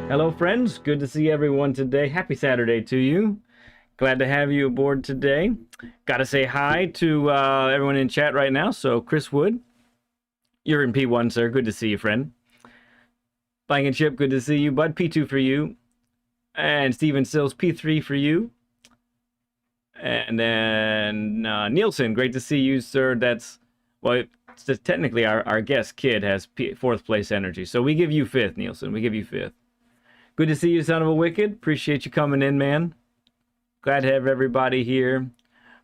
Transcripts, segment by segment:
Hello, friends. Good to see everyone today. Happy Saturday to you. Glad to have you aboard today. Got to say hi to everyone in chat right now. So, Chris Wood, you're in P1, sir. Good to see you, friend. Blank and Chip, good to see you. Bud, P2 for you. And Steven Sills, P3 for you. And then Nielsen, great to see you, sir. That's, well, it's technically our guest kid has fourth place energy. So we give you fifth, Nielsen. We give you fifth. Good to see you, son of a wicked. Appreciate you coming in, man. Glad to have everybody here.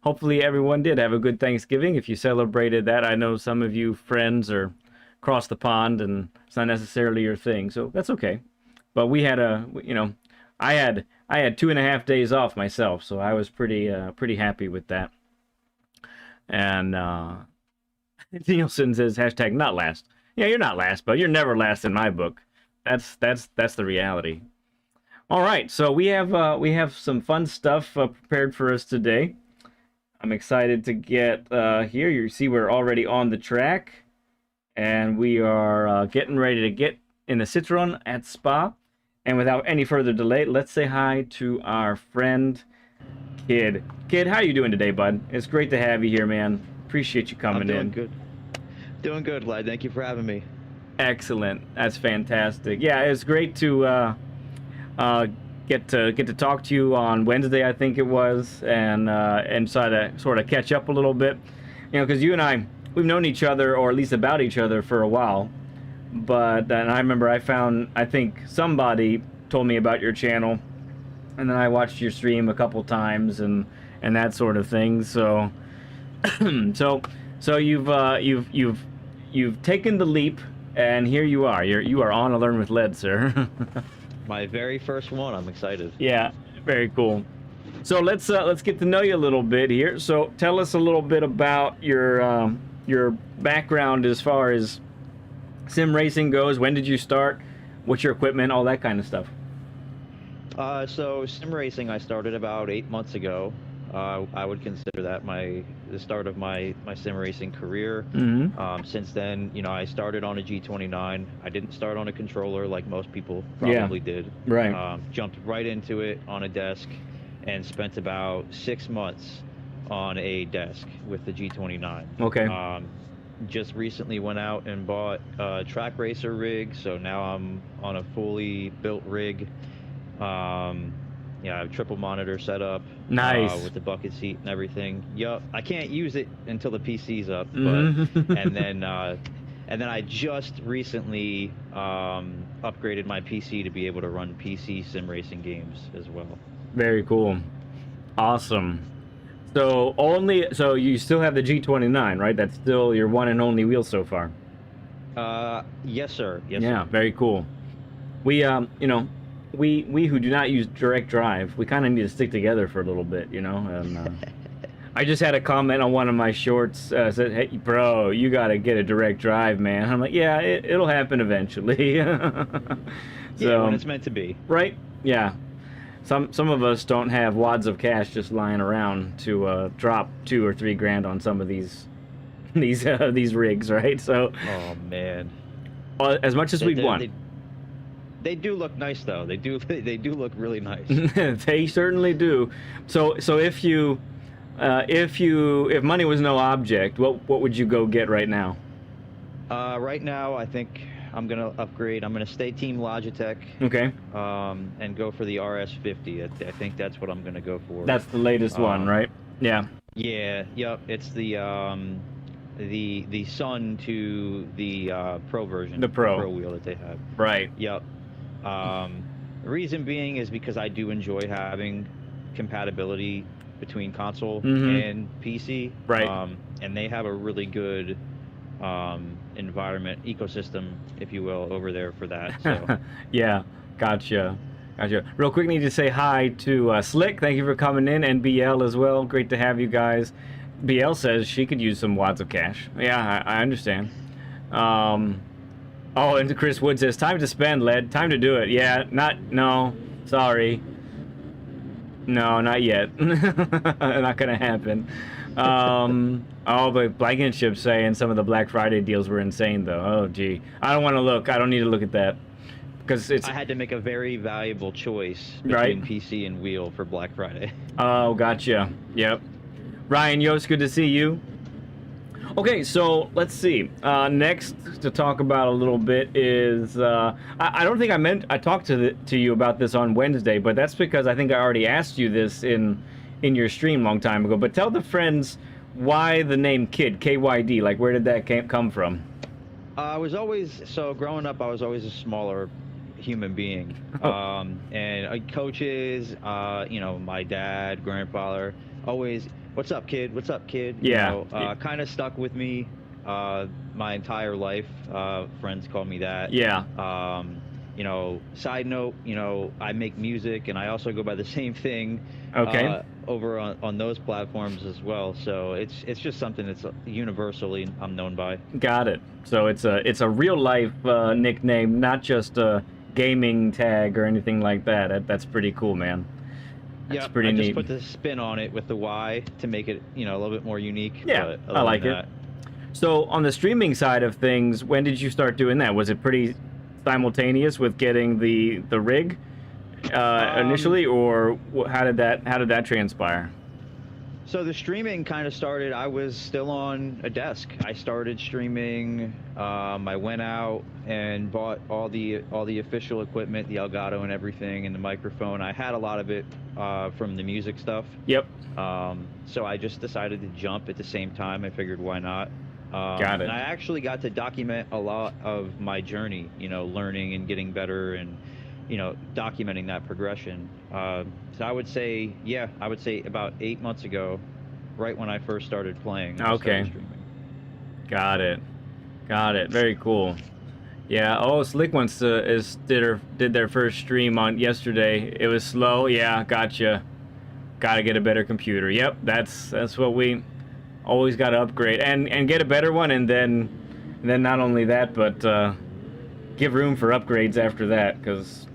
Hopefully everyone did have a good Thanksgiving. If you celebrated that, I know some of you friends are across the pond and it's not necessarily your thing, so that's okay. But we had I had 2.5 days off myself, so I was pretty happy with that. And Nielsen says hashtag not last. Yeah, you're not last, but you're never last in my book. That's the reality. All right, so we have some fun stuff prepared for us today. I'm excited to get here. You see, we're already on the track, and we are getting ready to get in the Citroen at Spa. And without any further delay, let's say hi to our friend Kid. Kid, how you doing today, bud? It's great to have you here, man. Appreciate you coming in. Good. Doing good, Vlad. Thank you for having me. Excellent. That's fantastic. Yeah, it's great to get to talk to you on Wednesday, I think it was, and sort of catch up a little bit. You know, because you and we've known each other, or at least about each other, for a while. But and I remember I think somebody told me about your channel, and then I watched your stream a couple times and that sort of thing. So so you've taken the leap. And here you are. You are on a Learn with Lead, sir. My very first one. I'm excited. Yeah, very cool. So let's get to know you a little bit here. So tell us a little bit about your background as far as sim racing goes. When did you start? What's your equipment? All that kind of stuff. So sim racing, I started about 8 months ago. I would consider that the start of my sim racing career. Mm-hmm. Since then, I started on a G29. I didn't start on a controller like most people probably did. Right. Jumped right into it on a desk and spent about 6 months on a desk with the G29. Okay. Just recently went out and bought a track racer rig, so now I'm on a fully built rig. Yeah, I have a triple monitor set up. Nice. With the bucket seat and everything. Yup. I can't use it until the PC's up, but Mm-hmm. and then I just recently upgraded my PC to be able to run PC sim racing games as well. Very cool. Awesome. So you still have the G29, right? That's still your one and only wheel so far. Yes, sir. Yes. Yeah, sir. very cool. We we who do not use direct drive, we kind of need to stick together for a little bit, and I just had a comment on one of my shorts, said, hey bro, you gotta get a direct drive, man. I'm like, yeah, it'll happen eventually. Yeah, when it's meant to be. Right? Yeah. Some of us don't have wads of cash just lying around to drop $2 or $3 grand on some of these rigs, right? So Oh man. As much as we'd want. They do look nice, though. They do look really nice. They certainly do. So if money was no object, what would you go get right now? Right now, I think I'm gonna upgrade. I'm gonna stay Team Logitech. Okay. And go for the RS50. I think that's what I'm gonna go for. That's the latest one, right? Yeah. Yeah. Yep. It's the son to the Pro version. The Pro wheel that they have. Right. Yep. The reason being is because I do enjoy having compatibility between console and PC. Right. And they have a really good environment, ecosystem, if you will, over there for that. So. Yeah. Gotcha. Real quick, need to say hi to Slick. Thank you for coming in, and BL as well. Great to have you guys. BL says she could use some wads of cash. Yeah, I understand. Oh, and Chris Wood says, time to spend, Led. Time to do it. Yeah, no, sorry. No, not yet. Not gonna happen. Oh, but Blanket Chip saying some of the Black Friday deals were insane, though. Oh, gee. I don't want to look. I don't need to look at that. Because it's... I had to make a very valuable choice Right. between PC and wheel for Black Friday. Oh, gotcha. Yep. Ryan Yost, good to see you. Okay, so let's see. Next to talk about a little bit is I don't think I talked to you about this on Wednesday, but that's because I think I already asked you this in your stream a long time ago. But tell the friends why the name Kid, KYD. Like, where did that come from? I was always, so growing up, I was always a smaller human being. And coaches, you know, my dad, grandfather, always, what's up, kid? What's up, kid? Yeah. You know, kind of stuck with me my entire life. Friends call me that. Yeah. You know, side note, you know, I make music and I also go by the same thing. Okay. Over on those platforms as well. So it's just something that's universally I'm known by. Got it. So it's a real life nickname, not just a gaming tag or anything like that. That's pretty cool, man. That's pretty neat. I just put the spin on it with the Y to make it, you know, a little bit more unique. Yeah, I like it. So on the streaming side of things, when did you start doing that? Was it pretty simultaneous with getting the rig initially, or how did that transpire? So the streaming kind of started, I was still on a desk. I started streaming. I went out and bought all the official equipment, the Elgato and everything, and the microphone. I had a lot of it from the music stuff. Yep. So I just decided to jump at the same time. I figured, why not? Got it. And I actually got to document a lot of my journey, you know, learning and getting better and, you know, documenting that progression. So I would say about 8 months ago, right when I first started playing. Okay. Got it. Very cool. Yeah. Oh, Slick Ones did their first stream on yesterday. It was slow. Yeah. Gotcha. Got to get a better computer. Yep. That's what we always got to upgrade and get a better one, and then not only that, but give room for upgrades after that, because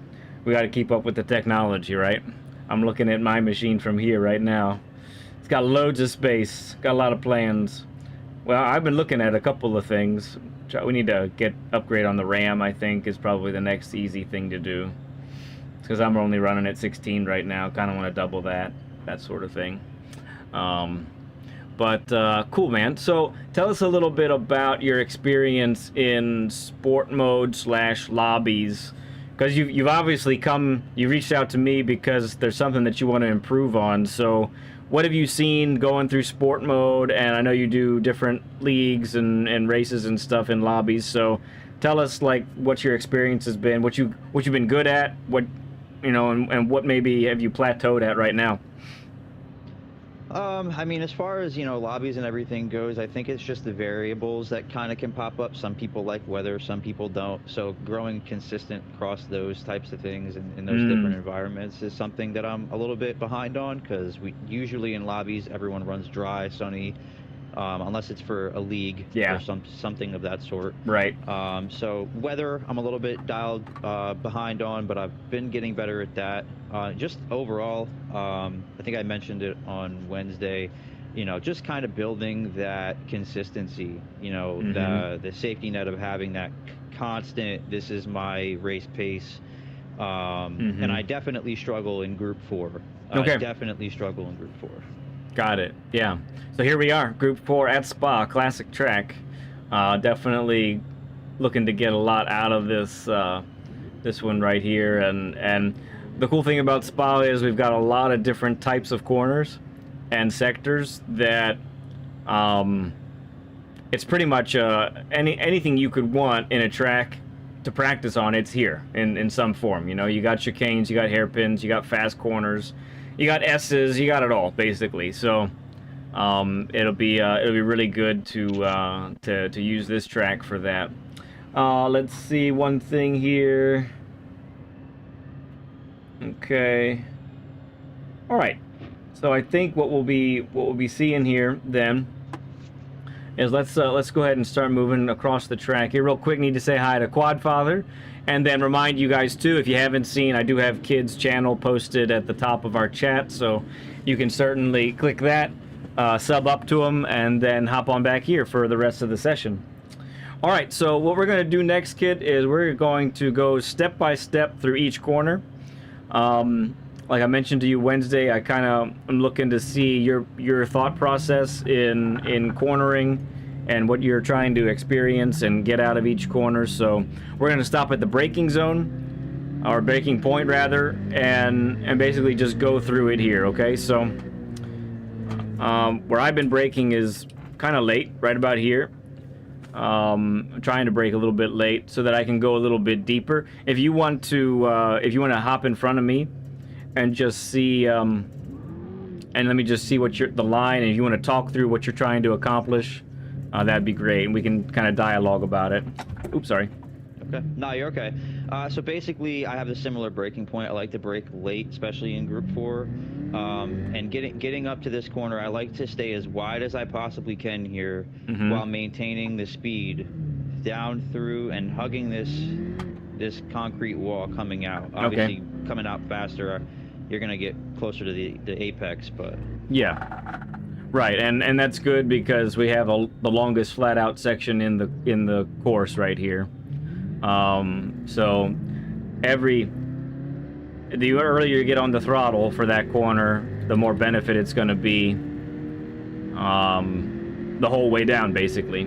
we got to keep up with the technology, right? I'm looking at my machine from here right now. It's got loads of space, got a lot of plans. Well, I've been looking at a couple of things. We need to upgrade on the RAM, I think, is probably the next easy thing to do. Because I'm only running at 16 right now. Kind of want to double that sort of thing. But cool, man. So tell us a little bit about your experience in sport mode / lobbies. Because you've obviously you reached out to me because there's something that you want to improve on. So what have you seen going through sport mode? And I know you do different leagues and races and stuff in lobbies. So tell us, like, what your experience has been, what you've been good at, what, you know, and what maybe have you plateaued at right now. I mean, as far as, you know, lobbies and everything goes, I think it's just the variables that kind of can pop up. Some people like weather, some people don't. So growing consistent across those types of things in those different environments is something that I'm a little bit behind on, because we usually in lobbies, everyone runs dry, sunny, unless it's for a league or something of that sort. Right. So weather, I'm a little bit dialed behind on, but I've been getting better at that. Just overall, I think I mentioned it on Wednesday, you know, just kind of building that consistency, you know, the safety net of having that constant, this is my race pace. And I definitely struggle in Group 4. Okay. I definitely struggle in Group 4. Got it. Yeah. So here we are, Group 4 at Spa, classic track. Definitely looking to get a lot out of this one right here. And the cool thing about Spa is we've got a lot of different types of corners and sectors that it's pretty much anything you could want in a track to practice on, it's here in some form. You know, you got chicanes, you got hairpins, you got fast corners, you got S's, you got it all basically. So it'll be really good to use this track for that. Let's see one thing here. Okay. All right. So I think what we'll be seeing here then is let's go ahead and start moving across the track here real quick. Need to say hi to Quadfather, and then remind you guys too, if you haven't seen, I do have Kids channel posted at the top of our chat, so you can certainly click that, sub up to them, and then hop on back here for the rest of the session. All right, so what we're going to do next, kid, is we're going to go step by step through each corner. Like I mentioned to you Wednesday, I kind of am looking to see your thought process in cornering and what you're trying to experience and get out of each corner. So we're going to stop at the braking zone, or braking point rather, and basically just go through it here, okay? So where I've been braking is kind of late, right about here. I'm trying to brake a little bit late so that I can go a little bit deeper. If you want to hop in front of me and just see, and let me just see what the line, and if you want to talk through what you're trying to accomplish, that'd be great, and we can kind of dialogue about it. Oops, sorry. Okay. No, you're okay. So basically, I have a similar braking point. I like to brake late, especially in Group 4. And getting up to this corner, I like to stay as wide as I possibly can here, while maintaining the speed down through and hugging this concrete wall coming out. Obviously, coming out faster, you're gonna get closer to the apex, but yeah, right, and that's good because we have the longest flat out section in the course right here. So the earlier you get on the throttle for that corner, the more benefit it's going to be the whole way down, basically.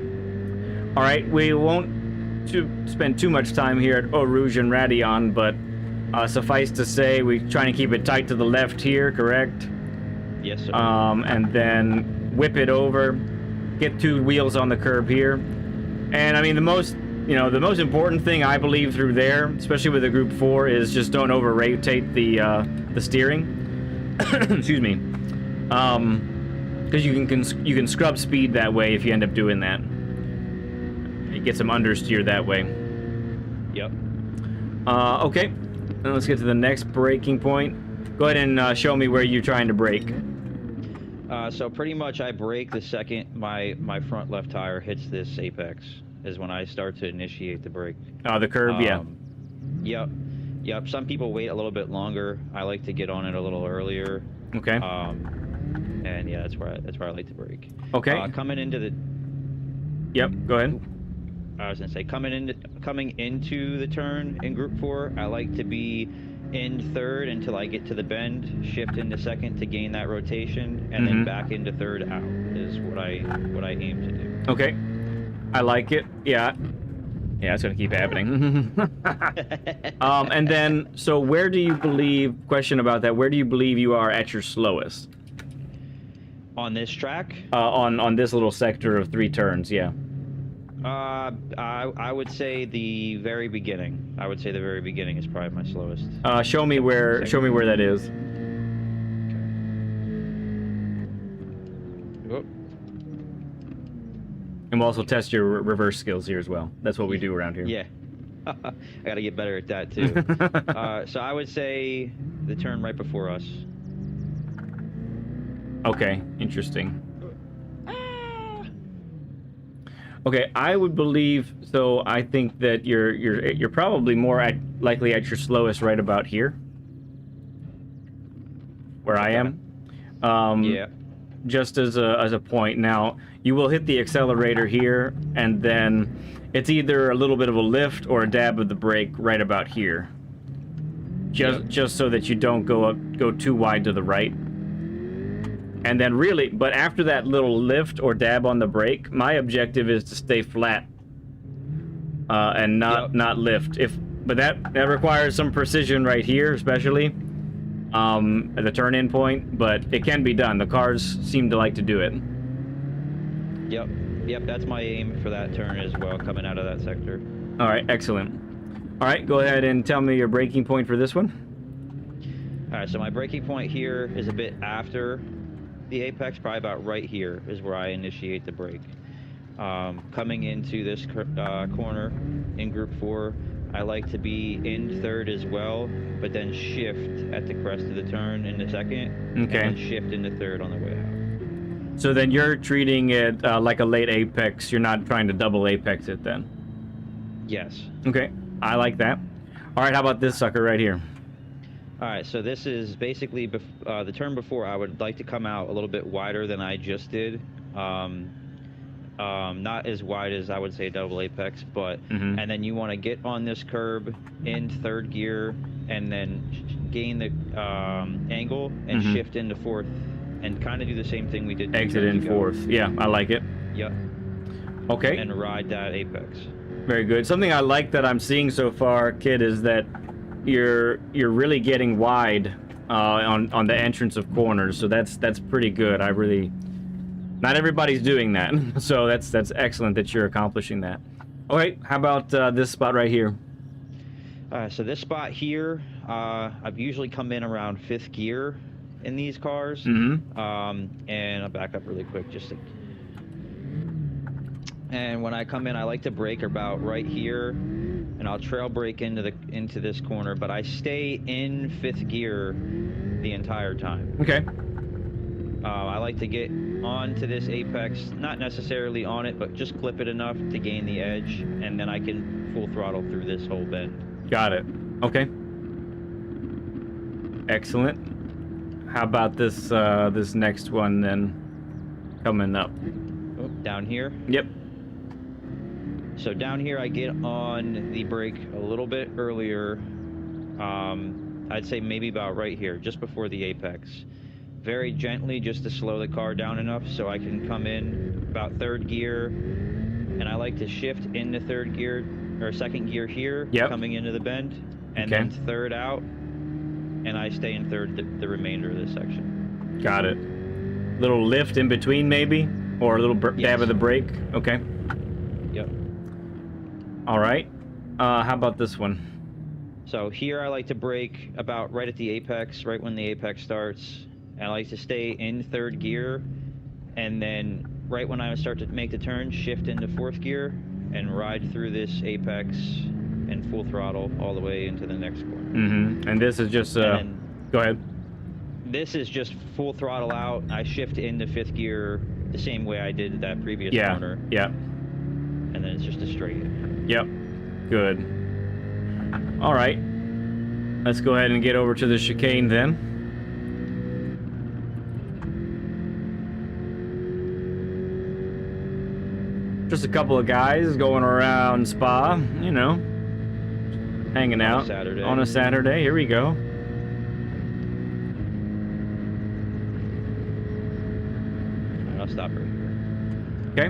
All right, we won't spend too much time here at Eau Rouge and Radion, but suffice to say, we're trying to keep it tight to the left here, correct? Yes, sir. And then whip it over, get 2 wheels on the curb here. And I mean, the most important thing I believe through there, especially with the Group 4, is just don't over-rotate the steering. Excuse me. Because you can scrub speed that way if you end up doing that. You get some understeer that way. Yep. Okay. Now let's get to the next braking point. Go ahead and show me where you're trying to brake. So pretty much I brake the second my front left tire hits this apex, is when I start to initiate the brake. The curb, yeah. Yep. Some people wait a little bit longer. I like to get on it a little earlier. Okay. And yeah, that's where I like to brake. Okay. Coming into the. Yep. Go ahead. I was gonna say coming into the turn in Group 4, I like to be in third until I get to the bend, shift into second to gain that rotation, and then back into third out is what I aim to do. Okay. I like it. Yeah, it's gonna keep happening. And then, so where do you believe? Question about that. Where do you believe you are at your slowest? On this track? On this little sector of 3 turns. Yeah. I would say the very beginning. I would say the very beginning is probably my slowest. Show me where that is. Okay. And we'll also test your reverse skills here as well. That's what we do around here. Yeah. I gotta get better at that too. So I would say the turn right before us. Okay, interesting. Okay, I would believe so. I think that you're probably more likely at your slowest right about here, where I am. Yeah. Just as a point. Now you will hit the accelerator here, and then it's either a little bit of a lift or a dab of the brake right about here. Just so that you don't go too wide to the right. And then really, but after that little lift or dab on the brake, my objective is to stay flat and not lift. But that requires some precision right here, especially at the turn-in point. But it can be done. The cars seem to like to do it. Yep. That's my aim for that turn as well, coming out of that sector. All right, excellent. All right, go ahead and tell me your braking point for this one. All right, so my braking point here is a bit after the apex, probably about right here is where I initiate the brake. Coming into this corner in Group 4, I like to be in third as well, but then shift at the crest of the turn in the second, okay, and then shift into third on the way out. So then you're treating it like a late apex. You're not trying to double apex it then? Yes. Okay, I like that. All right, how about this sucker right here? All right, so this is basically the turn before. I would like to come out a little bit wider than I just did. not as wide as I would say double apex, but and then you want to get on this curb in third gear and then gain the angle and shift into fourth and kind of do the same thing we did. Exit in fourth. Yeah, I like it. Yep. Okay. And ride that apex. Very good. Something I like that I'm seeing so far, Kid, is that you're really getting wide on the entrance of corners. So that's pretty good. Not everybody's doing that. So that's excellent that you're accomplishing that. All right. How about this spot right here? So this spot here, I've usually come in around fifth gear in these cars. And I'll back up really quick just to... And when I come in, I like to brake about right here, and I'll trail brake into this corner, but I stay in fifth gear the entire time. Okay. I like to get onto this apex, not necessarily on it, but just clip it enough to gain the edge, and then I can full throttle through this whole bend. Got it. Okay. Excellent. How about this this next one then, coming up? Oh, down here? Yep. So down here, I get on the brake a little bit earlier. I'd say maybe about right here, just before the apex. Very gently, just to slow the car down enough so I can come in about third gear. And I like to shift into third gear, or second gear here, coming into the bend. And then third out. And I stay in third the remainder of this section. Got it. Little lift in between maybe? Or a little dab of the brake? Okay. Yep. All right. How about this one? So here I like to brake about right at the apex, right when the apex starts. And I like to stay in third gear, and then right when I start to make the turn, shift into fourth gear and ride through this apex and full throttle all the way into the next corner. And this is just go ahead. This is just full throttle out. I shift into fifth gear the same way I did that previous corner. Yeah. And then it's just a straight. Yep. Good. All right. Let's go ahead and get over to the chicane then. Just a couple of guys going around Spa, you know, hanging out on a Saturday. Here we go. I'll stop right here. Okay.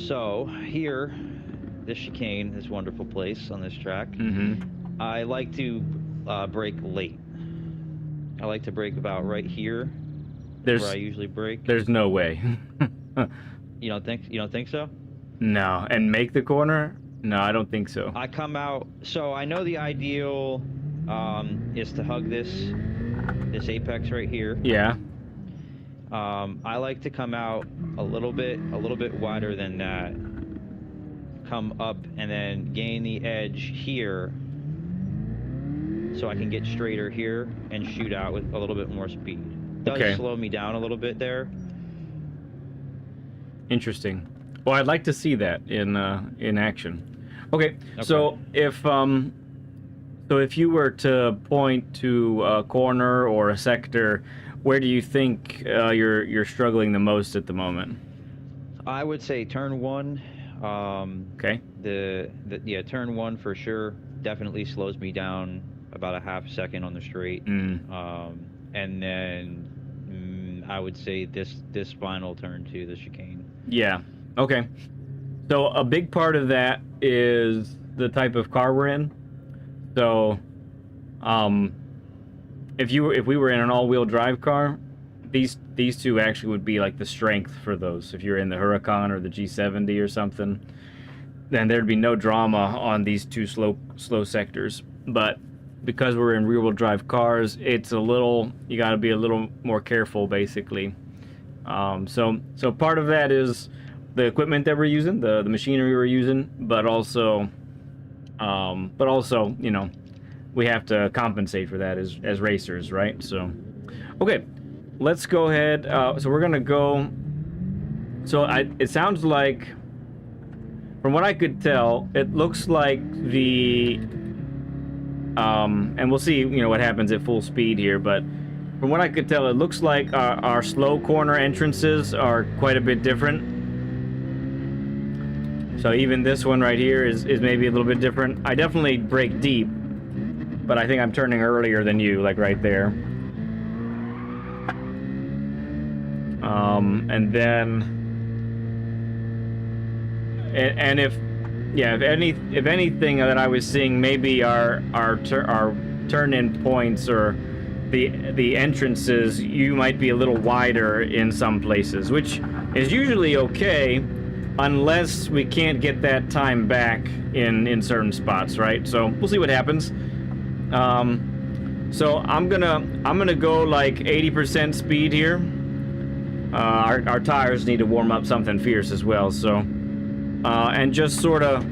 So here, this chicane, this wonderful place on this track, I like to brake late. I like to brake about right here. Where I usually brake. There's no way. You don't think so? No. And make the corner? No, I don't think so. I come out, so I know the ideal is to hug this apex right here. Yeah. I like to come out a little bit wider than that. Come up and then gain the edge here, so I can get straighter here and shoot out with a little bit more speed. Does slow me down a little bit there. Interesting. Well, I'd like to see that in action. Okay. So if you were to point to a corner or a sector, where do you think you're struggling the most at the moment? I would say turn one. Okay. Turn one for sure. Definitely slows me down about a half second on the straight. And then I would say this final turn to the chicane. Yeah. Okay. So a big part of that is the type of car we're in. So, if we were in an all-wheel drive car, these two actually would be like the strength for those. If you're in the Huracan or the G70 or something, then there'd be no drama on these two slow sectors. But because we're in rear-wheel drive cars, it's a little, you got to be a little more careful, basically. So part of that is the equipment that we're using, the machinery we're using, but also, you know, we have to compensate for that as racers, right? So, okay, let's go ahead. So we're gonna go. So it sounds like, from what I could tell, it looks like the. And we'll see, you know, what happens at full speed here, but From what I could tell, it looks like our slow corner entrances are quite a bit different. So even this one right here is maybe a little bit different. I definitely brake deep, but I think I'm turning earlier than you, like right there. And then, and if anything that I was seeing, maybe our turn-in points or the entrances, you might be a little wider in some places, which is usually okay, unless we can't get that time back in certain spots, right? So we'll see what happens. So I'm gonna go like 80% speed here. Our tires need to warm up something fierce as well, so and just sort of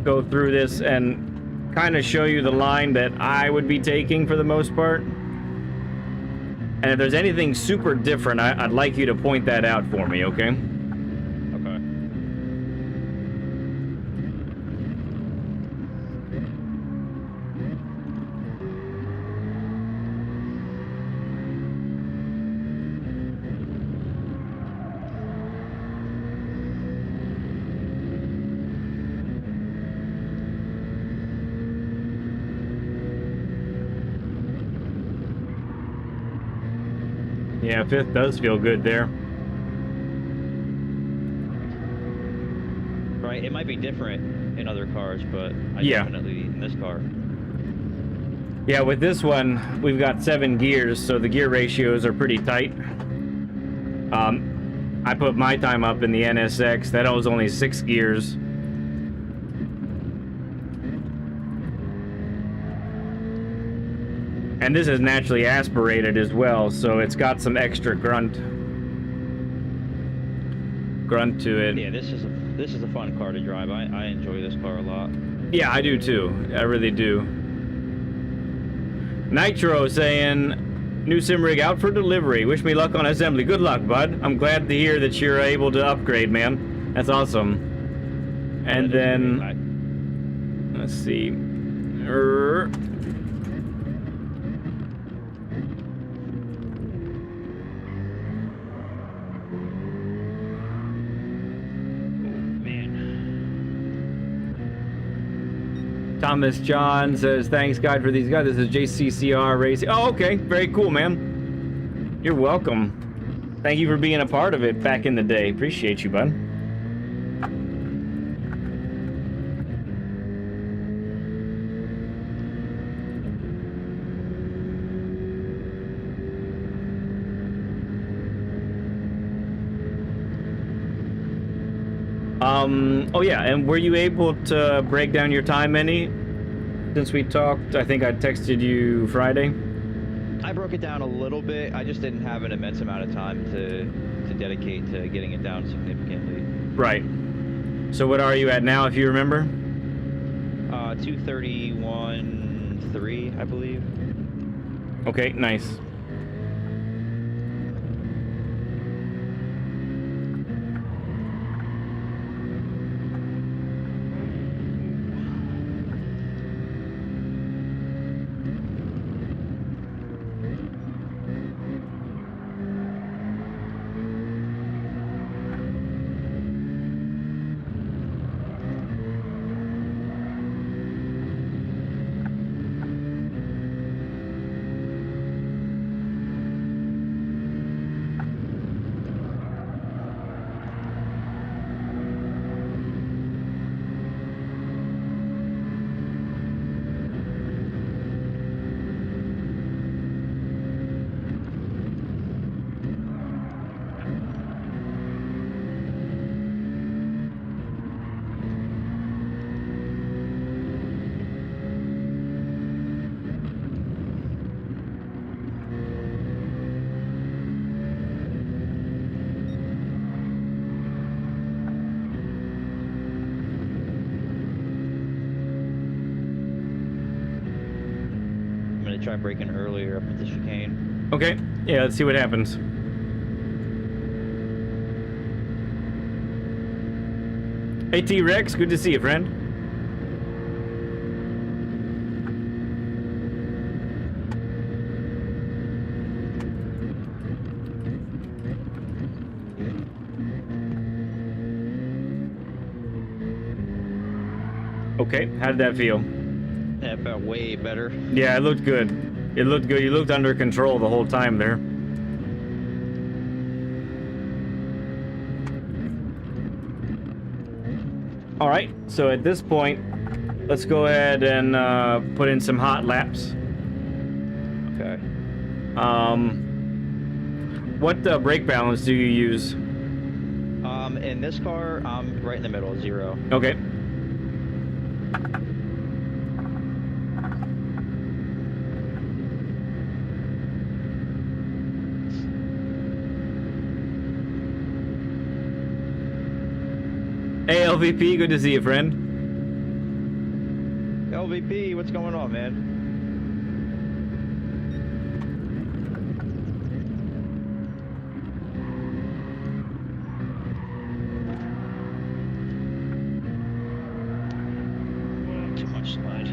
go through this and kind of show you the line that I would be taking for the most part. And if there's anything super different, I'd like you to point that out for me, okay? Okay. Yeah, fifth does feel good there. Right, it might be different in other cars, but I Yeah. definitely in this car. Yeah, with this one, we've got 7 gears, so the gear ratios are pretty tight. I put my time up in the NSX. That was only 6 gears. And this is naturally aspirated as well, so it's got some extra grunt to it. Yeah, this is a fun car to drive. I enjoy this car a lot. Yeah, I do too. I really do. Nitro saying, new sim rig out for delivery. Wish me luck on assembly. Good luck, bud. I'm glad to hear that you're able to upgrade, man. That's awesome. And then, let's see. Thomas John says, thanks, guide, for these guys. This is JCCR Racing. Oh, okay. Very cool, man. You're welcome. Thank you for being a part of it back in the day. Appreciate you, bud. Oh yeah, and were you able to break down your time any since we talked? I think I texted you Friday. I broke it down a little bit. I just didn't have an immense amount of time to dedicate to getting it down significantly. Right. So what are you at now, if you remember? 231.3, I believe. Okay, nice. Try breaking earlier up at the chicane. Okay, yeah, let's see what happens. Hey T-Rex, good to see you, friend. Okay, how did that feel? That felt way better. Yeah, it looked good. It looked good. You looked under control the whole time there. All right, so at this point, let's go ahead and put in some hot laps. Okay. What brake balance do you use? In this car, I'm right in the middle, 0. Okay. Hey, LVP, good to see you, friend. LVP, what's going on, man? Too much slide.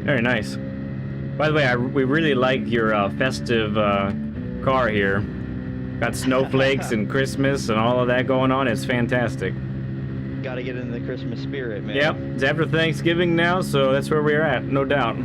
Very nice. By the way, we really like your festive car here. Got snowflakes and Christmas and all of that going on. It's fantastic. Gotta get in the Christmas spirit, man. Yep, it's after Thanksgiving now, so that's where we're at, no doubt.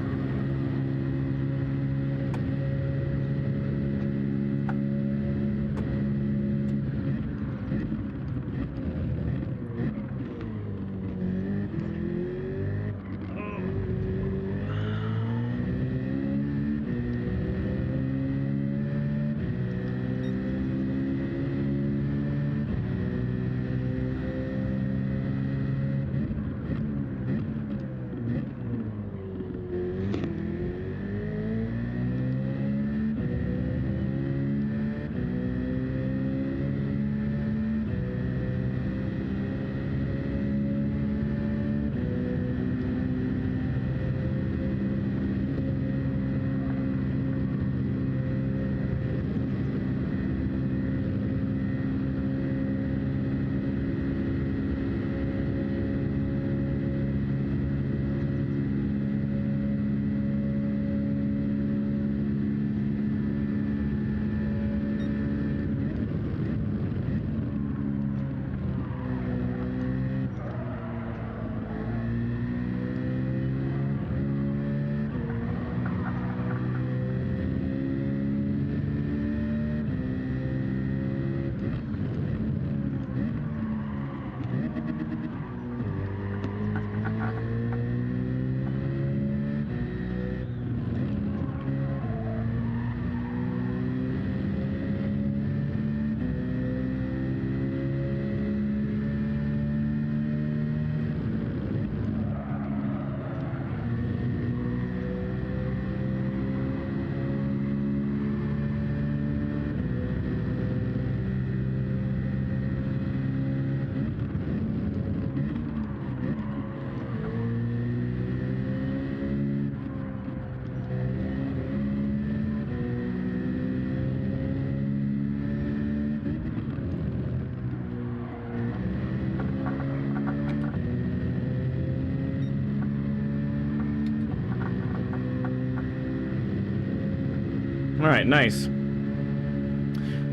All right, nice.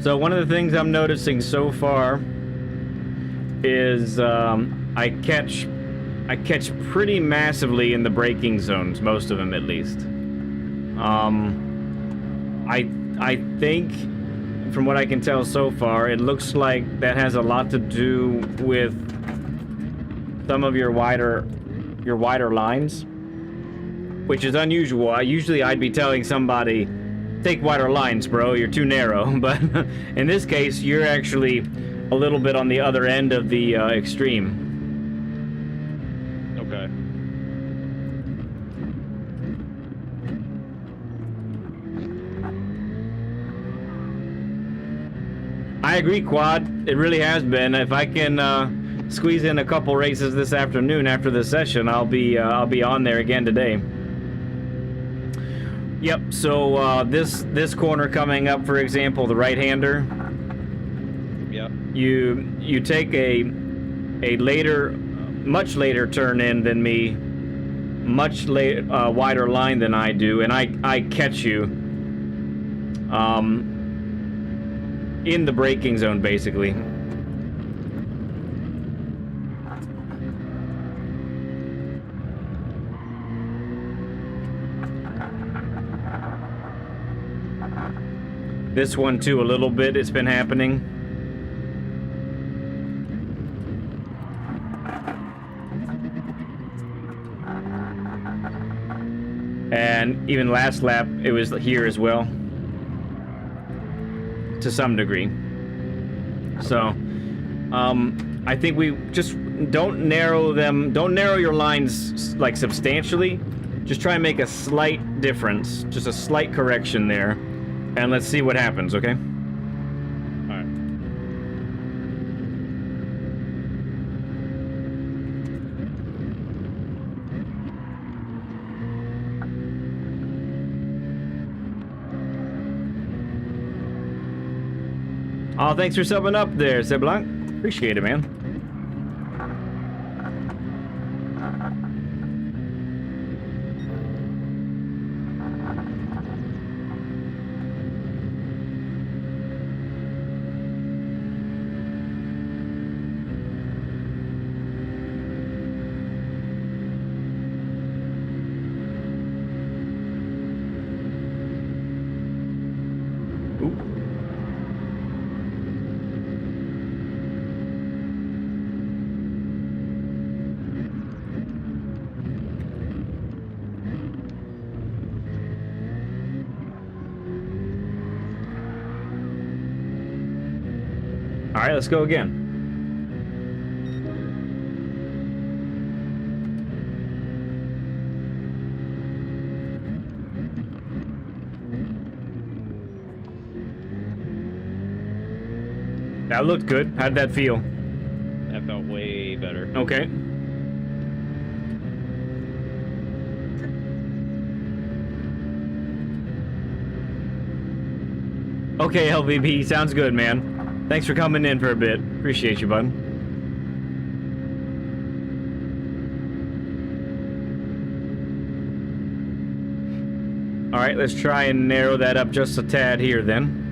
So one of the things I'm noticing so far is I catch pretty massively in the braking zones, most of them at least. I think, from what I can tell so far, it looks like that has a lot to do with some of your wider your wider lines, which is unusual. I'd be telling somebody, take wider lines, bro, you're too narrow. But in this case, you're actually a little bit on the other end of the extreme. Okay. I agree, Quad. It really has been. If I can squeeze in a couple races this afternoon after the session, I'll be on there again today. Yep. So this corner coming up, for example, the right-hander. Yep. You take a much later turn in than me, much wider line than I do, and I catch you. In the braking zone, basically. This one too, a little bit, it's been happening. And even last lap, it was here as well. To some degree. So I think we just don't narrow your lines like substantially. Just try and make a slight difference, just a slight correction there, and let's see what happens. Okay. All right. Oh, thanks for subbing up there, Seblanc. Appreciate it, man. All right, let's go again. That looked good. How'd that feel? That felt way better. Okay. Okay, LVP, sounds good, man. Thanks for coming in for a bit. Appreciate you, bud. All right, let's try and narrow that up just a tad here then.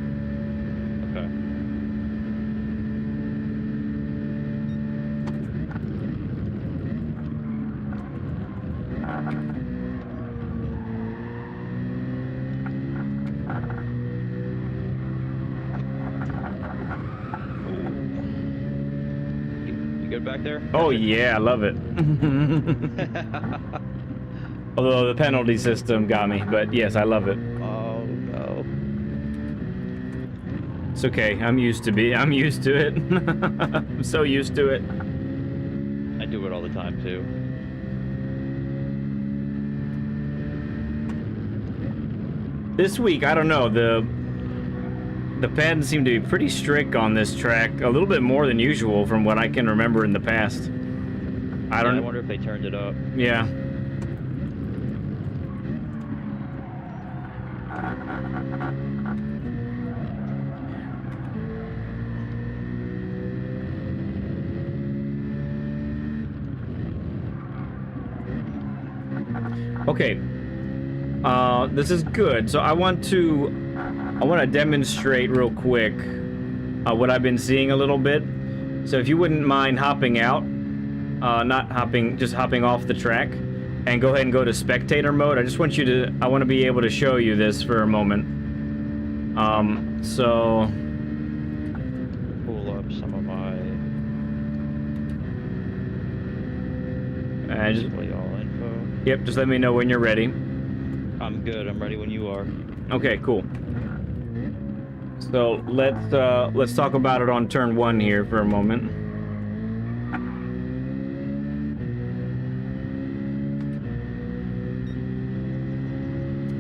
Back there? Oh yeah, I love it. Although the penalty system got me, but yes, I love it. Oh no. It's okay. I'm used to it. I'm so used to it. I do it all the time too. This week, I don't know, the pens seem to be pretty strict on this track, a little bit more than usual from what I can remember in the past. I wonder if they turned it up. Yeah. Okay. This is good. So I want to demonstrate real quick what I've been seeing a little bit. So if you wouldn't mind hopping out, just hopping off the track, and go ahead and go to spectator mode. I want to be able to show you this for a moment. So Pull up some of my. Display all info. Yep, just let me know when you're ready. I'm good. I'm ready when you are. Okay, cool. So let's talk about it on turn 1 here for a moment.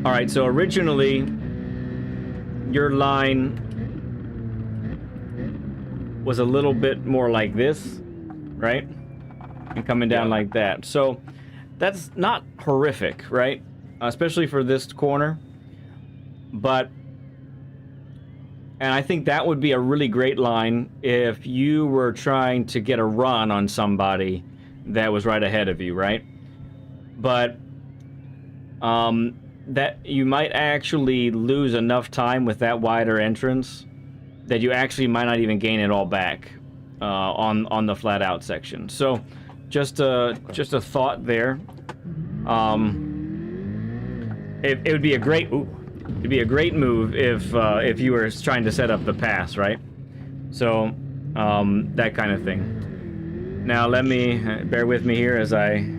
All right, so originally your line was a little bit more like this, right? And coming down like that. So that's not horrific, right? Especially for this corner. But, and I think that would be a really great line if you were trying to get a run on somebody that was right ahead of you, right? But that you might actually lose enough time with that wider entrance that you actually might not even gain it all back on the flat out section. So just a thought there. It would be a great it'd be a great move if you were trying to set up the pass, right? So that kind of thing. Now let me bear with me here as I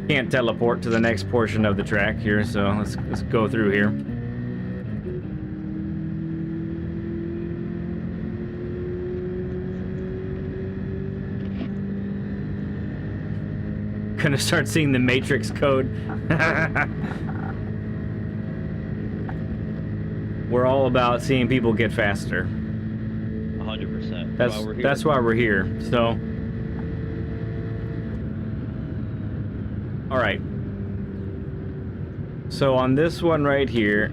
can't teleport to the next portion of the track here, so let's go through here. Gonna start seeing the Matrix code. We're all about seeing people get faster. 100%. That's why we're here. So. All right. So on this one right here,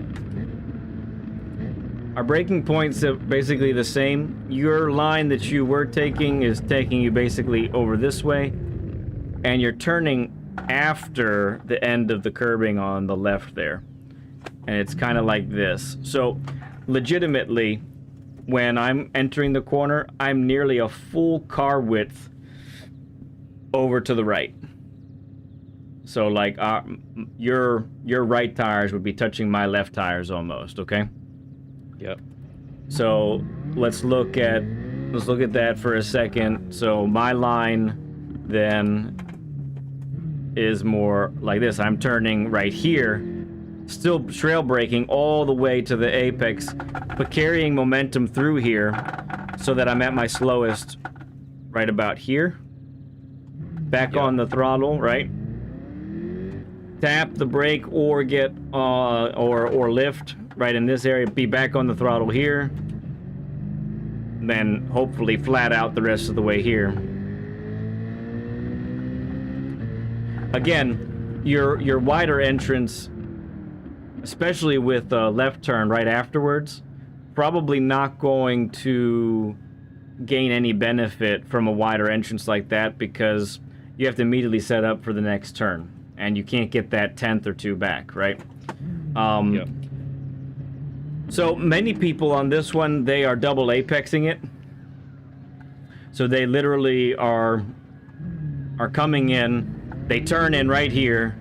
our braking points are basically the same. Your line that you were taking is taking you basically over this way, and you're turning after the end of the curbing on the left there. And it's kind of like this. So legitimately, when I'm entering the corner, I'm nearly a full car width over to the right. So like your right tires would be touching my left tires almost, okay? Yep. So let's look at that for a second. So my line then is more like this. I'm turning right here, still trail braking all the way to the apex, but carrying momentum through here so that I'm at my slowest right about here. Back on the throttle, right? Tap the brake or get or lift right in this area, be back on the throttle here, then hopefully flat out the rest of the way here. Again, your wider entrance, especially with the left turn right afterwards, probably not going to gain any benefit from a wider entrance like that, because you have to immediately set up for the next turn, and you can't get that 10th or 2 back, right? So many people on this one, they are double apexing it. So they literally are coming in, they turn in right here,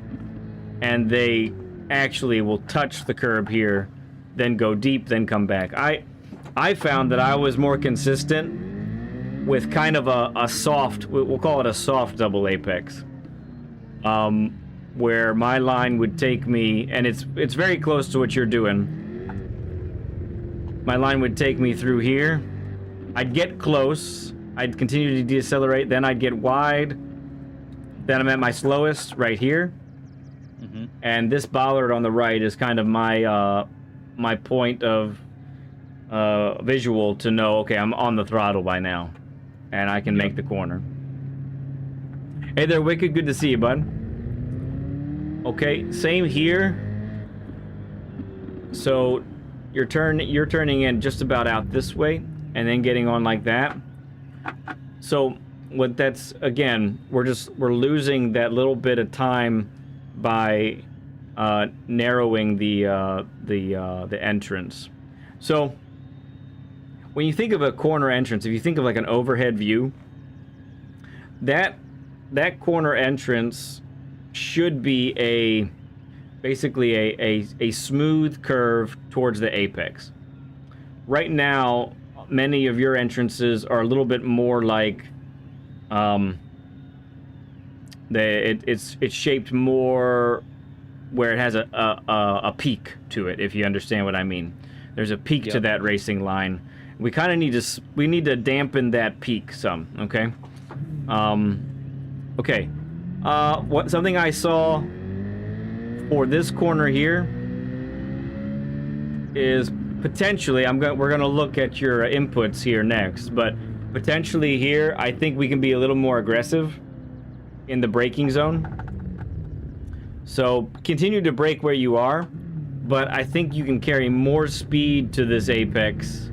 and they actually will touch the curb here, then go deep, then come back. I found that I was more consistent with kind of a soft, we'll call it a soft double apex, where my line would take me, and it's very close to what you're doing. My line would take me through here. I'd get close. I'd continue to decelerate. Then I'd get wide. Then I'm at my slowest right here. Mm-hmm. And this bollard on the right is kind of my my point of visual to know, okay, I'm on the throttle by now, and I can make the corner. Hey there, Wicked. Good to see you, bud. Okay, same here. So you're turning in just about out this way, and then getting on like that. So what that's, again, we're losing that little bit of time by narrowing the entrance. So when you think of a corner entrance, if you think of like an overhead view, that corner entrance should be basically a smooth curve towards the apex. Right now, many of your entrances are a little bit more like It's shaped more where it has a peak to it, if you understand what I mean. There's a peak to that racing line. We kind of need to dampen that peak some, okay? Okay. Something I saw for this corner here is potentially, we're gonna look at your inputs here next, but potentially here, I think we can be a little more aggressive in the braking zone. So continue to brake where you are, but I think you can carry more speed to this apex.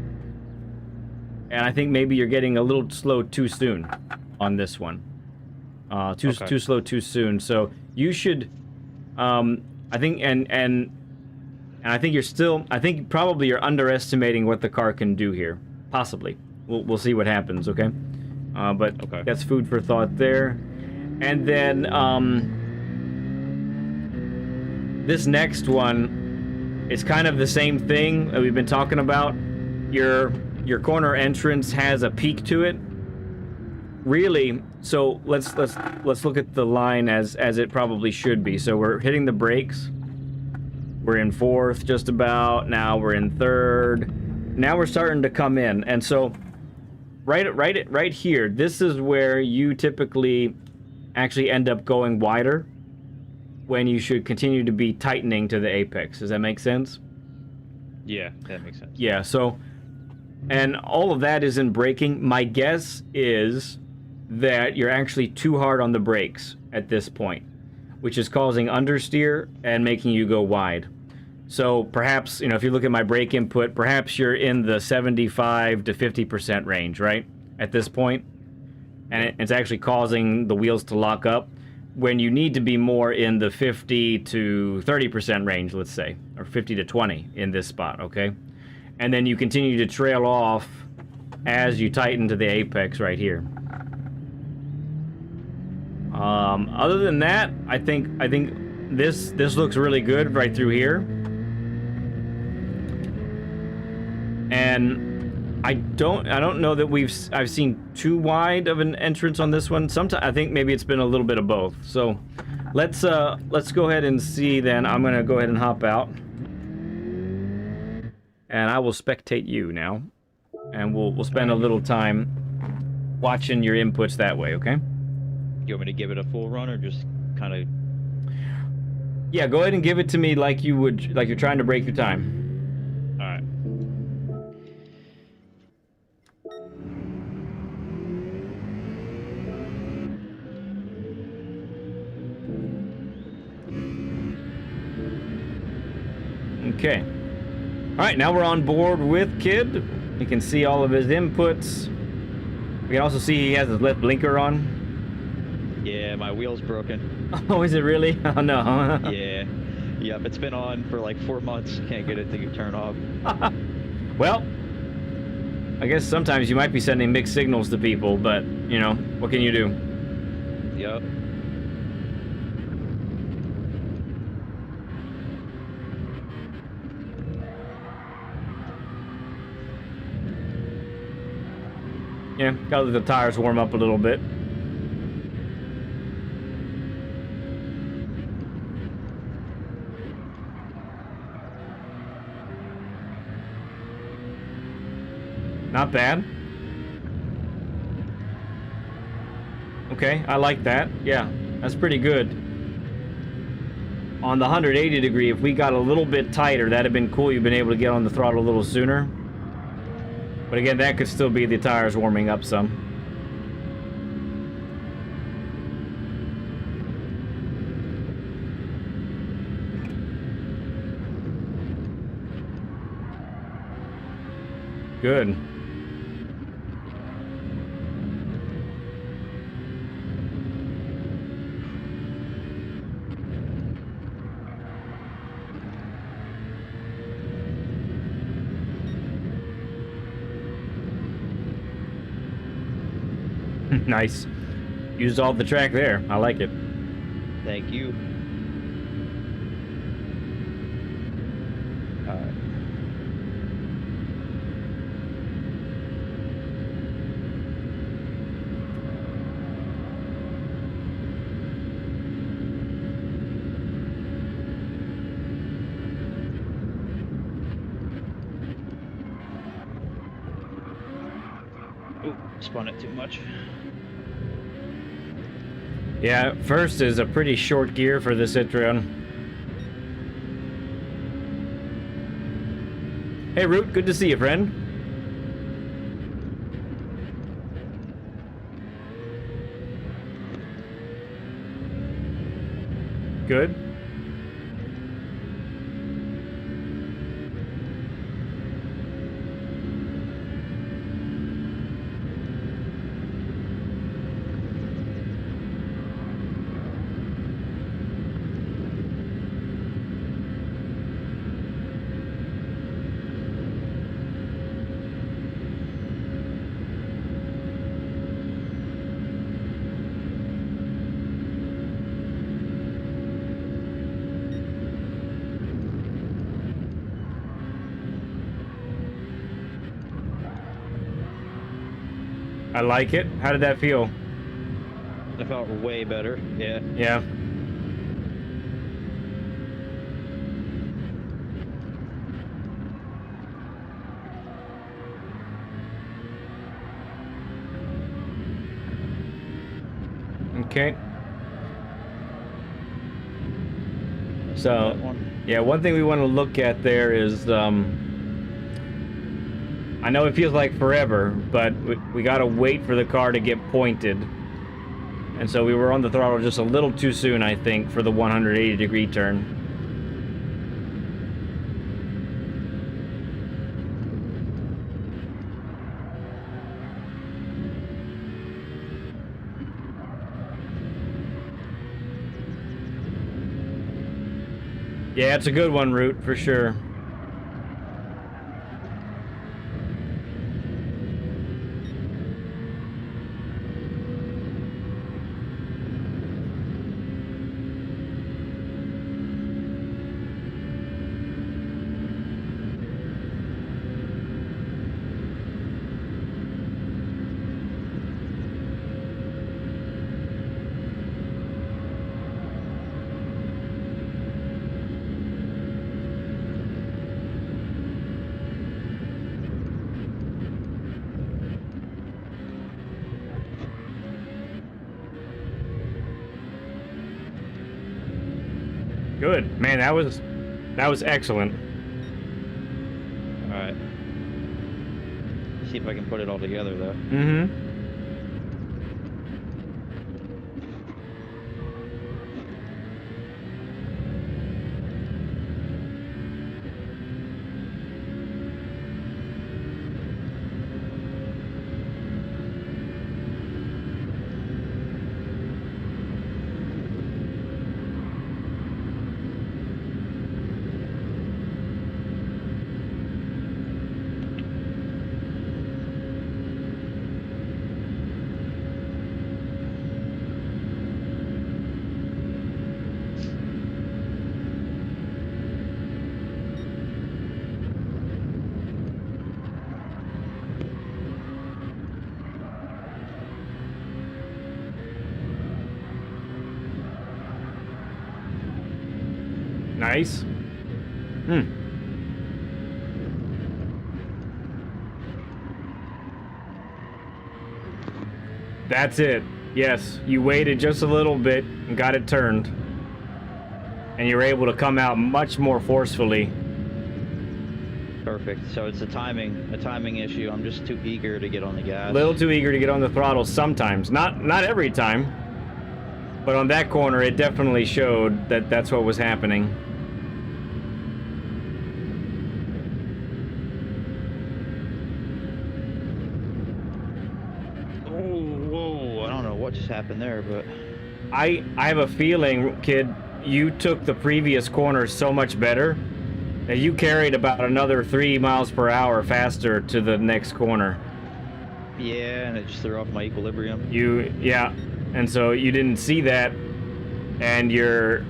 And I think maybe you're getting a little slow too soon on this one. Too slow too soon. So you should, I think, and I think I think probably you're underestimating what the car can do here. Possibly. We'll see what happens, okay? But that's food for thought there. And then, this next one is kind of the same thing that we've been talking about. Your corner entrance has a peak to it. Really, so let's look at the line as it probably should be. So we're hitting the brakes. We're in fourth, just about. Now we're in third. Now we're starting to come in, and so right here. This is where you typically actually end up going wider, when you should continue to be tightening to the apex. Does that make sense? Yeah, that makes sense. Yeah. So, and all of that is in braking. My guess is that you're actually too hard on the brakes at this point, which is causing understeer and making you go wide. So perhaps, if you look at my brake input, perhaps you're in the 75 to 50% range, right? At this point. And it's actually causing the wheels to lock up when you need to be more in the 50 to 30% range, let's say, or 50 to 20 in this spot, okay? And then you continue to trail off as you tighten to the apex right here. Other than that, I think this looks really good right through here. And I don't know that I've seen too wide of an entrance on this one. Sometimes I think maybe it's been a little bit of both. So let's go ahead and see then. I'm gonna go ahead and hop out, and I will spectate you now, and we'll spend a little time watching your inputs that way. Okay? You want me to give it a full run, or just kind of? Yeah, go ahead and give it to me like you're trying to break your time. All right. Okay. Alright, now we're on board with Kid. You can see all of his inputs. We can also see he has his left blinker on. Yeah, my wheel's broken. Oh, is it really? Oh, no. Yeah. Yep, it's been on for like 4 months. Can't get it to turn off. Well, I guess sometimes you might be sending mixed signals to people, but, what can you do? Yep. Yeah, gotta let the tires warm up a little bit. Not bad. Okay, I like that. Yeah, that's pretty good. On the 180 degree, if we got a little bit tighter, that'd have been cool. You've been able to get on the throttle a little sooner. But again, that could still be the tires warming up some. Good. Nice. Used all the track there. I like it. Thank you. All right. spun it too much. Yeah, first is a pretty short gear for the Citroen. Hey, Root, good to see you, friend. Good. I like it. How did that feel? I felt way better. Yeah. Yeah. Okay. So, yeah, one thing we want to look at there is, I know it feels like forever, but we gotta wait for the car to get pointed. And so we were on the throttle just a little too soon, I think, for the 180-degree turn. Yeah, it's a good one, Root, for sure. Good. Man, that was excellent. All right. See if I can put it all together though. Mm-hmm. Nice. That's it. Yes, you waited just a little bit and got it turned. And you were able to come out much more forcefully. Perfect. So it's a timing issue. I'm just too eager to get on the gas. A little too eager to get on the throttle sometimes. Not every time. But on that corner, it definitely showed that that's what was happening. What just happened there, but I have a feeling, kid, you took the previous corner so much better that you carried about another 3 miles per hour faster to the next corner. Yeah, and it just threw off my equilibrium. Yeah, and so you didn't see that, and you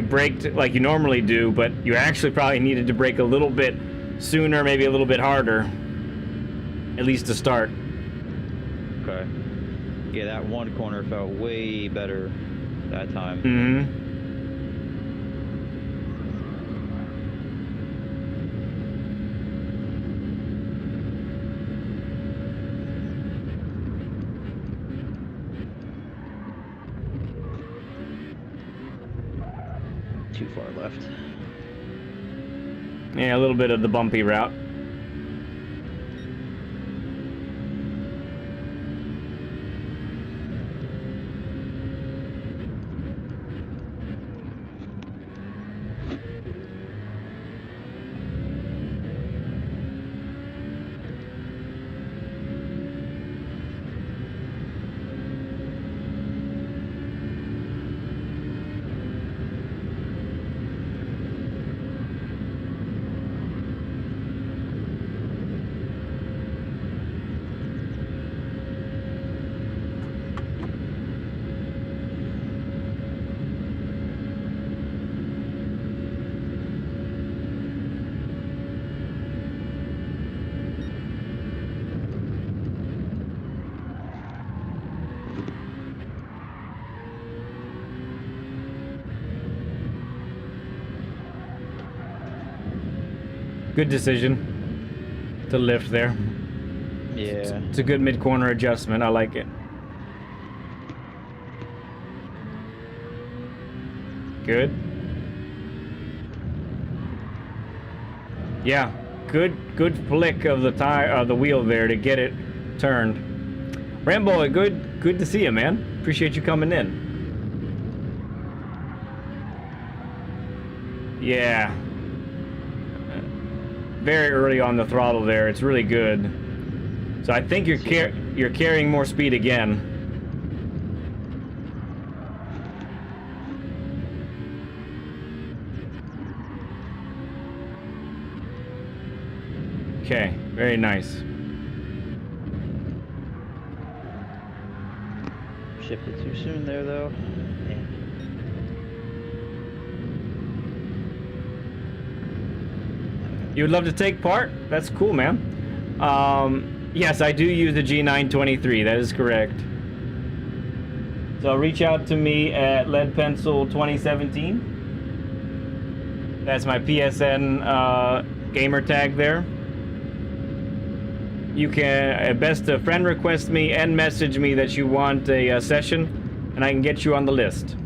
braked like you normally do, but you actually probably needed to brake a little bit sooner, maybe a little bit harder, at least to start. Okay. Yeah, that one corner felt way better that time. Mm-hmm. too far left. Yeah, a little bit of the bumpy route. Good decision to lift there. Yeah. It's a good mid-corner adjustment. I like it. Good. Yeah, good flick of the tire, the wheel there to get it turned. Rambo, good to see you, man. Appreciate you coming in. Yeah. Very early on the throttle there. It's really good. So I think you're carrying more speed again. Okay, very nice. Shifted too soon there, though. Yeah. You would love to take part? That's cool, man. Yes, I do use the G923. That is correct. So reach out to me at Lead Pencil 2017. That's my PSN gamer tag there. You can best friend request me and message me that you want a session, and I can get you on the list.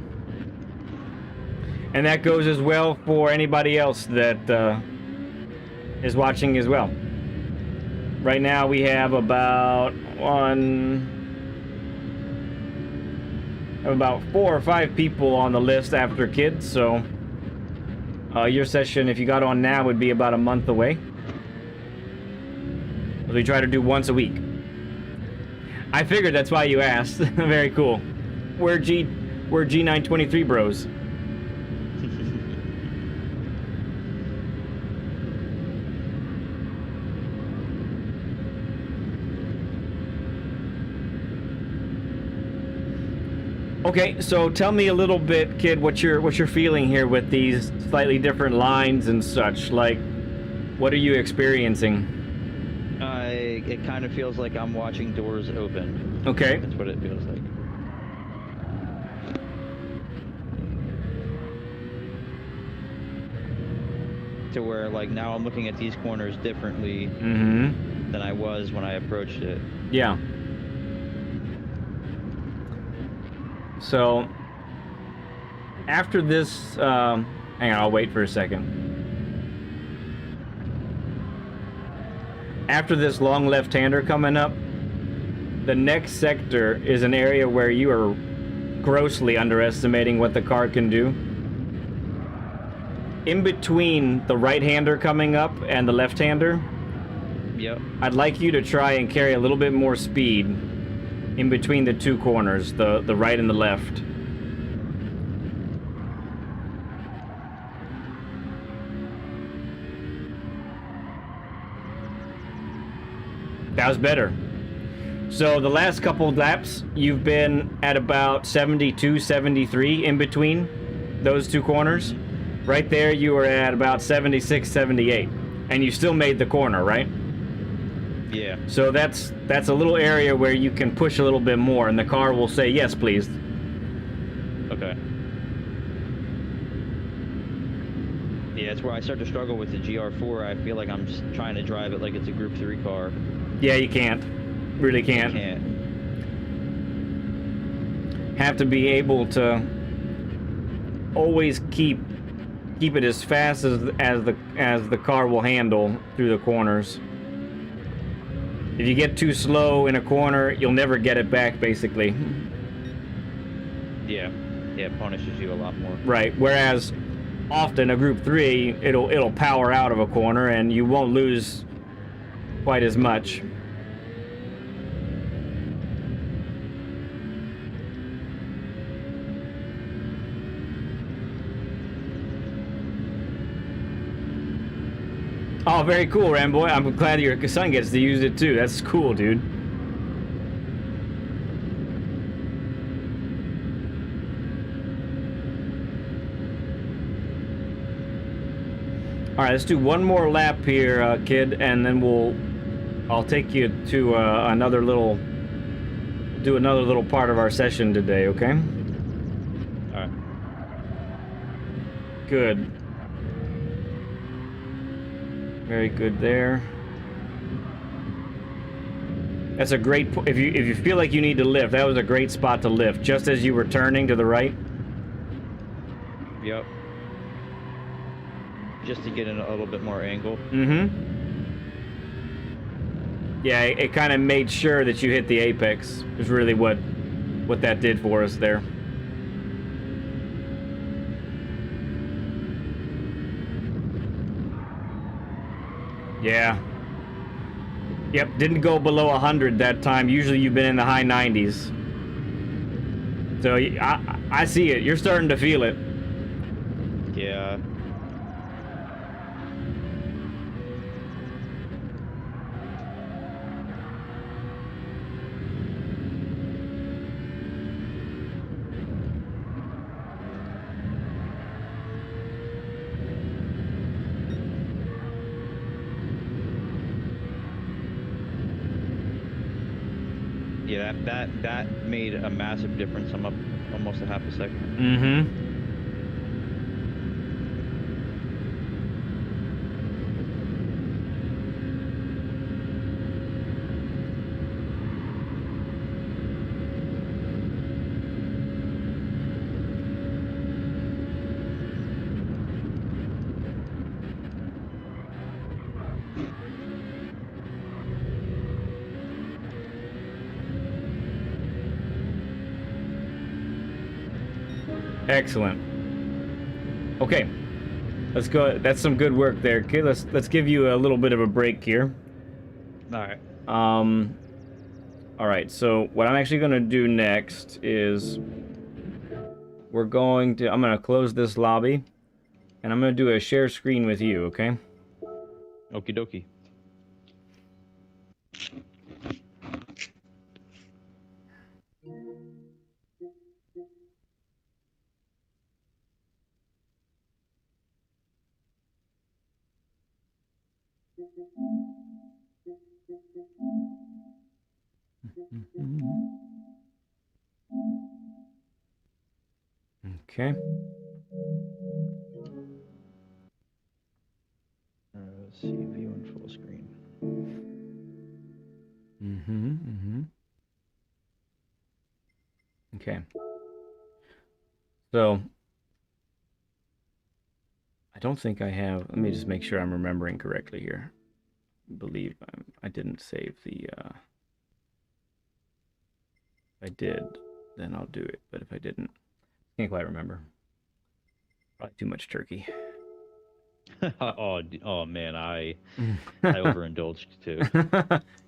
And that goes as well for anybody else that is watching as well. Right now we have about 4 or 5 people on the list after kids, so your session, if you got on now, would be about a month away. We try to do once a week. I figured that's why you asked. Very cool. We're G923 bros. Okay, so tell me a little bit, kid, what you're feeling here with these slightly different lines and such. Like, what are you experiencing? It kind of feels like I'm watching doors open. Okay. That's what it feels like. To where, like, now I'm looking at these corners differently than I was when I approached it. Yeah. So, after this, hang on, I'll wait for a second. After this long left-hander coming up, the next sector is an area where you are grossly underestimating what the car can do. In between the right-hander coming up and the left-hander, Yep. I'd like you to try and carry a little bit more speed in between the two corners, the right and the left. That was better. So the last couple of laps, you've been at about 72, 73 in between those two corners. Right there, you were at about 76, 78. And you still made the corner, right? Yeah. So that's a little area where you can push a little bit more, and the car will say, yes, please. Okay. Yeah, it's where I start to struggle with the GR4. I feel like I'm just trying to drive it like it's a Group 3 car. Yeah, you can't. Really can't. I can't. Have to be able to always keep keep it as fast as the car will handle through the corners. If you get too slow in a corner, you'll never get it back, basically. Yeah, it punishes you a lot more. Right. Whereas often a Group 3, it'll power out of a corner and you won't lose quite as much. Oh, very cool, Ramboy. I'm glad your son gets to use it too. That's cool, dude. All right, let's do one more lap here, kid, and then I'll take you to another little part of our session today, okay? All right. Good. Very good there. That's a great. If you feel like you need to lift, that was a great spot to lift, just as you were turning to the right. Yep. Just to get in a little bit more angle. Mm-hmm. Yeah, it kind of made sure that you hit the apex. Is really what that did for us there. Yeah. Yep, didn't go below 100 that time. Usually you've been in the high 90s. So I see it. You're starting to feel it. Yeah. Yeah, that made a massive difference. I'm up almost a half a second. Mm-hmm. Excellent. Okay, let's go. That's some good work there, kid. Let's give you a little bit of a break here. All right. All right. So what I'm actually going to do next is I'm going to close this lobby, and I'm going to do a share screen with you. Okay. Okie dokie. Okay. Let's see, view in full screen. Okay. So I don't think I have. Let me just make sure I'm remembering correctly here. I believe I didn't save the. If I did, then I'll do it. But if I didn't, can't quite remember. Probably too much turkey. oh man, I overindulged too.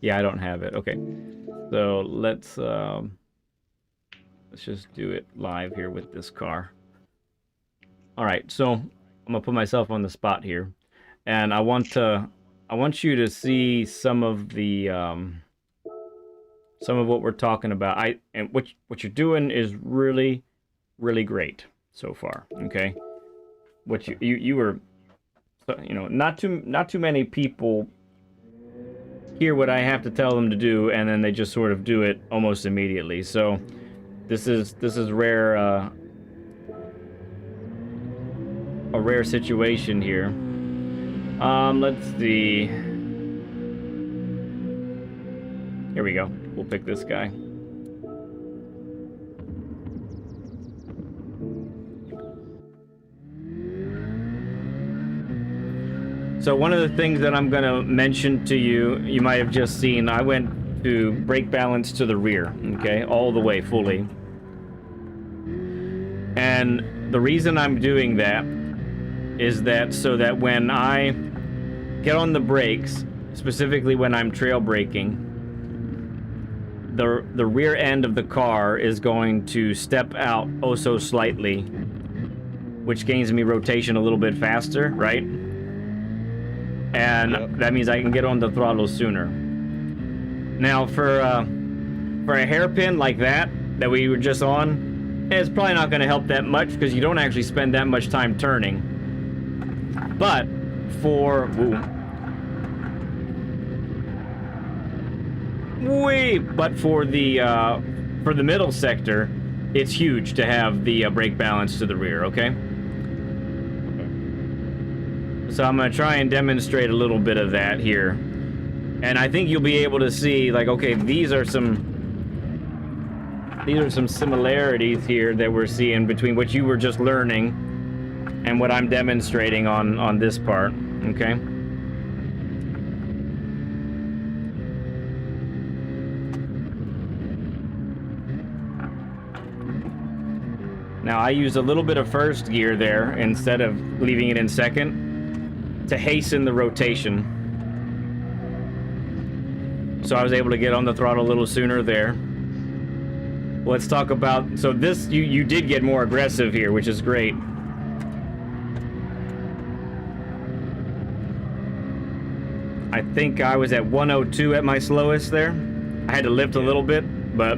Yeah, I don't have it. Okay, so let's just do it live here with this car. All right, so I'm gonna put myself on the spot here, and I want you to see some of what we're talking about. And what you're doing is really, really great so far. Okay, what you were, not too many people hear what I have to tell them to do, and then they just sort of do it almost immediately. So this is rare, a rare situation here. Let's see. Here we go. We'll pick this guy. So one of the things that I'm going to mention to you, you might have just seen, I went to brake balance to the rear, okay, all the way, fully. And the reason I'm doing that is that so that when I get on the brakes, specifically when I'm trail braking, the rear end of the car is going to step out oh so slightly, which gains me rotation a little bit faster, right? And Yep. that means I can get on the throttle sooner. Now, for a hairpin like that we were just on, it's probably not going to help that much because you don't actually spend that much time turning. But for for the middle sector, it's huge to have the brake balance to the rear. Okay. So I'm going to try and demonstrate a little bit of that here. And I think you'll be able to see, like, okay, these are some similarities here that we're seeing between what you were just learning and what I'm demonstrating on this part, okay? Now, I used a little bit of first gear there instead of leaving it in second to hasten the rotation. So I was able to get on the throttle a little sooner there. Let's talk about, so this, you did get more aggressive here, which is great. I think I was at 102 at my slowest there. I had to lift a little bit, but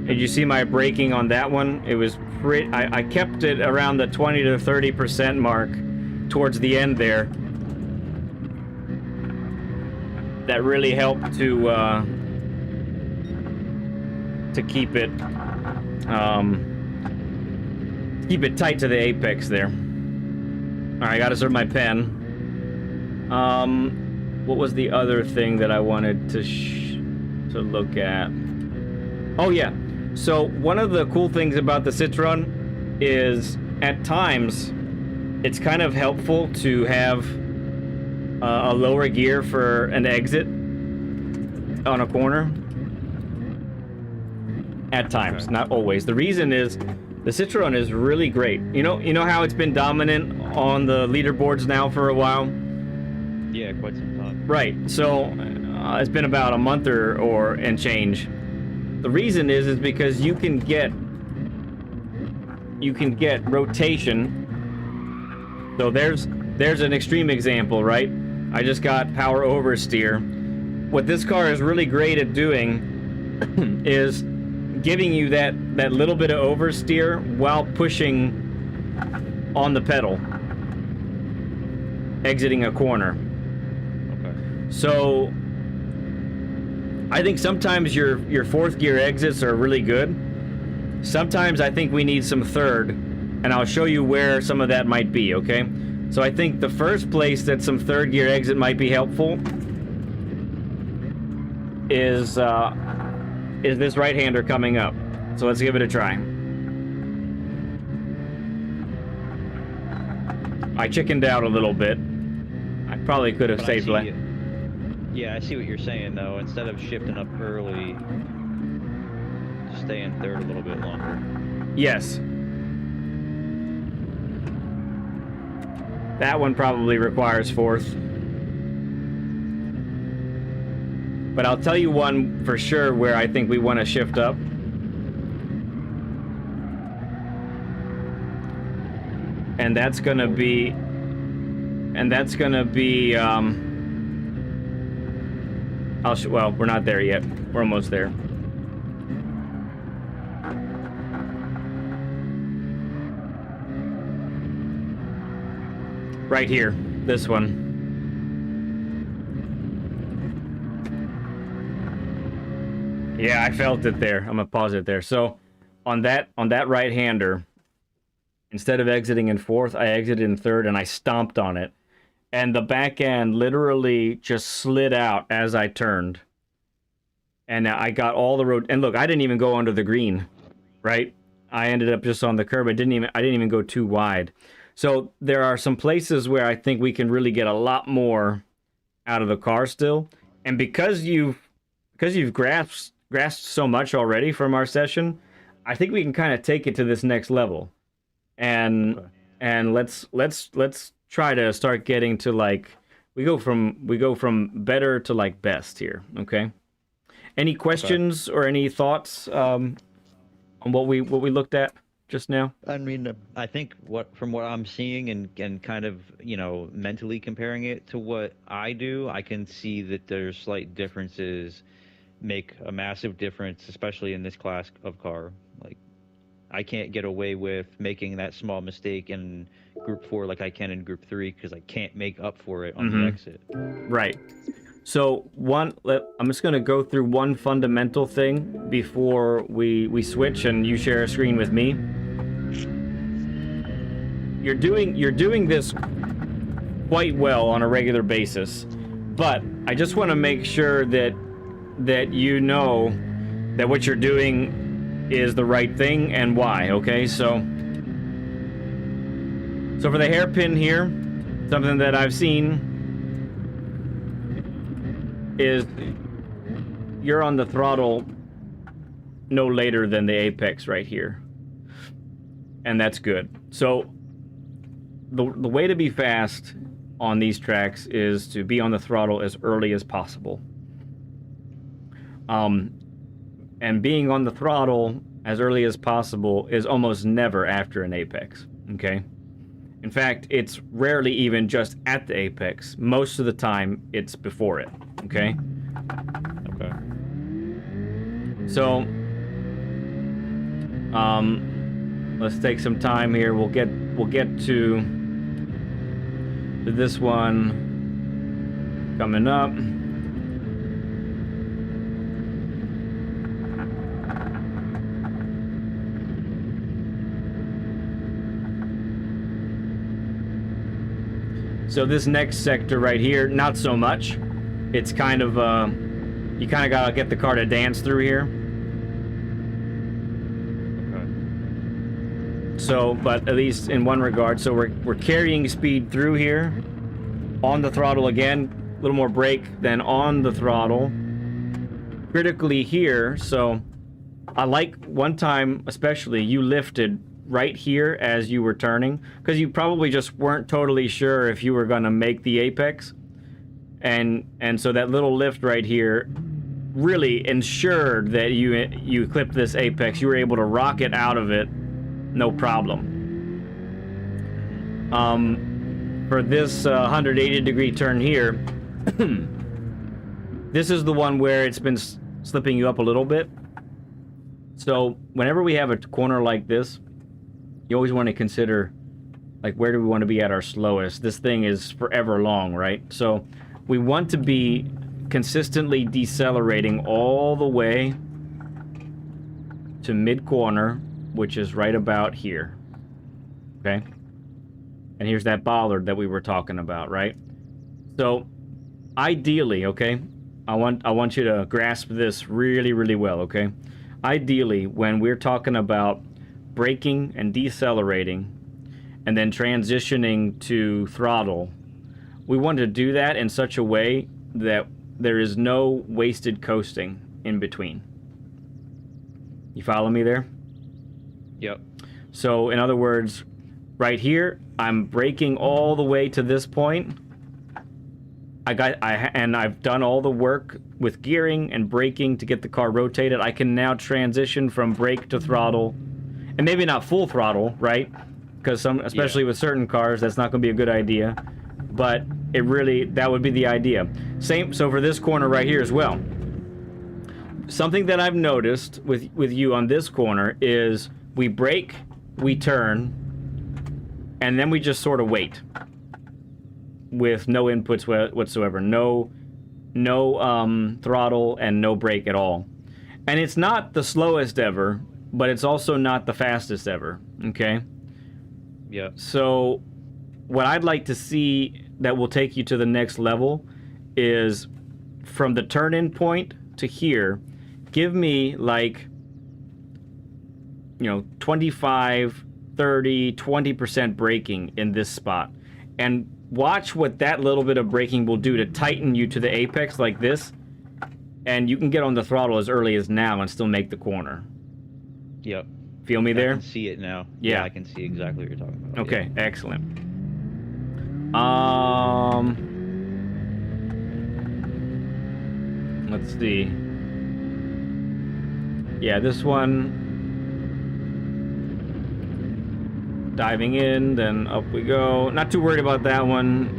did you see my braking on that one? It was pretty, I kept it around the 20 to 30% mark towards the end there. That really helped to keep it tight to the apex there. All right, I gotta serve my pen. What was the other thing that I wanted to look at? Oh yeah. So one of the cool things about the Citroen is at times it's kind of helpful to have a lower gear for an exit on a corner. At times, Okay. not always. The reason is the Citroen is really great. You know how it's been dominant on the leaderboards now for a while? Yeah, quite some time. Right. So it's been about a month or and change. The reason is because you can get rotation. So there's an extreme example, right? I just got power oversteer. What this car is really great at doing is giving you that little bit of oversteer while pushing on the pedal, exiting a corner. Okay. So I think sometimes your fourth gear exits are really good. Sometimes I think we need some third, and I'll show you where some of that might be, okay? So I think the first place that some third gear exit might be helpful is this right-hander coming up. So let's give it a try. I chickened out a little bit. I probably could have But stayed flat. Yeah, I see what you're saying though. Instead of shifting up early, just stay in third a little bit longer. Yes. That one probably requires fourth. But I'll tell you one for sure where I think we want to shift up. And that's gonna be well, we're not there yet. We're almost there. Right here, this one. Yeah, I felt it there. I'm gonna pause it there. So on that right-hander, instead of exiting in fourth, I exited in third and I stomped on it. And the back end literally just slid out as I turned. And I got all the road. And look, I didn't even go under the green, right? I ended up just on the curb. I didn't even go too wide. So there are some places where I think we can really get a lot more out of the car still. And because you've grasped so much already from our session, I think we can kind of take it to this next level. And let's try to start getting to like we go from better to like best here, okay? Any questions or any thoughts on what we looked at just now? I mean, I think from what I'm seeing and kind of, mentally comparing it to what I do, I can see that there's slight differences make a massive difference, especially in this class of car. Like, I can't get away with making that small mistake in Group 4 like I can in Group 3 because I can't make up for it on the exit. Right. So I'm just going to go through one fundamental thing before we switch and you share a screen with me. You're doing this quite well on a regular basis, but I just want to make sure that you know that what you're doing is the right thing and why, okay? So for the hairpin here, something that I've seen is you're on the throttle no later than the apex right here. And that's good. So the way to be fast on these tracks is to be on the throttle as early as possible. And being on the throttle as early as possible is almost never after an apex, okay? In fact, it's rarely even just at the apex. Most of the time, it's before it, okay? Okay. So, let's take some time here. We'll get to this one coming up. So this next sector right here, not so much. It's kind of, you kind of gotta get the car to dance through here. Okay. So, but at least in one regard, so we're carrying speed through here. On the throttle again, a little more brake than on the throttle. Critically here, so I like one time especially, you lifted right here as you were turning, because you probably just weren't totally sure if you were going to make the apex, and so that little lift right here really ensured that you clipped this apex. You were able to rocket out of it no problem. For this 180 degree turn here, this is the one where it's been slipping you up a little bit. So whenever we have a corner like this, you always want to consider, like, where do we want to be at our slowest? This thing is forever long, right? So we want to be consistently decelerating all the way to mid-corner, which is right about here, okay? And here's that bollard that we were talking about, right? So ideally, okay, I want you to grasp this really, really well, okay? Ideally, when we're talking about braking and decelerating and then transitioning to throttle, we want to do that in such a way that there is no wasted coasting in between. You follow me there? Yep. So in other words, right here, I'm braking all the way to this point. I've done all the work with gearing and braking to get the car rotated. I can now transition from brake to throttle. And maybe not full throttle, right? Because especially with certain cars, that's not going to be a good idea. But that would be the idea. So for this corner right here as well. Something that I've noticed with you on this corner is we brake, we turn, and then we just sort of wait with no inputs whatsoever. No throttle and no brake at all. And it's not the slowest ever, but it's also not the fastest ever, okay? Yeah. So what I'd like to see that will take you to the next level is from the turn-in point to here, give me like 25, 30, 20% braking in this spot. And watch what that little bit of braking will do to tighten you to the apex like this. And you can get on the throttle as early as now and still make the corner. Yep. Feel me there? I can see it now. Yeah. I can see exactly what you're talking about. Okay, yeah. excellent. Let's see. Yeah, this one. Diving in, then up we go. Not too worried about that one.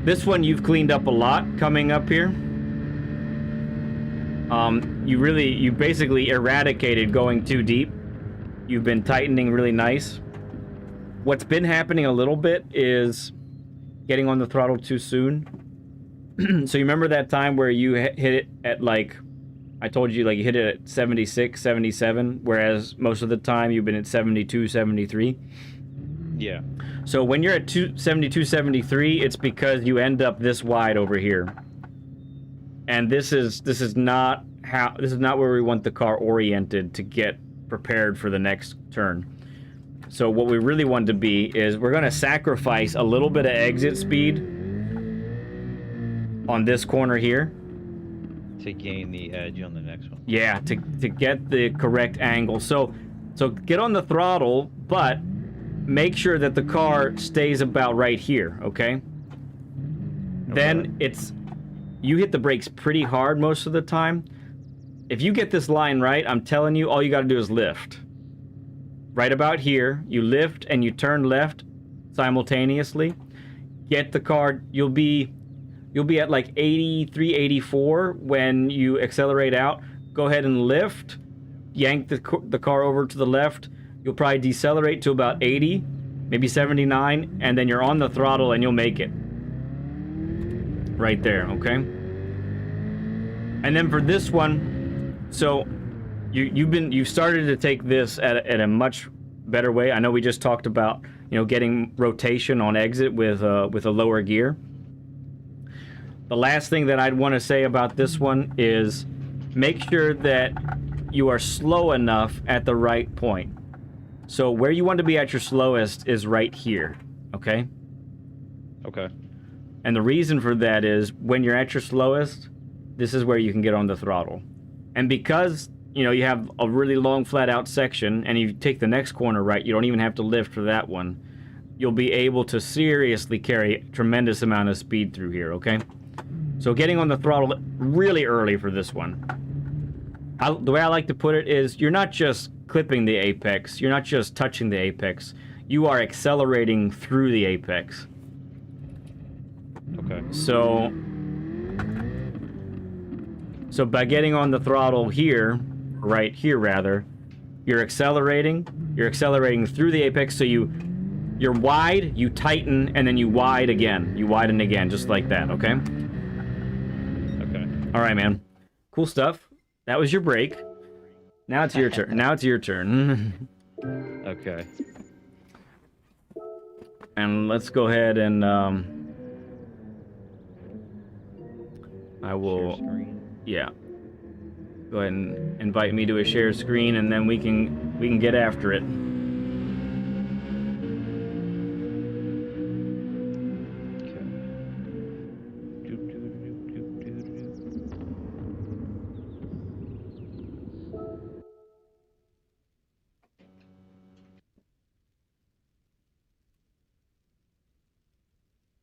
This one you've cleaned up a lot coming up here. You basically eradicated going too deep. You've been tightening really nice. What's been happening a little bit is getting on the throttle too soon. So you remember that time where you hit it at like, I told you, like you hit it at 76, 77, whereas most of the time you've been at 72, 73. Yeah. So when you're at 72, 73, it's because you end up this wide over here. And this is not where we want the car oriented to get prepared for the next turn. So what we really want to be is we're going to sacrifice a little bit of exit speed on this corner here to gain the edge on the next one. Yeah, to get the correct angle. So get on the throttle, but make sure that the car stays about right here, okay? Then you hit the brakes pretty hard most of the time. If you get this line right, I'm telling you, all you got to do is lift. Right about here, you lift and you turn left simultaneously. Get the car, you'll be at like 83, 84 when you accelerate out. Go ahead and lift, yank the car over to the left. You'll probably decelerate to about 80, maybe 79, and then you're on the throttle and you'll make it. Right there, okay? And then for this one, so you've started to take this at a much better way. I know we just talked about, getting rotation on exit with a lower gear. The last thing that I'd want to say about this one is make sure that you are slow enough at the right point. So where you want to be at your slowest is right here, okay? Okay. And the reason for that is when you're at your slowest, this is where you can get on the throttle. And because, you have a really long flat out section and you take the next corner right, you don't even have to lift for that one. You'll be able to seriously carry a tremendous amount of speed through here, okay? So getting on the throttle really early for this one. The way I like to put it is you're not just clipping the apex, you're not just touching the apex, you are accelerating through the apex. Okay. So by getting on the throttle here, right here rather, you're accelerating through the apex, so you're wide, you tighten, and then you widen again, just like that, okay? Okay. All right, man. Cool stuff. That was your break. Now it's your turn. Okay. And let's go ahead and I will. Share screen. Yeah. Go ahead and invite me to a share screen, and then we can get after it.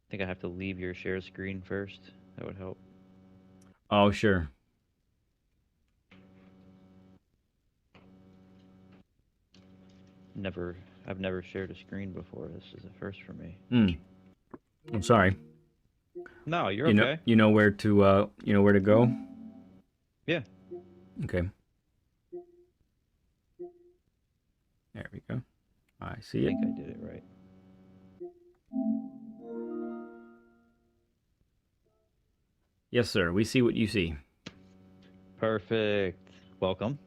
I think I have to leave your share screen first. That would help. Oh, sure. I've never shared a screen before. This is a first for me. I'm sorry. No, you're okay. You know where to go? Yeah. Okay. There we go. I see it. I think I did it right. Yes, sir. We see what you see. Perfect. Welcome.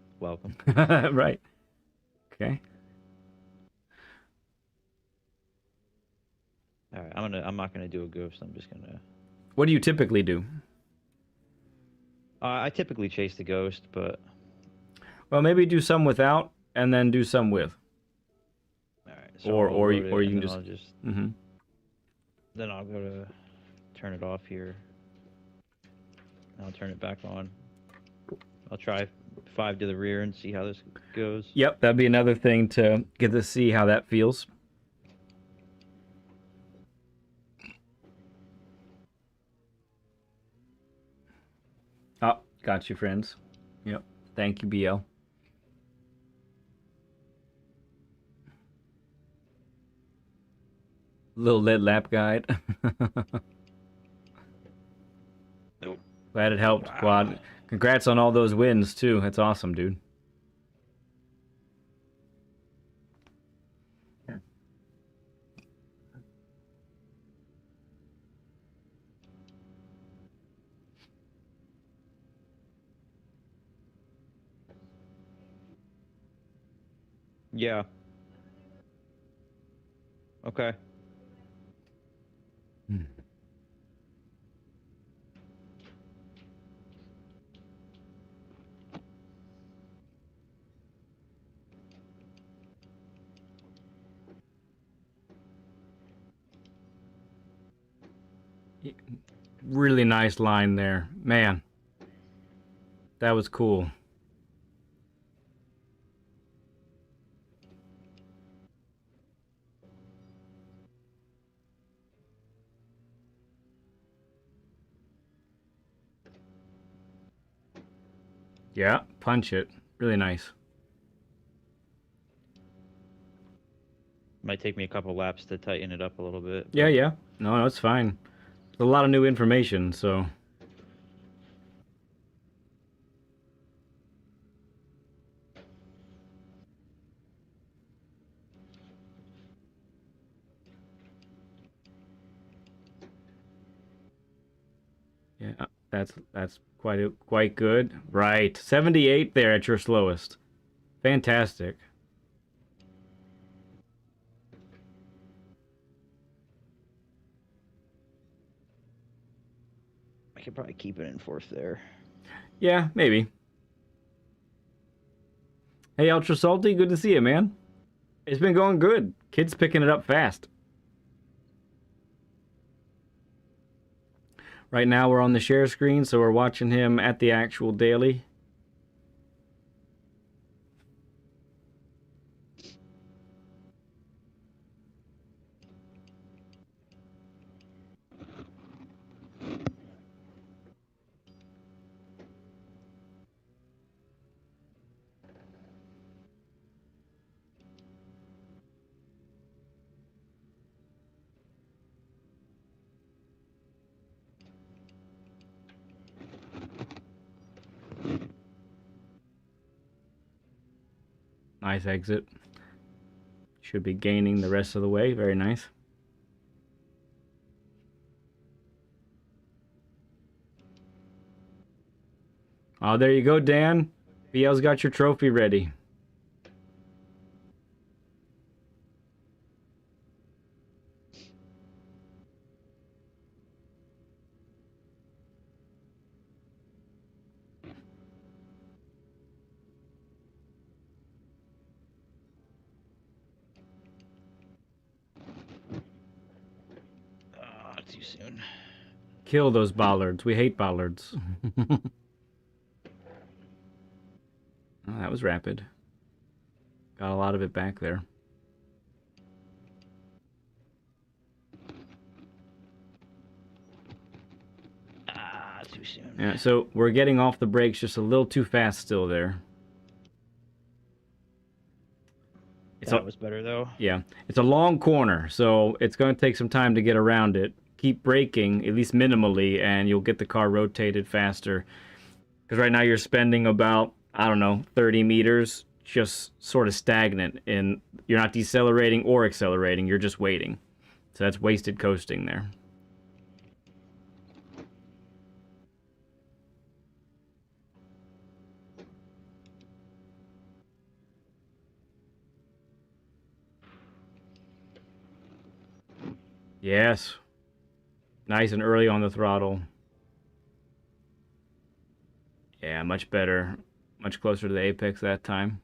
Right. Okay. All right. I'm not gonna do a ghost. I'm just gonna. What do you typically do? I typically chase the ghost, but. Well, maybe do some without and then do some with. All right. So Or I'll or load it, or you and can then I'll just. just Mm-hmm. then I'll go to turn it off here. I'll turn it back on. I'll try 5 to the rear and see how this goes. Yep, that'd be another thing to get to see how that feels. Oh, got you, friends. Yep. Thank you, BL. Little lead lap guide. Nope. Glad it helped, Wow. Quad. Congrats on all those wins, too. That's awesome, dude. Yeah. Okay. Really nice line there. Man, that was cool. Yeah, punch it. Really nice. Might take me a couple laps to tighten it up a little bit. Yeah, yeah. No, it's fine. There's a lot of new information, so. Yeah, that's quite good. Right. 78 there at your slowest. Fantastic. I could probably keep it in fourth there. Yeah, maybe. Hey, Ultra Salty, good to see you, man. It's been going good. Kid's picking it up fast. Right now we're on the share screen, so we're watching him at the actual daily. Nice exit. Should be gaining the rest of the way. Very nice. Oh, there you go, Dan. BL's got your trophy ready. Too soon. Kill those bollards. We hate bollards. Oh, that was rapid. Got a lot of it back there. Too soon. Yeah, so we're getting off the brakes just a little too fast still there. That was better though. Yeah, it's a long corner, so it's going to take some time to get around it. Keep braking, at least minimally, and you'll get the car rotated faster. Because right now you're spending about, I don't know, 30 meters just sort of stagnant. And you're not decelerating or accelerating, you're just waiting. So that's wasted coasting there. Yes. Nice and early on the throttle. Yeah, much better. much closer to the apex that time.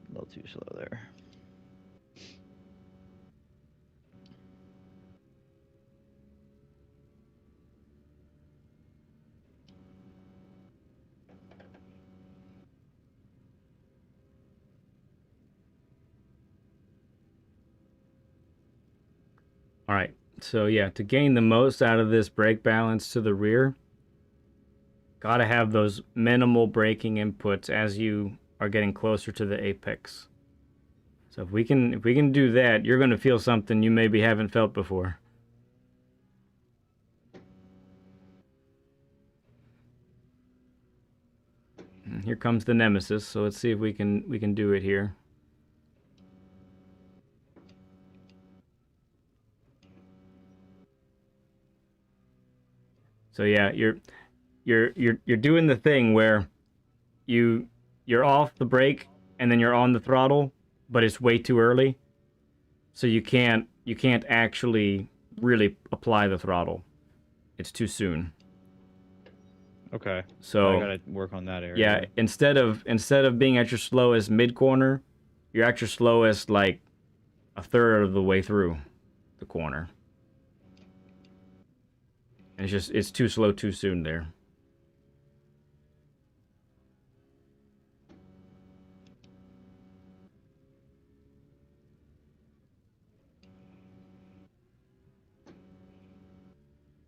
A little too slow there. All right, so yeah, to gain the most out of this brake balance to the rear, gotta have those minimal braking inputs as you are getting closer to the apex. So if we can do that, you're gonna feel something you maybe haven't felt before. And here comes the nemesis, so let's see if we can do it here. So yeah, you're doing the thing where you're off the brake and then you're on the throttle, but it's way too early. So you can't actually really apply the throttle. It's too soon. Okay. So I gotta work on that area. yeah, instead of being at your slowest mid corner, you're at your slowest like a third of the way through the corner. And it's too slow too soon there.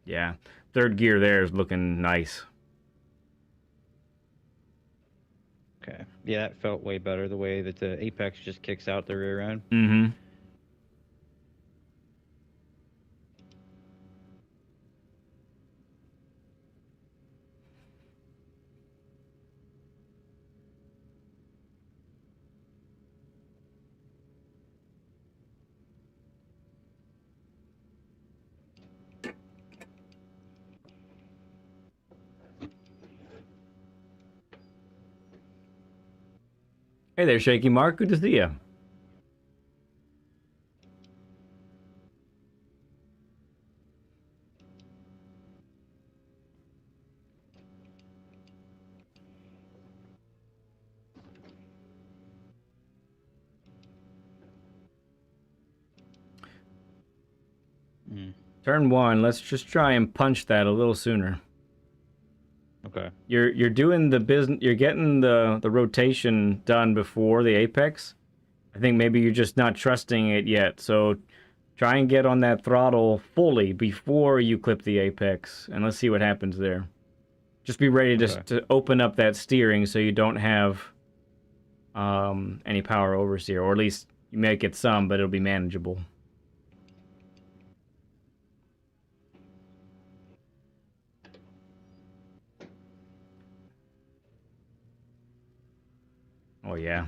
Yeah, third gear there is looking nice. Okay. Yeah, it felt way better the way that the apex just kicks out the rear end. Mm-hmm. Hey there, Shaky Mark. Good to see you. Turn one. Let's just try and punch that a little sooner. Okay. You're doing the business. You're getting the rotation done before the apex. I think maybe you're just not trusting it yet. So try and get on that throttle fully before you clip the apex, and let's see what happens there. Just be ready to open up that steering so you don't have any power oversteer, or at least you may get some, but it'll be manageable. Oh yeah.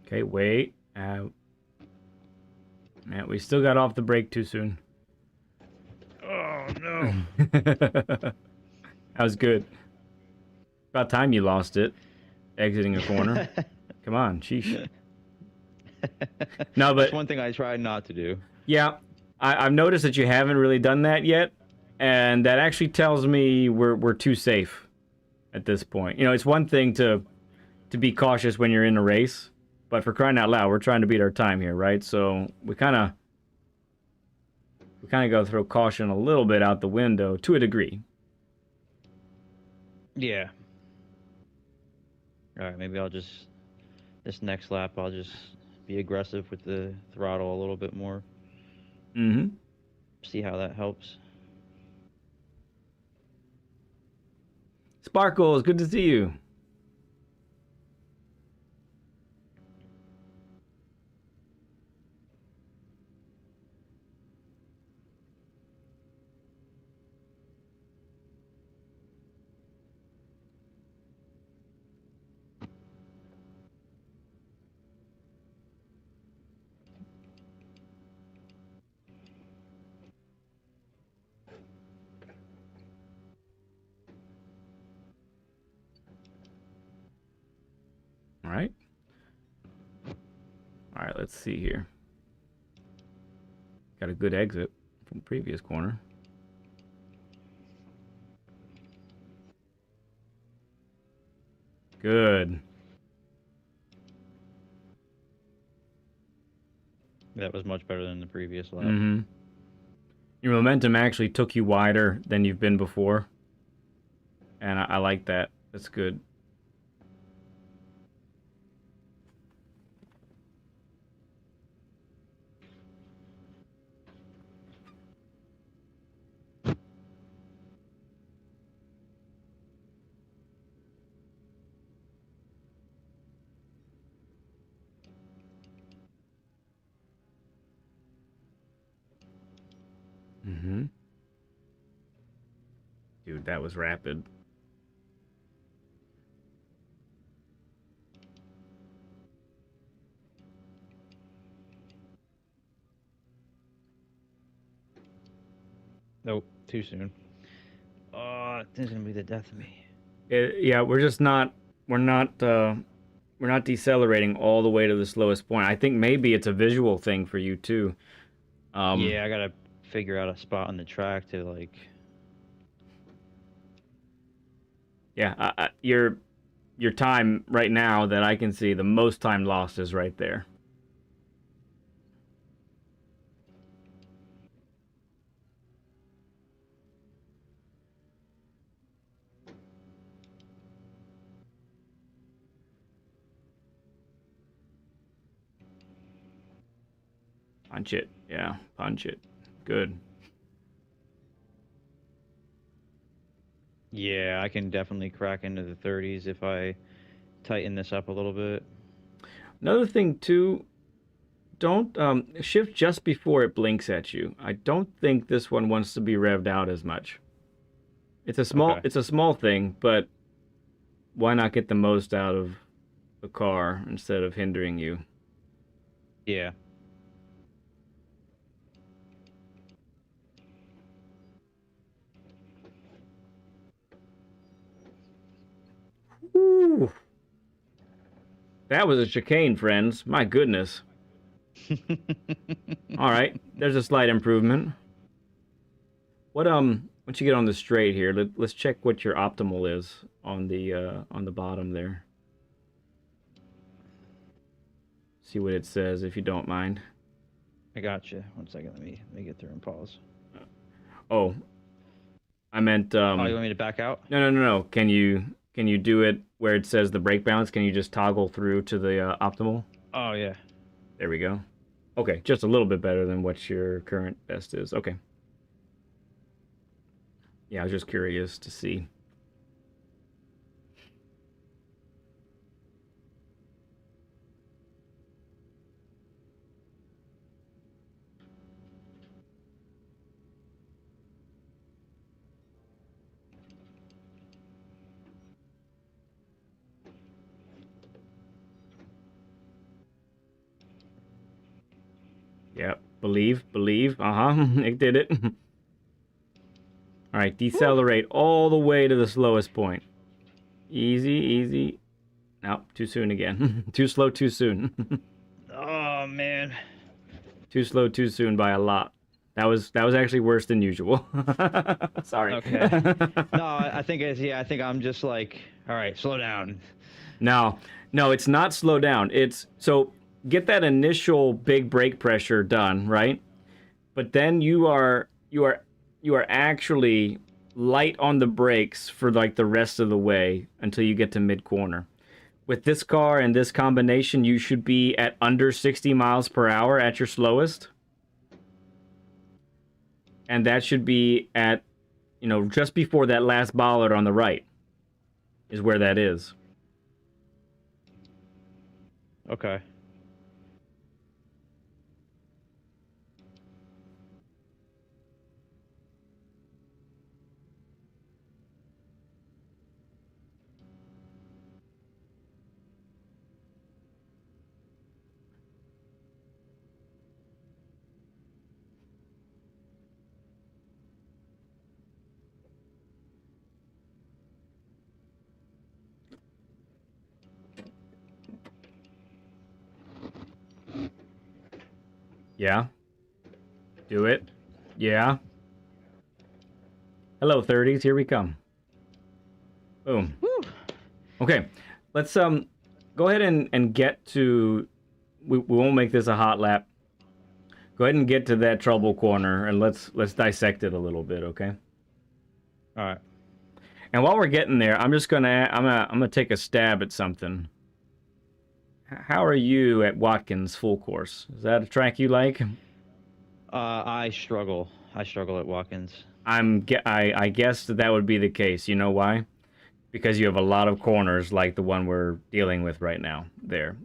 Okay, wait. Man, we still got off the brake too soon. Oh no. That was good. About time you lost it. Exiting a corner. Come on, sheesh. No, but that's one thing I try not to do. yeah, I've noticed that you haven't really done that yet, and that actually tells me we're too safe at this point. You know, it's one thing to be cautious when you're in a race, but for crying out loud, we're trying to beat our time here, right? So we kind of got to throw caution a little bit out the window to a degree. Yeah. All right, maybe I'll just this next lap I'll just be aggressive with the throttle a little bit more. Mm-hmm. See how that helps. Sparkles, good to see you. All right. All right, let's see here. Got a good exit from the previous corner. Good. That was much better than the previous lap. Mm-hmm. Your momentum actually took you wider than you've been before. And I like that. That's good. Mm-hmm. Dude, that was rapid. Nope, too soon. Oh, this is gonna be the death of me. Yeah, we're not decelerating all the way to the slowest point. I think maybe it's a visual thing for you too. Yeah, I gotta figure out a spot on the track to like. Yeah, your time right now that I can see, the most time lost is right there. Punch it. Yeah, punch it. Good. Yeah, I can definitely crack into the 30s if I tighten this up a little bit. Another thing too, don't shift just before it blinks at you. I don't think this one wants to be revved out as much. Okay. It's a small thing, but why not get the most out of the car instead of hindering you? Yeah. Woo. That was a chicane, friends. My goodness. All right, there's a slight improvement. What once you get on the straight here, let's check what your optimal is on the bottom there. See what it says if you don't mind. I got you. 1 second. Let me get through and pause. Oh, I meant Oh, you want me to back out? no. Can you do it where it says the brake balance? Can you just toggle through to the optimal? Oh yeah. There we go. Okay, just a little bit better than what your current best is. Okay. Yeah, I was just curious to see. Yeah, believe. Uh-huh. It did it. All right, decelerate all the way to the slowest point. Easy, easy. Nope, too soon again. Too slow, too soon. Oh man. Too slow, too soon by a lot. That was actually worse than usual. Sorry. Okay. No, I think it's yeah. I think I'm just like, all right, slow down. No, no, it's not slow down. It's so get that initial big brake pressure done, right? But then you are actually light on the brakes for like the rest of the way until you get to mid corner. With this car and this combination, you should be at under 60 miles per hour at your slowest. and that should be at, just before that last bollard on the right is where that is. Okay. Yeah. Do it. Yeah. Hello, 30s. Here we come. Boom. Woo. Okay. Let's go ahead and get to... We won't make this a hot lap. Go ahead and get to that trouble corner, and let's dissect it a little bit, okay? All right. And while we're getting there, I'm gonna take a stab at something. How are you at Watkins full course? Is that a track you like? I struggle. I struggle at Watkins. I guess that would be the case. You know why? Because you have a lot of corners like the one we're dealing with right now. There.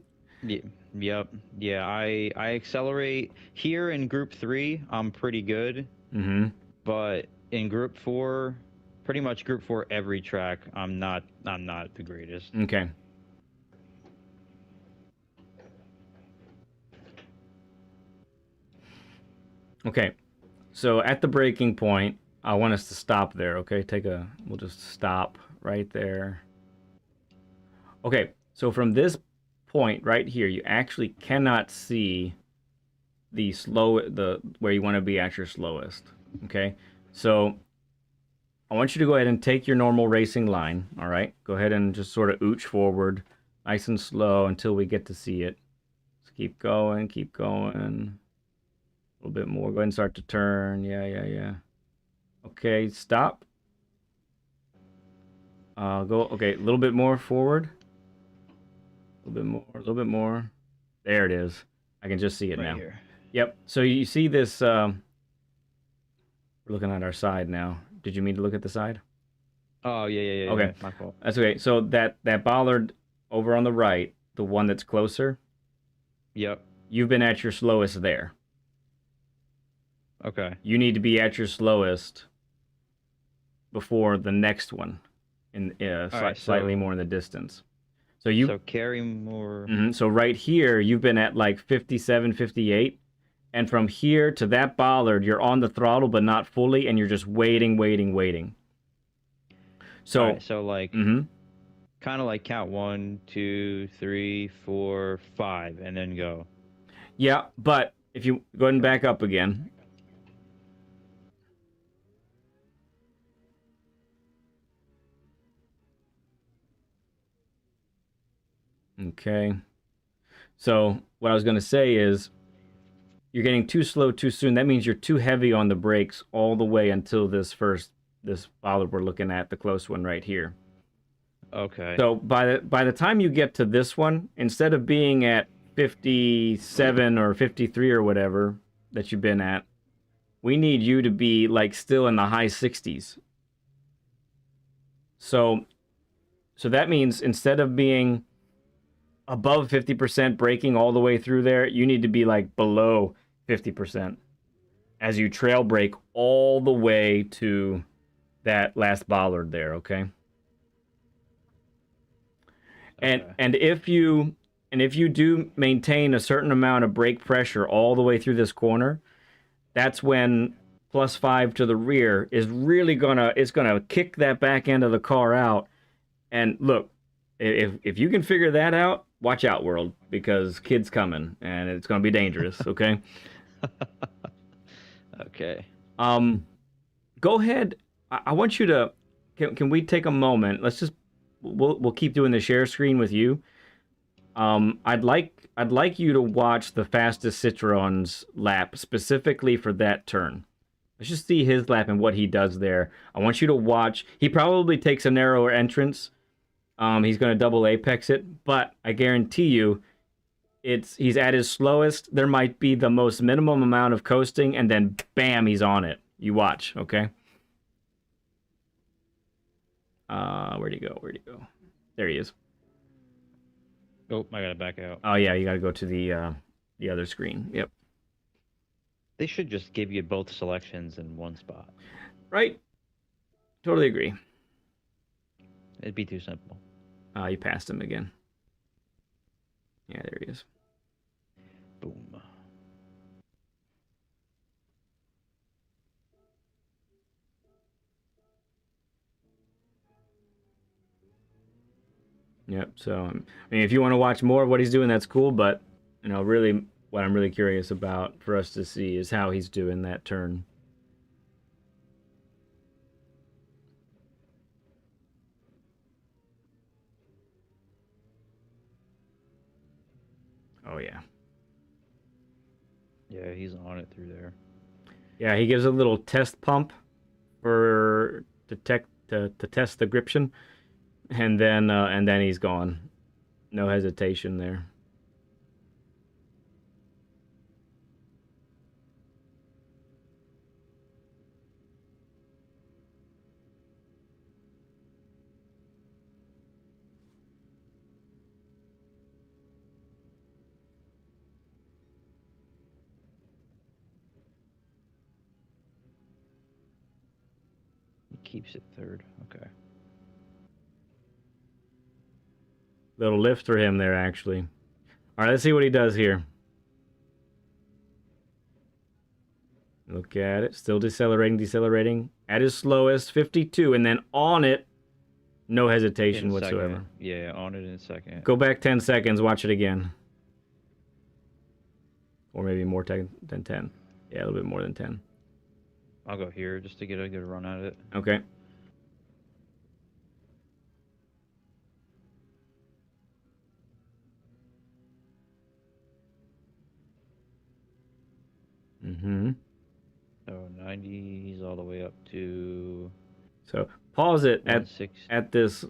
Yeah. Yep. Yeah. I accelerate here in Group 3. I'm pretty good. Mm-hmm. But in Group 4, pretty much Group 4 every track, I'm not the greatest. Okay. Okay. So at the breaking point, I want us to stop there, okay? We'll just stop right there. Okay, so from this point right here, you actually cannot see where you want to be at your slowest, okay? So I want you to go ahead and take your normal racing line, all right? Go ahead and just sort of ooch forward, nice and slow until we get to see it. Just keep going, keep going. A little bit more. Go ahead and start to turn. Yeah. Okay, stop. Okay, a little bit more forward. A little bit more. There it is. I can just see it Right now. here. Yep. So you see this, we're looking at our side now. Did you mean to look at the side? Oh, yeah. Okay. My fault. That's okay. So that bollard over on the right, the one that's closer, Yep. you've been at your slowest there. Okay. You need to be at your slowest before the next one, slightly more in the distance. So carry more. So right here, you've been at like 57, 58. And from here to that bollard, you're on the throttle, but not fully, and you're just waiting. So, Right, so like, kind of like count 1, 2, 3, 4, 5, and then go. Yeah, but if you go ahead and back up again. Okay. So what I was going to say is you're getting too slow too soon. That means you're too heavy on the brakes all the way until this bollard we're looking at, the close one right here. Okay. So by the time you get to this one, instead of being at 57 or 53 or whatever that you've been at, we need you to be like still in the high 60s. So that means instead of being above 50% braking all the way through there, you need to be like below 50% as you trail brake all the way to that last bollard there, okay? And if you do maintain a certain amount of brake pressure all the way through this corner, that's when +5 to the rear is really gonna kick that back end of the car out. And look, if you can figure that out, watch out, world, because kid's coming and it's gonna be dangerous. Okay. Okay. Go ahead. I want you to. Can we take a moment? We'll keep doing the share screen with you. I'd like you to watch the fastest Citroen's lap specifically for that turn. Let's just see his lap and what he does there. I want you to watch. He probably takes a narrower entrance. He's going to double apex it, but I guarantee you, he's at his slowest. There might be the most minimum amount of coasting, and then bam, he's on it. You watch, okay? Where'd he go? Where'd he go? There he is. Oh, I gotta back out. Oh yeah, you got to go to the other screen. Yep. They should just give you both selections in one spot. Right. Totally agree. It'd be too simple. You passed him again. Yeah, there he is. Boom. Yep. So, I mean, if you want to watch more of what he's doing, that's cool. But, really, what I'm really curious about for us to see is how he's doing that turn. Oh, yeah. Yeah, he's on it through there. Yeah, he gives a little test pump to test the gription, and then he's gone. No hesitation there. He keeps it third. Okay. Little lift for him there, actually. All right, let's see what he does here. Look at it. Still decelerating. At his slowest, 52. And then on it, no hesitation whatsoever. Second. Yeah, on it in a second. Go back 10 seconds. Watch it again. Or maybe more than 10. Yeah, a little bit more than 10. I'll go here just to get a good run at it. Okay. Mm-hmm. So 90, he's all the way up to... So pause it at this...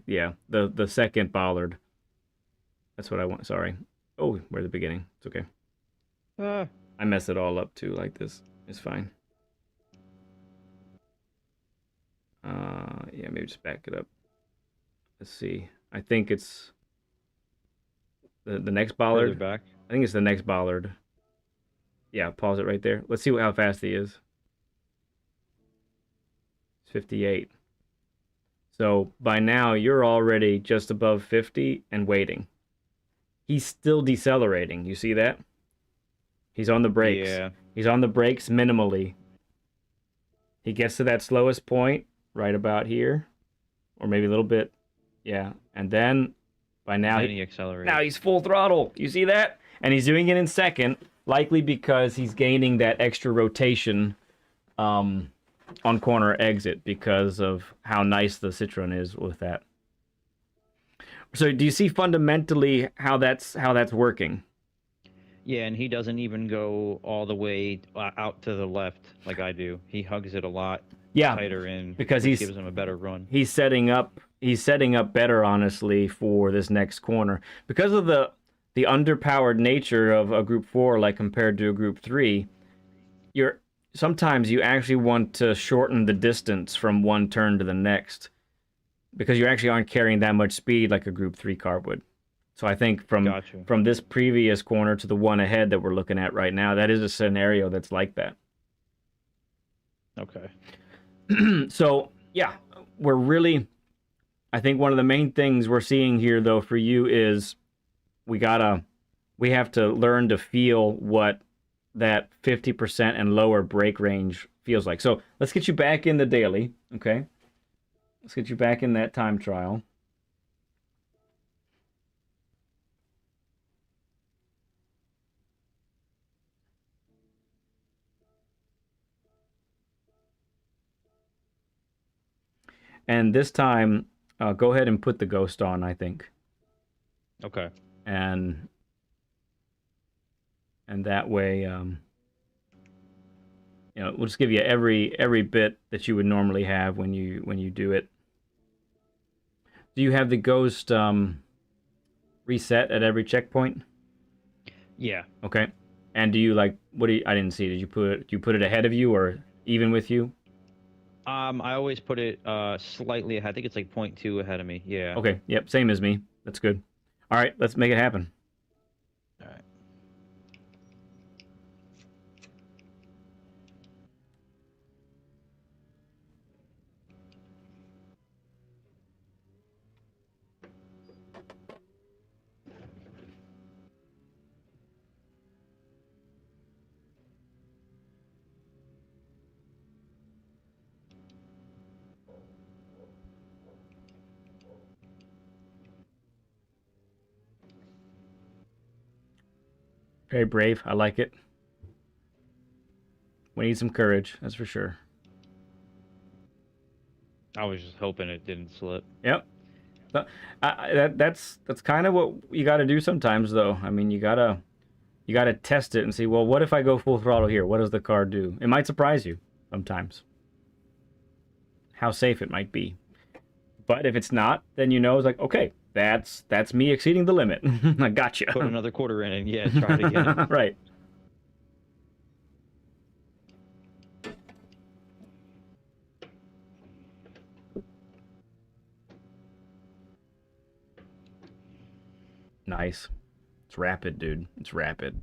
Yeah, the second bollard. That's what I want. Sorry. Oh, we're at the beginning. It's okay. I mess it all up too like this. It's fine. Yeah, maybe just back it up. Let's see. I think it's the next bollard. Further back. I think it's the next bollard. Yeah, pause it right there. Let's see how fast he is. It's 58. So by now you're already just above 50 and waiting. He's still decelerating. You see that? He's on the brakes. Yeah. He's on the brakes minimally. He gets to that slowest point right about here, or maybe a little bit. Yeah, and then by now he accelerates. Now he's full throttle. You see that? And he's doing it in second, likely because he's gaining that extra rotation on corner exit because of how nice the Citroen is with that. So do you see fundamentally how that's working? Yeah, and he doesn't even go all the way out to the left like I do. He hugs it a lot tighter in because he gives him a better run. He's setting up better, honestly, for this next corner because of the underpowered nature of a Group 4, like compared to a Group 3. Sometimes you actually want to shorten the distance from one turn to the next because you actually aren't carrying that much speed like a Group 3 car would. So I think from this previous corner to the one ahead that we're looking at right now, that is a scenario that's like that. Okay. So, yeah, I think one of the main things we're seeing here, though, for you is we have to learn to feel what that 50% and lower brake range feels like. So let's get you back in the daily, okay? Let's get you back in that time trial. And this time, go ahead and put the ghost on, I think. Okay. And that way, we'll just give you every bit that you would normally have when you do it. Do you have the ghost reset at every checkpoint? Yeah. Okay. And do you like what do you, I didn't see. Do you put it ahead of you or even with you? I always put it slightly ahead. I think it's like point 0.2 ahead of me. Yeah. Okay, yep, same as me. That's good. All right, let's make it happen. All right. Very brave. I like it. We need some courage, that's for sure. I was just hoping it didn't slip. Yep. That's kind of what you got to do sometimes, though. I mean, you gotta test it and see. Well, what if I go full throttle here? What does the car do? It might surprise you sometimes. How safe it might be. But if it's not, then you know it's like, okay, that's me exceeding the limit. I gotcha. Put another quarter in and yeah, try it again. Right. Nice. It's rapid, dude. It's rapid.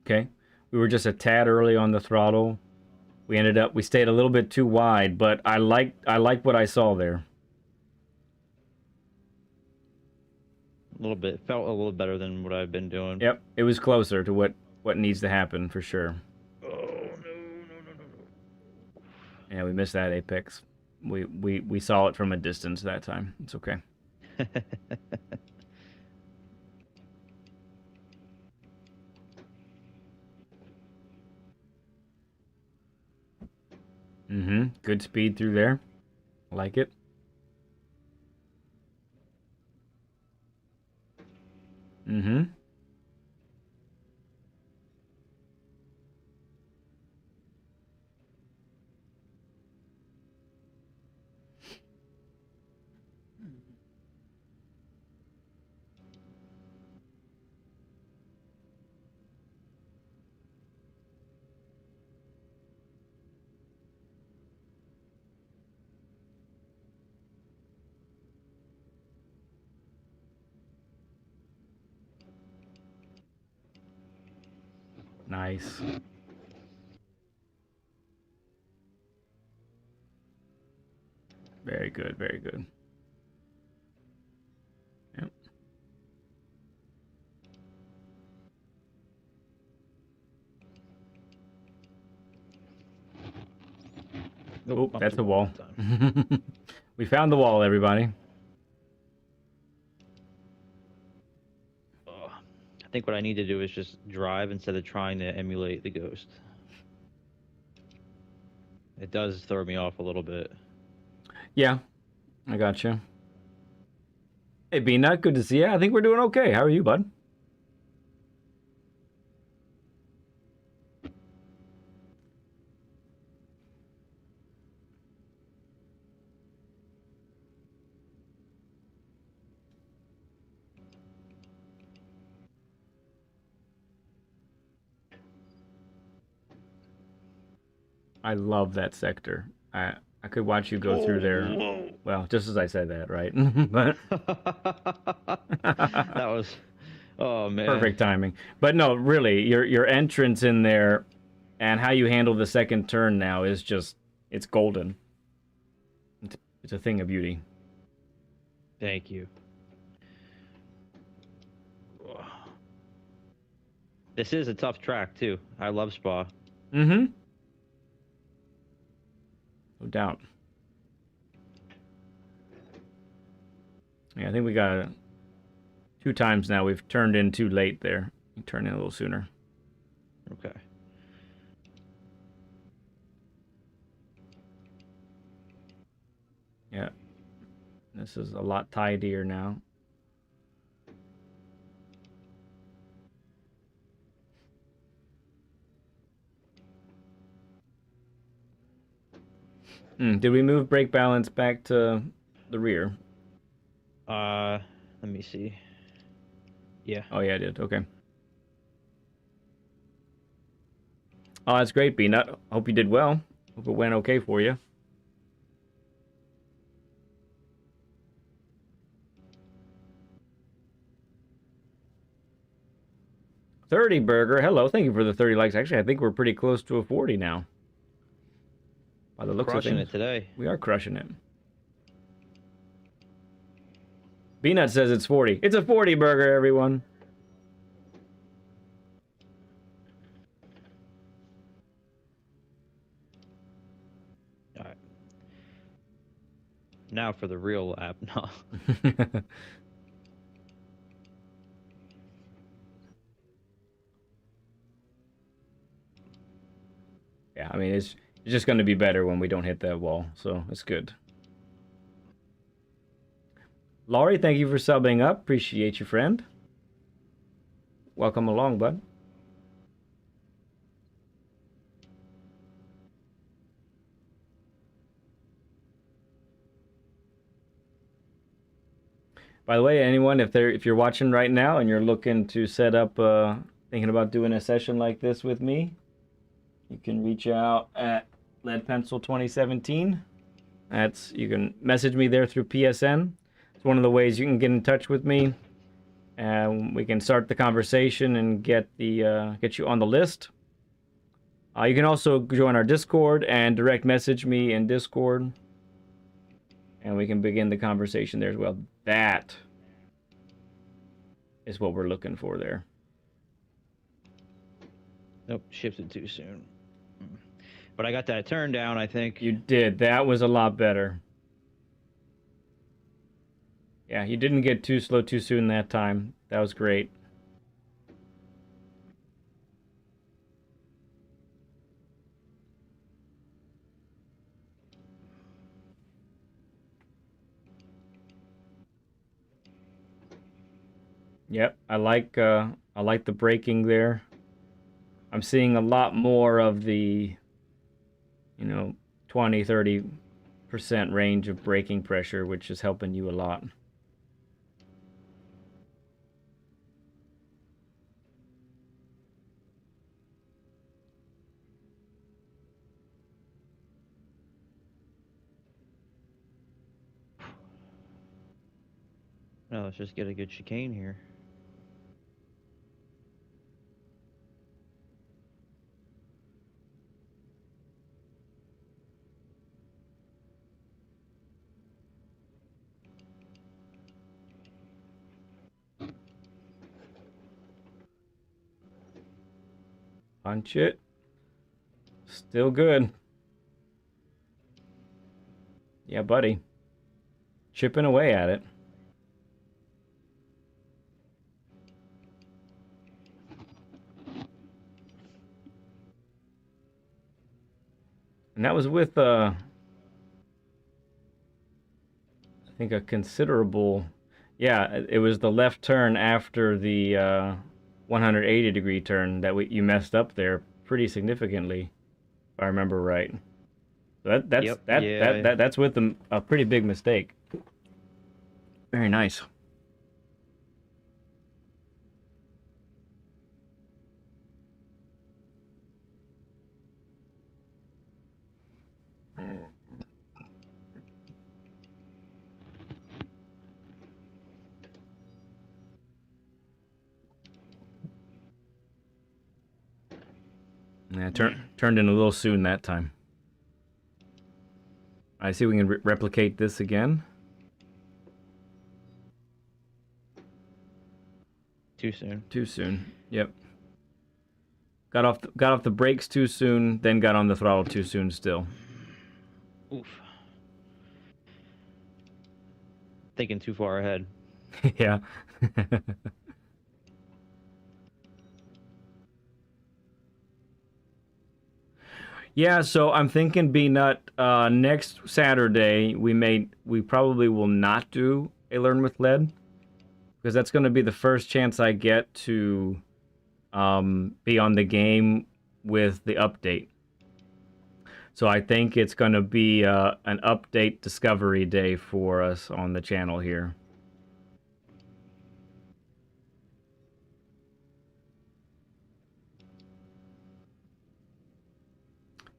Okay. We were just a tad early on the throttle. We stayed a little bit too wide, but I like what I saw there. A little bit. Felt a little better than what I've been doing. Yep, it was closer to what needs to happen for sure. Oh, no. Yeah, we missed that apex. We saw it from a distance that time. It's okay. Mm-hmm. Good speed through there. I like it. Mm-hmm. Nice. Very good, very good. Yep. Oh, that's a wall. We found the wall, everybody. I think what I need to do is just drive instead of trying to emulate the Ghost. It does throw me off a little bit. Yeah, I got you. Hey, Beanut, good to see you. I think we're doing okay. How are you, bud? I love that sector. I could watch you go through there. Whoa. Well, just as I said that, right? But That was, oh man, perfect timing. But no, really, your entrance in there and how you handle the second turn now is just it's golden. It's a thing of beauty. Thank you. This is a tough track too. I love Spa. Mm-hmm. No doubt. Yeah, I think we got 2 times now. We've turned in too late there. You turn in a little sooner. Okay. Yeah. This is a lot tidier now. Did we move brake balance back to the rear? Let me see. Yeah. Oh, yeah, I did. Okay. Oh, that's great, B-Nut. Hope you did well. Hope it went okay for you. $30 Burger. Hello. Thank you for the 30 likes. Actually, I think we're pretty close to a 40 now. By the looks of Crushing things. it today. We are crushing it. B-Nut says it's 40. It's a 40 burger, everyone. All right. Now for the real app. No. Yeah, I mean, it's just going to be better when we don't hit that wall, so it's good. Laurie, thank you for subbing up. Appreciate you, friend. Welcome along, bud. By the way, anyone, if you're watching right now and you're looking to set up, thinking about doing a session like this with me, you can reach out at Lead Pencil 2017. You can message me there through PSN. It's one of the ways you can get in touch with me, and we can start the conversation and get you on the list. You can also join our Discord and direct message me in Discord, and we can begin the conversation there as well. That is what we're looking for there. Nope, shifted too soon. But I got that turn down, I think. You did. That was a lot better. Yeah, you didn't get too slow too soon that time. That was great. Yep, I like the braking there. I'm seeing a lot more of the 20-30% range of braking pressure, which is helping you a lot. No, let's just get a good chicane here. Punch it. Still good. Yeah, buddy. Chipping away at it. And that was with I think a considerable, yeah, it was the left turn after the 180-degree turn that you messed up there pretty significantly, if I remember right. That's with a pretty big mistake. Very nice. Yeah, turned in a little soon that time. I see we can replicate this again. Too soon. Too soon. Yep. Got off the brakes too soon, then got on the throttle too soon still. Oof. Thinking too far ahead. Yeah. Yeah, so I'm thinking B-Nut, next Saturday we probably will not do a Learn with Lead, because that's going to be the first chance I get to be on the game with the update. So I think it's going to be an update discovery day for us on the channel here.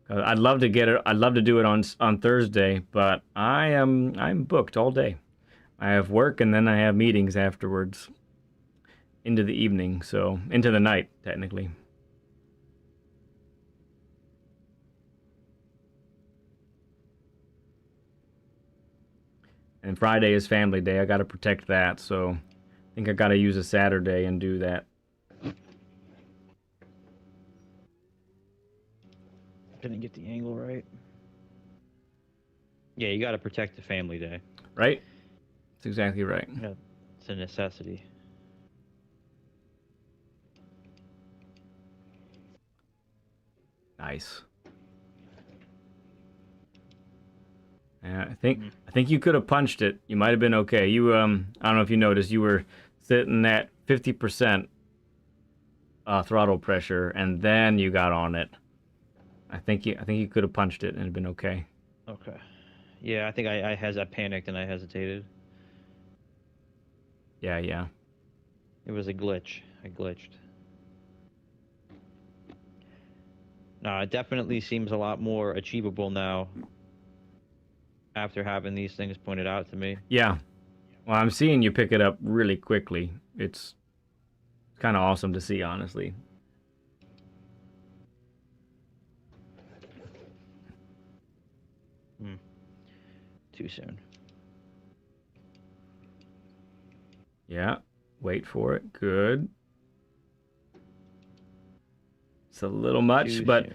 I'd love to get it. I'd love to do it on Thursday, but I'm booked all day. I have work and then I have meetings afterwards into the evening, so into the night technically. And Friday is family day. I got to protect that, so I think I got to use a Saturday and do that. Didn't get the angle right. Yeah, you got to protect the family day. Right? That's exactly right. Yeah, it's a necessity. Nice. Yeah, I think you could have punched it. You might have been okay. You I don't know if you noticed, you were sitting at 50% throttle pressure, and then you got on it. I think you could have punched it and it'd been okay. Okay. Yeah, I think I panicked and I hesitated. Yeah. It was a glitch. I glitched. No, it definitely seems a lot more achievable now after having these things pointed out to me. Yeah. Well, I'm seeing you pick it up really quickly. It's kind of awesome to see, honestly. Too soon. Yeah. Wait for it. Good. It's a little much, but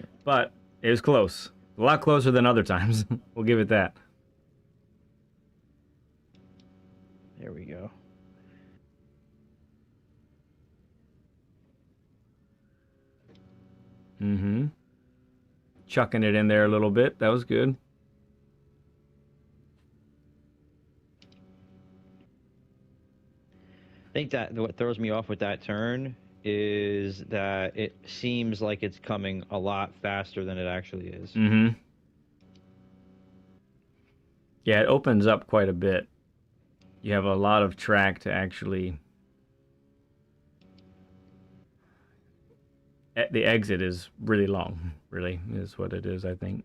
it was close. A lot closer than other times. We'll give it that. There we go. Mm-hmm. Chucking it in there a little bit. That was good. I think that what throws me off with that turn is that it seems like it's coming a lot faster than it actually is. Mm-hmm. Yeah, it opens up quite a bit. You have a lot of track to actually... The exit is really long, really, is what it is, I think.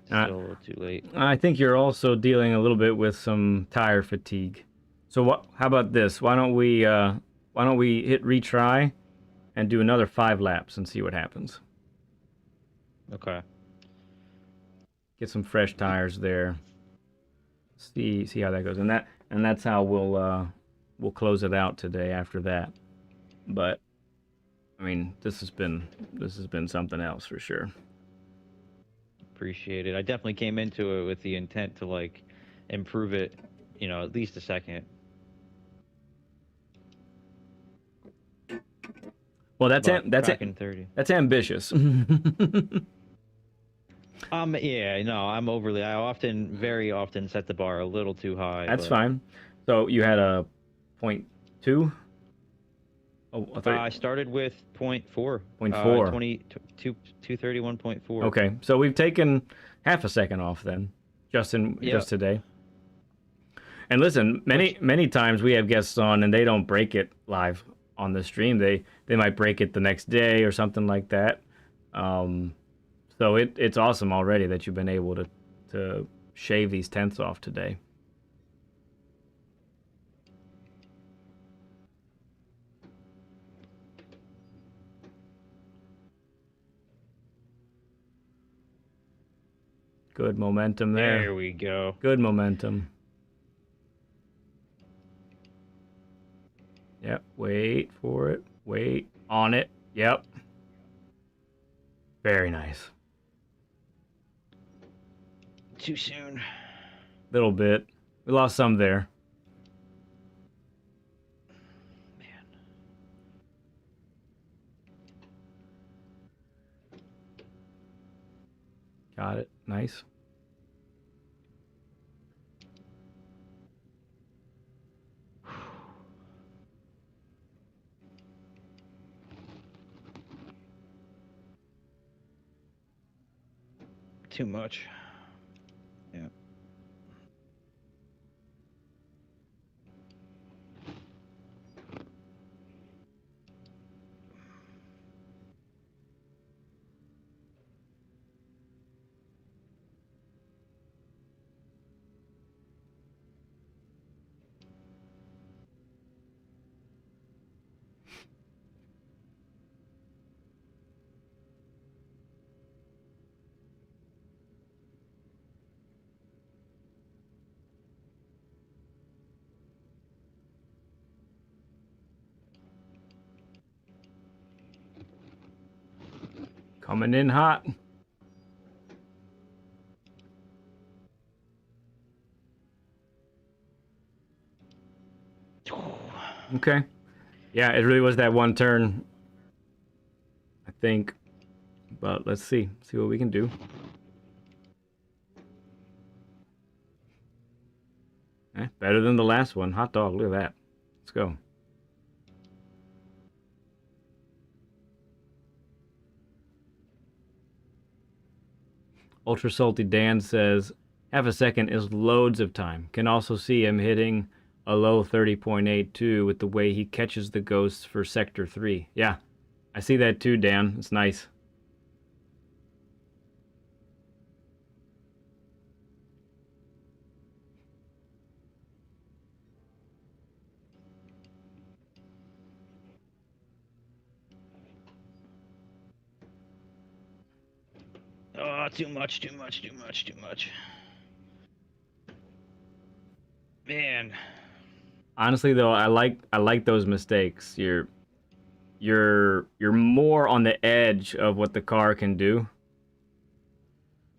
Still a little too late. I think you're also dealing a little bit with some tire fatigue. So how about this? Why don't we hit retry and do another 5 laps and see what happens. Okay. Get some fresh tires there. See how that goes. And that's how we'll close it out today after that. But I mean, this has been something else for sure. Appreciate it. I definitely came into it with the intent to like improve it, at least a second. Well, that's 30. That's ambitious. Yeah, no, very often set the bar a little too high. That's fine. So you had a 0.2? Oh, I started with 0.4. 0.4. 231.4. Okay, so we've taken half a second off then, just today. And listen, many times we have guests on and they don't break it live on the stream. They might break it the next day or something like that. So it's awesome already that you've been able to shave these tenths off today. Good momentum there. There we go. Good momentum. Yep. Wait for it. Wait on it. Yep. Very nice. Too soon. Little bit. We lost some there. Man. Got it. Nice. Too much. Yeah. Coming in hot. Okay. Yeah, it really was that one turn, I think. But let's see. See what we can do. Better than the last one. Hot dog, look at that. Let's go. Ultra Salty Dan says, half a second is loads of time. Can also see him hitting a low 30.82 with the way he catches the ghosts for Sector 3. Yeah, I see that too, Dan. It's nice. Oh, too much, too much, too much, too much. Man. Honestly though, I like those mistakes. You're more on the edge of what the car can do.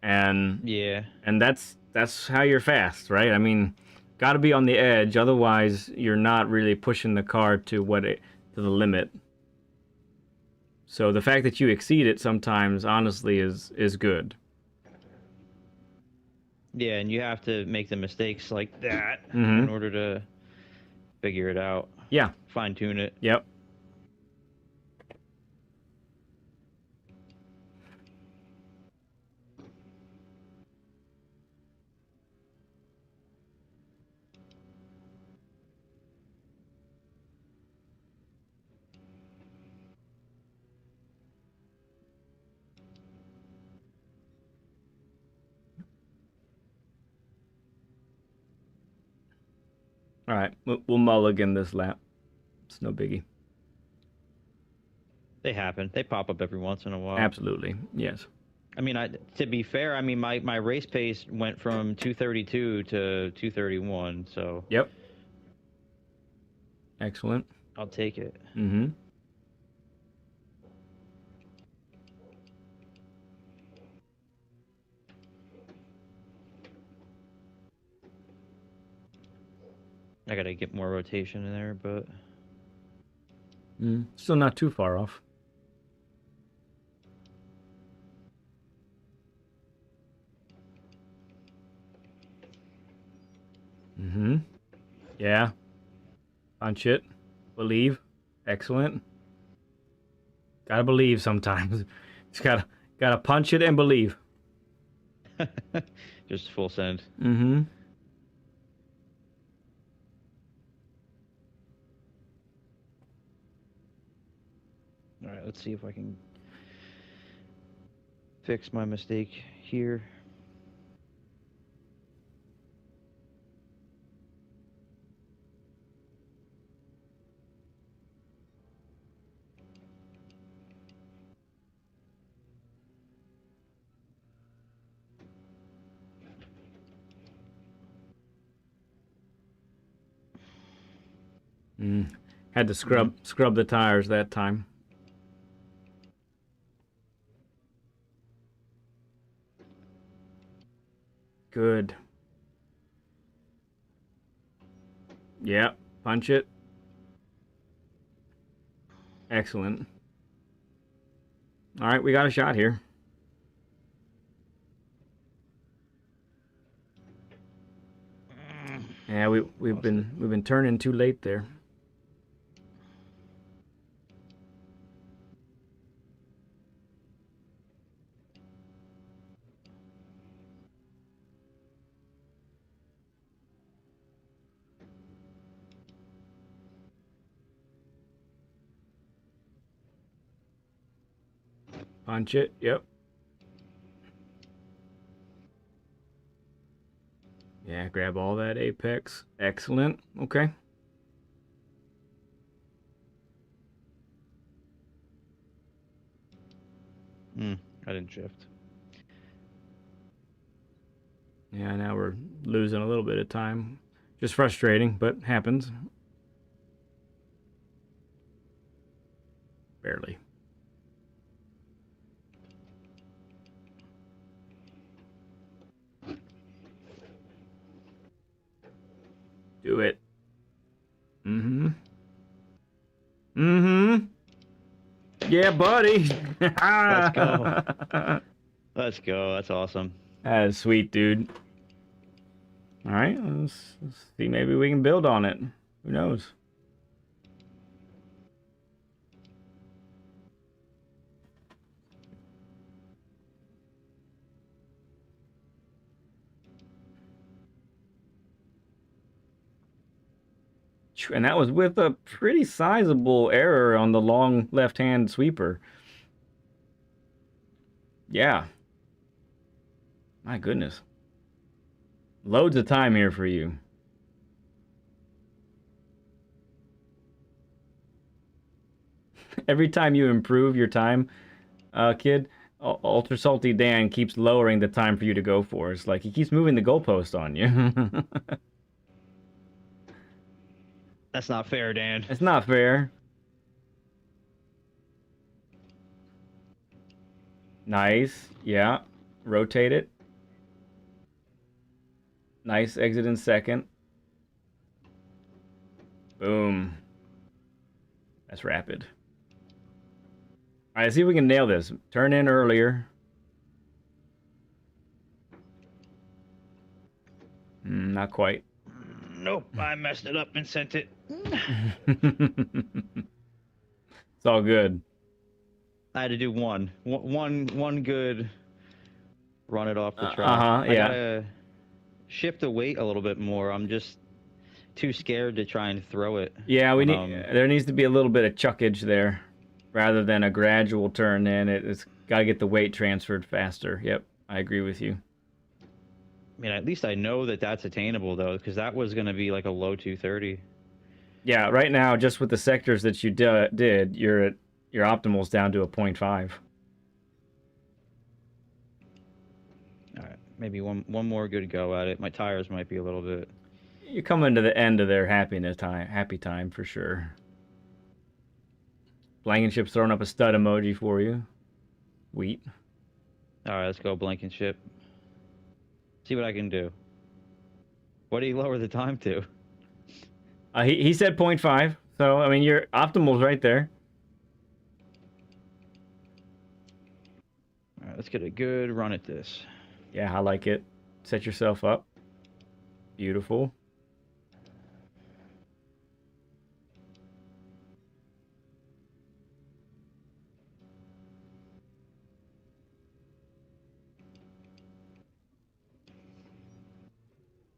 And Yeah. and that's how you're fast, right? I mean, got to be on the edge, otherwise you're not really pushing the car to the limit. So the fact that you exceed it sometimes, honestly, is good. Yeah, and you have to make the mistakes like that Mm-hmm. in order to figure it out. Yeah. Fine tune it. Yep. All right, we'll mulligan this lap. It's no biggie. They happen. They pop up every once in a while. Absolutely, yes. I mean, to be fair, I mean, my race pace went from 232 to 231, so. Yep. Excellent. I'll take it. Mm-hmm. I gotta get more rotation in there, but. Still not too far off. Mm-hmm. Yeah. Punch it. Believe. Excellent. Gotta believe sometimes. Just gotta punch it and believe. Just full send. Mm-hmm. All right, let's see if I can fix my mistake here. Had to scrub the tires that time. Good. Yep. Punch it. Excellent. All right, we got a shot here. Yeah, we've been turning too late there. Punch it. Yep. Yeah, grab all that apex. Excellent. Okay. I didn't shift. Yeah, now we're losing a little bit of time. Just frustrating, but happens. Barely. Do it. Yeah, buddy. Let's go. Let's go. That's awesome. That is sweet, dude. All right, let's see. Maybe we can build on it. Who knows? And that was with a pretty sizable error on the long left-hand sweeper. Yeah. My goodness. Loads of time here for you. Every time you improve your time, kid, Ultra Salty Dan keeps lowering the time for you to go for. It's like he keeps moving the goalpost on you. That's not fair, Dan. It's not fair. Nice. Yeah. Rotate it. Nice exit in second. Boom. That's rapid. All right, let's see if we can nail this. Turn in earlier. Not quite. Nope, I messed it up and sent it. It's all good. I had to do one good run it off the track. Yeah. I gotta shift the weight a little bit more. I'm just too scared to try and throw it. Yeah, there needs to be a little bit of chuckage there rather than a gradual turn in. It's got to get the weight transferred faster. Yep, I agree with you. I mean, at least I know that that's attainable, though, because that was going to be like a low 230. Yeah, right now, just with the sectors that you did, your optimal's down to a 0.5. All right, maybe one more good go at it. My tires might be a little bit. You're coming to the end of their happy time for sure. Blankenship's throwing up a stud emoji for you. Wheat. All right, let's go Blankenship. See what I can do. What do you lower the time to? He said 0.5, so I mean your optimal's right there. All right, let's get a good run at this. Yeah, I like it. Set yourself up. Beautiful.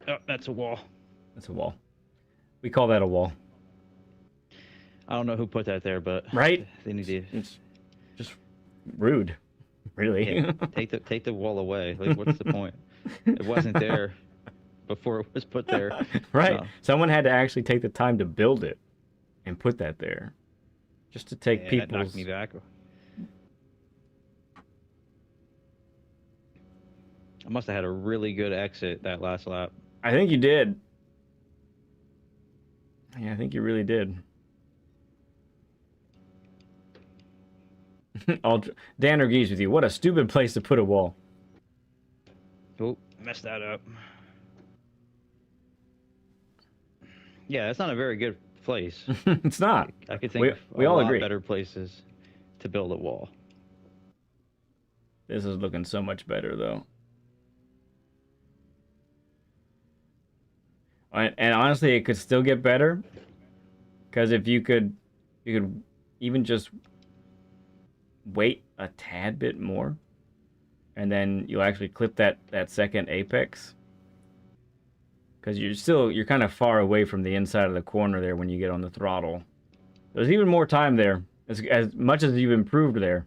Oh, that's a wall. That's a wall. We call that a wall. I don't know who put that there, but right? They need to. It's just rude, really. Yeah, take the wall away. Like, what's the point? It wasn't there before it was put there. Right. So. Someone had to actually take the time to build it and put that there, just to take people's. That knocked me back. I must have had a really good exit that last lap. I think you did. Yeah, I think you really did. Dan agrees with you. What a stupid place to put a wall. Oh, messed that up. Yeah, that's not a very good place. It's not. I could think of We a all lot agree. better places to build a wall. This is looking so much better, though. And honestly, it could still get better. Because if you could even just wait a tad bit more, and then you'll actually clip that second apex. Because you're kind of far away from the inside of the corner there when you get on the throttle. There's even more time there, as much as you've improved there.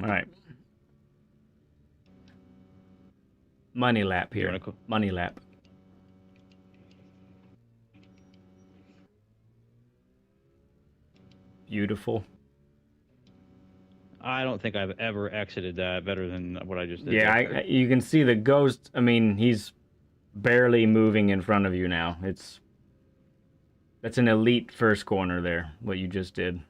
All right. Money lap here. Money lap. Beautiful. I don't think I've ever exited that better than what I just did. Yeah, you can see the ghost. I mean, he's barely moving in front of you now. That's an elite first corner there, what you just did.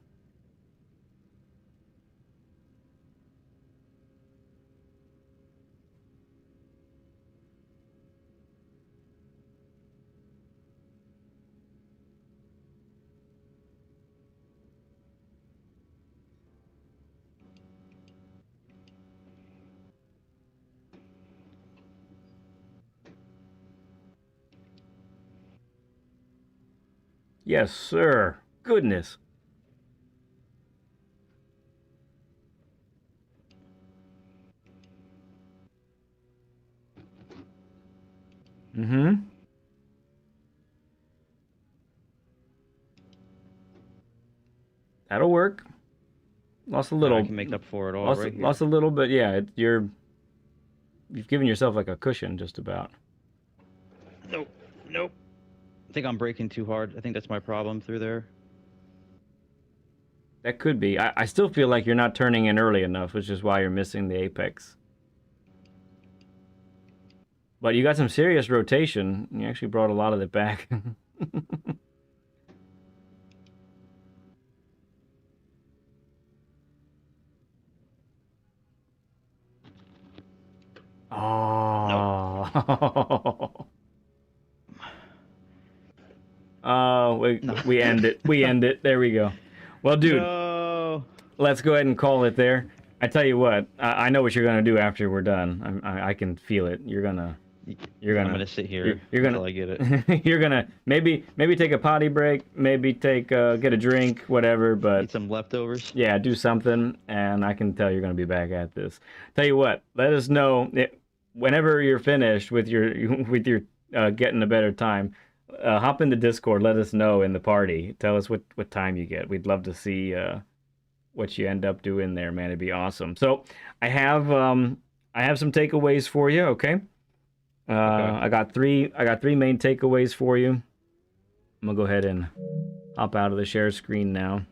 Yes, sir. Goodness. Mm-hmm. That'll work. Lost a little. I can make up for it all right here. Lost a little, but yeah, you've given yourself like a cushion just about. Nope. I think I'm braking too hard. I think that's my problem through there. That could be. I still feel like you're not turning in early enough, which is why you're missing the apex. But you got some serious rotation. You actually brought a lot of it back. Oh. Nope. Oh, we end it. We end it. There we go. Well, dude, no. Let's go ahead and call it there. I tell you what, I know what you're gonna do after we're done. I can feel it. I'm gonna sit here. You're gonna. Until I get it. You're gonna maybe take a potty break. Maybe get a drink, whatever. But eat some leftovers. Yeah, do something, and I can tell you're gonna be back at this. Tell you what, let us know whenever you're finished with your getting a better time. Hop in the Discord. Let us know in the party. Tell us what time you get. We'd love to see what you end up doing there, man. It'd be awesome. So I have some takeaways for you. Okay. Okay. I got three main takeaways for you. I'm gonna go ahead and hop out of the share screen now.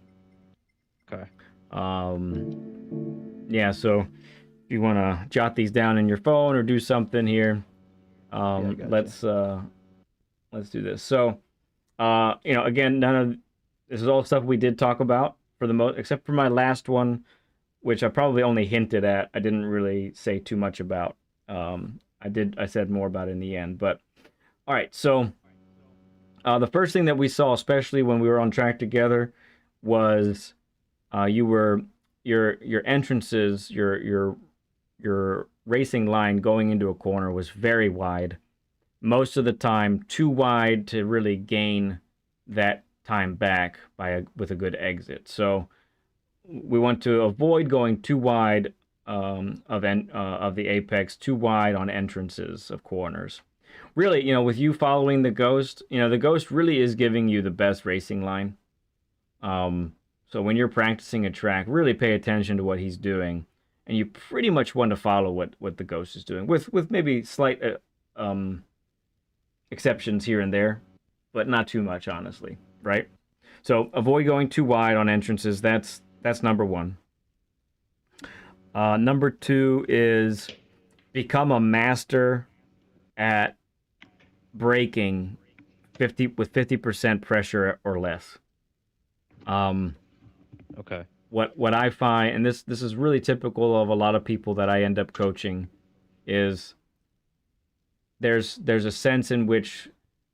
Okay. Yeah. So if you want to jot these down in your phone or do something here, let's do this. So, again, this is all stuff we did talk about for the most, except for my last one, which I probably only hinted at. I didn't really say too much about. I said more about it in the end, but all right. So, The first thing that we saw, especially when we were on track together, was your entrances, your racing line going into a corner was very wide. Most of the time, too wide to really gain that time back with a good exit. So we want to avoid going too wide of the apex, too wide on entrances of corners. Really, with you following the Ghost, the Ghost really is giving you the best racing line. So when you're practicing a track, really pay attention to what he's doing, and you pretty much want to follow what the Ghost is doing, with maybe slight exceptions here and there, but not too much, honestly, right? So avoid going too wide on entrances. That's number one. Number two is become a master at braking with 50% pressure or less. Okay. What I find, and this is really typical of a lot of people that I end up coaching, is there's a sense in which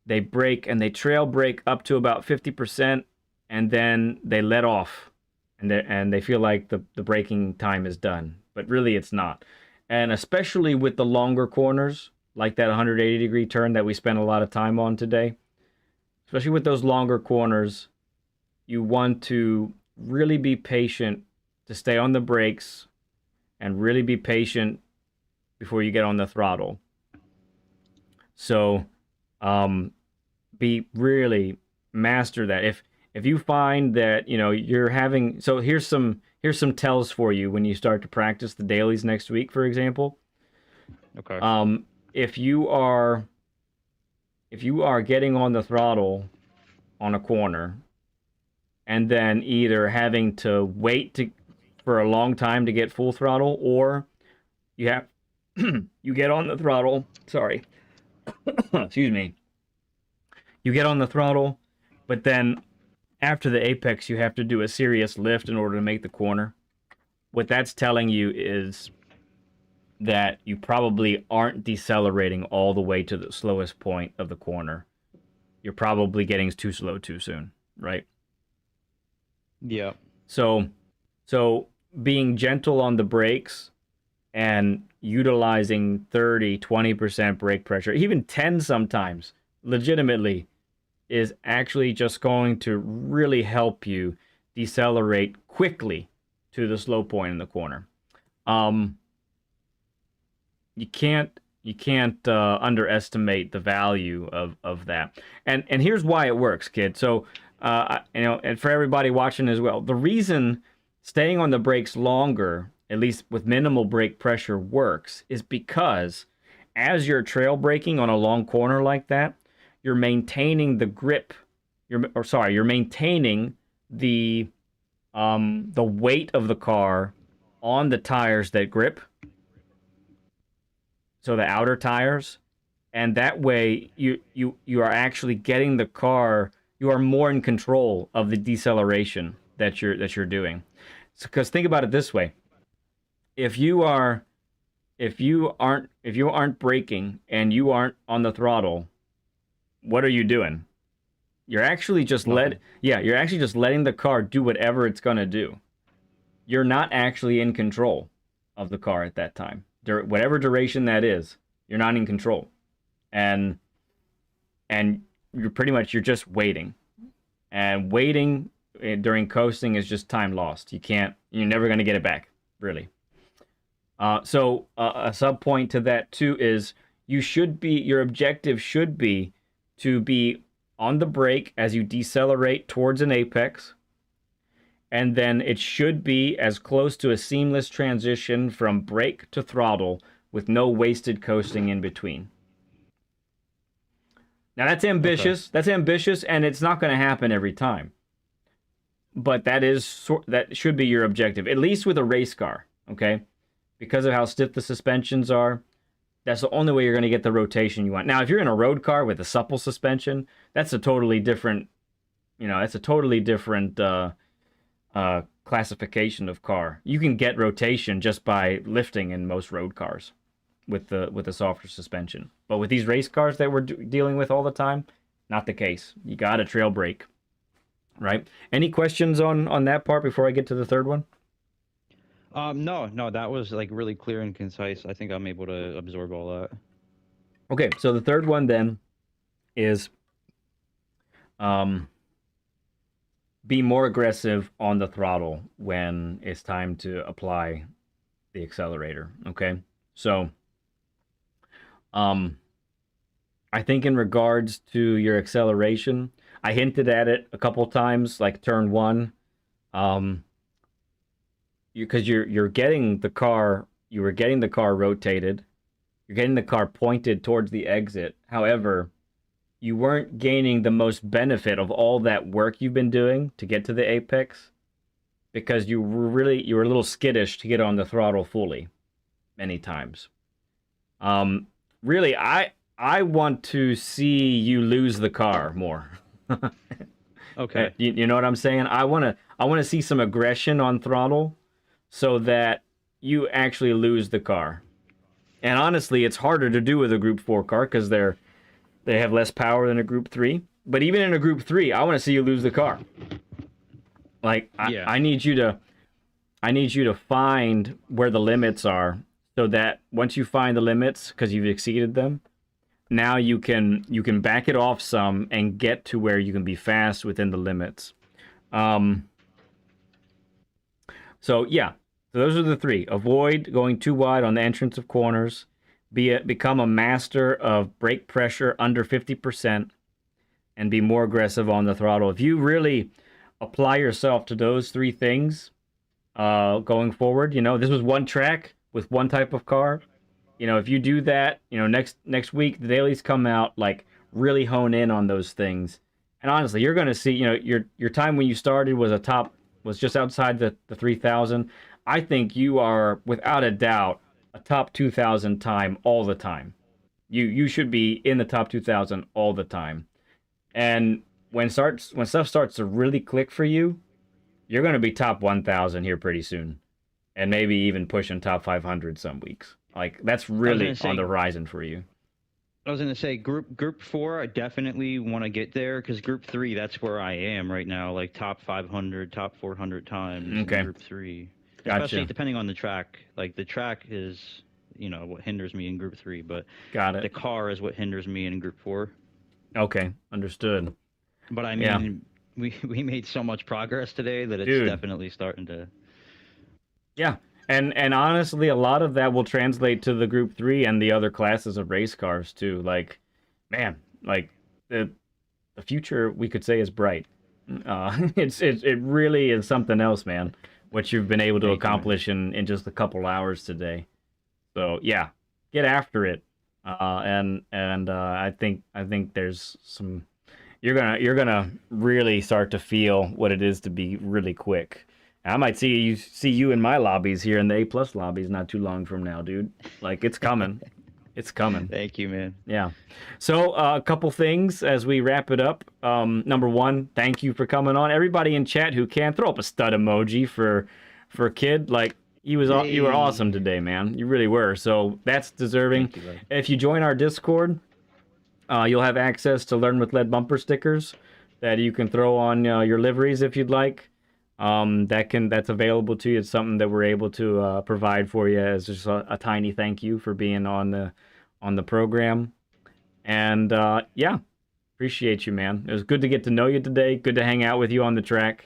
they brake and they trail brake up to about 50%, and then they let off, and they feel like the braking time is done, but really it's not. And especially with the longer corners, like that 180-degree turn that we spent a lot of time on today, especially with those longer corners, you want to really be patient to stay on the brakes and really be patient before you get on the throttle. So be really master that. If you find that you're having, so here's some tells for you when you start to practice the dailies next week, for example. Okay. If you are getting on the throttle on a corner and then either having to wait for a long time to get full throttle, or you get on the throttle, sorry. Excuse me. You get on the throttle, but then after the apex you have to do a serious lift in order to make the corner. What that's telling you is that you probably aren't decelerating all the way to the slowest point of the corner. You're probably getting too slow too soon, right? Yeah. So being gentle on the brakes and utilizing 30, 20% brake pressure, even 10 sometimes, legitimately, is actually just going to really help you decelerate quickly to the slow point in the corner. You can't underestimate the value of that. And here's why it works, kid. So and for everybody watching as well, the reason staying on the brakes longer, at least with minimal brake pressure, works is because as you're trail braking on a long corner like that, you're maintaining the grip. You're maintaining the weight of the car on the tires that grip. So the outer tires, and that way you are actually getting the car. You are more in control of the deceleration that you're doing. Because think about it this way: if you aren't braking and you aren't on the throttle, what are you doing? You're actually just letting the car do whatever it's gonna do. You're not actually in control of the car at that time. Whatever duration that is, you're not in control, and you're just waiting, and waiting during coasting is just time lost. You're never going to get it back, really. So a sub point to that too is your objective should be to be on the brake as you decelerate towards an apex, and then it should be as close to a seamless transition from brake to throttle with no wasted coasting in between. Now that's ambitious. Okay. That's ambitious, and it's not going to happen every time. But that should be your objective, at least with a race car, okay? Because of how stiff the suspensions are, that's the only way you're going to get the rotation you want. Now, if you're in a road car with a supple suspension, that's a totally different, classification of car. You can get rotation just by lifting in most road cars with the softer suspension. But with these race cars that we're dealing with all the time, Not the case. You got to trail brake, right? Any questions on that part before I get to the third one? No, that was like really clear and concise. I think I'm able to absorb all that. Okay, so the third one then is um, be more aggressive on the throttle when it's time to apply the accelerator. Okay, so um, I think in regards to your acceleration, I hinted at it a couple times, like turn one, um, because you're getting the car, you were getting the car rotated, you're getting the car pointed towards the exit. However, you weren't gaining the most benefit of all that work you've been doing to get to the apex because you were a little skittish to get on the throttle fully many times. Um, really, I want to see you lose the car more. Okay. You know what I'm saying? I want to see some aggression on throttle so that you actually lose the car. And honestly, it's harder to do with a Group 4 car because they have less power than a Group 3. But even in a Group 3, I want to see you lose the car. Like Yeah. I need you to find where the limits are so that once you find the limits because you've exceeded them, now you can back it off some and get to where you can be fast within the limits. Um, so yeah, so those are the three. Avoid going too wide on the entrance of corners. Become a master of brake pressure under 50%, and be more aggressive on the throttle. If you really apply yourself to those three things, going forward, this was one track with one type of car. If you do that, next week the dailies come out, like really hone in on those things. And honestly, you're going to see, your time when you started was just outside the 3,000. I think you are without a doubt a top 2,000 time all the time. You should be in the top 2,000 all the time. And when stuff starts to really click for you, you're going to be top 1,000 here pretty soon, and maybe even pushing top 500 some weeks. Like that's really on the horizon for you. I was gonna say group 4. I definitely want to get there because group 3. That's where I am right now, like top 500, top 400 times Okay. in group 3. Gotcha. Especially depending on the track. Like the track is, what hinders me in group 3, but Got it. the car is what hinders me in group 4. Okay, understood. But I mean, we made so much progress today that it's definitely starting to. Yeah. And honestly, a lot of that will translate to the Group 3 and the other classes of race cars too. Like, man, like the future we could say is bright. It really is something else, man. What you've been able to accomplish in just a couple hours today. So yeah, get after it. I think there's some. You're gonna really start to feel what it is to be really quick. I might see you in my lobbies here in the A+ lobbies not too long from now, dude. Like it's coming. It's coming. Thank you, man. Yeah. So a couple things as we wrap it up. Number one, thank you for coming on. Everybody in chat who can, throw up a stud emoji for Kid. Like you were awesome today, man. You really were. So that's deserving. Thank you, if you join our Discord, you'll have access to Learn with Lead bumper stickers that you can throw on your liveries if you'd like. That's available to you. It's something that we're able to provide for you as just a tiny thank you for being on the program. And yeah, appreciate you, man. It was good to get to know you today. Good to hang out with you on the track.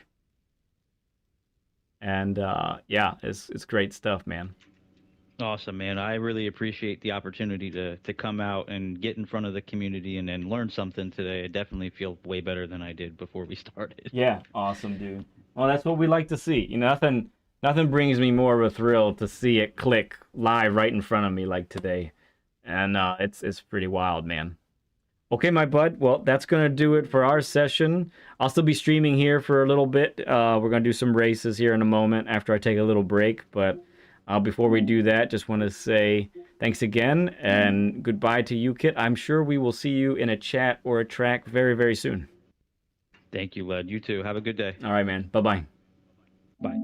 And yeah, it's great stuff, man. Awesome, man. I really appreciate the opportunity to come out and get in front of the community and learn something today. I definitely feel way better than I did before we started. Yeah, awesome, dude. Well, that's what we like to see. Nothing brings me more of a thrill to see it click live right in front of me like today. And it's pretty wild, man. Okay, my bud. Well, that's going to do it for our session. I'll still be streaming here for a little bit. We're going to do some races here in a moment after I take a little break. But before we do that, just want to say thanks again and goodbye to you, Kit. I'm sure we will see you in a chat or a track very, very soon. Thank you, Led. You too. Have a good day. All right, man. Bye-bye. Bye.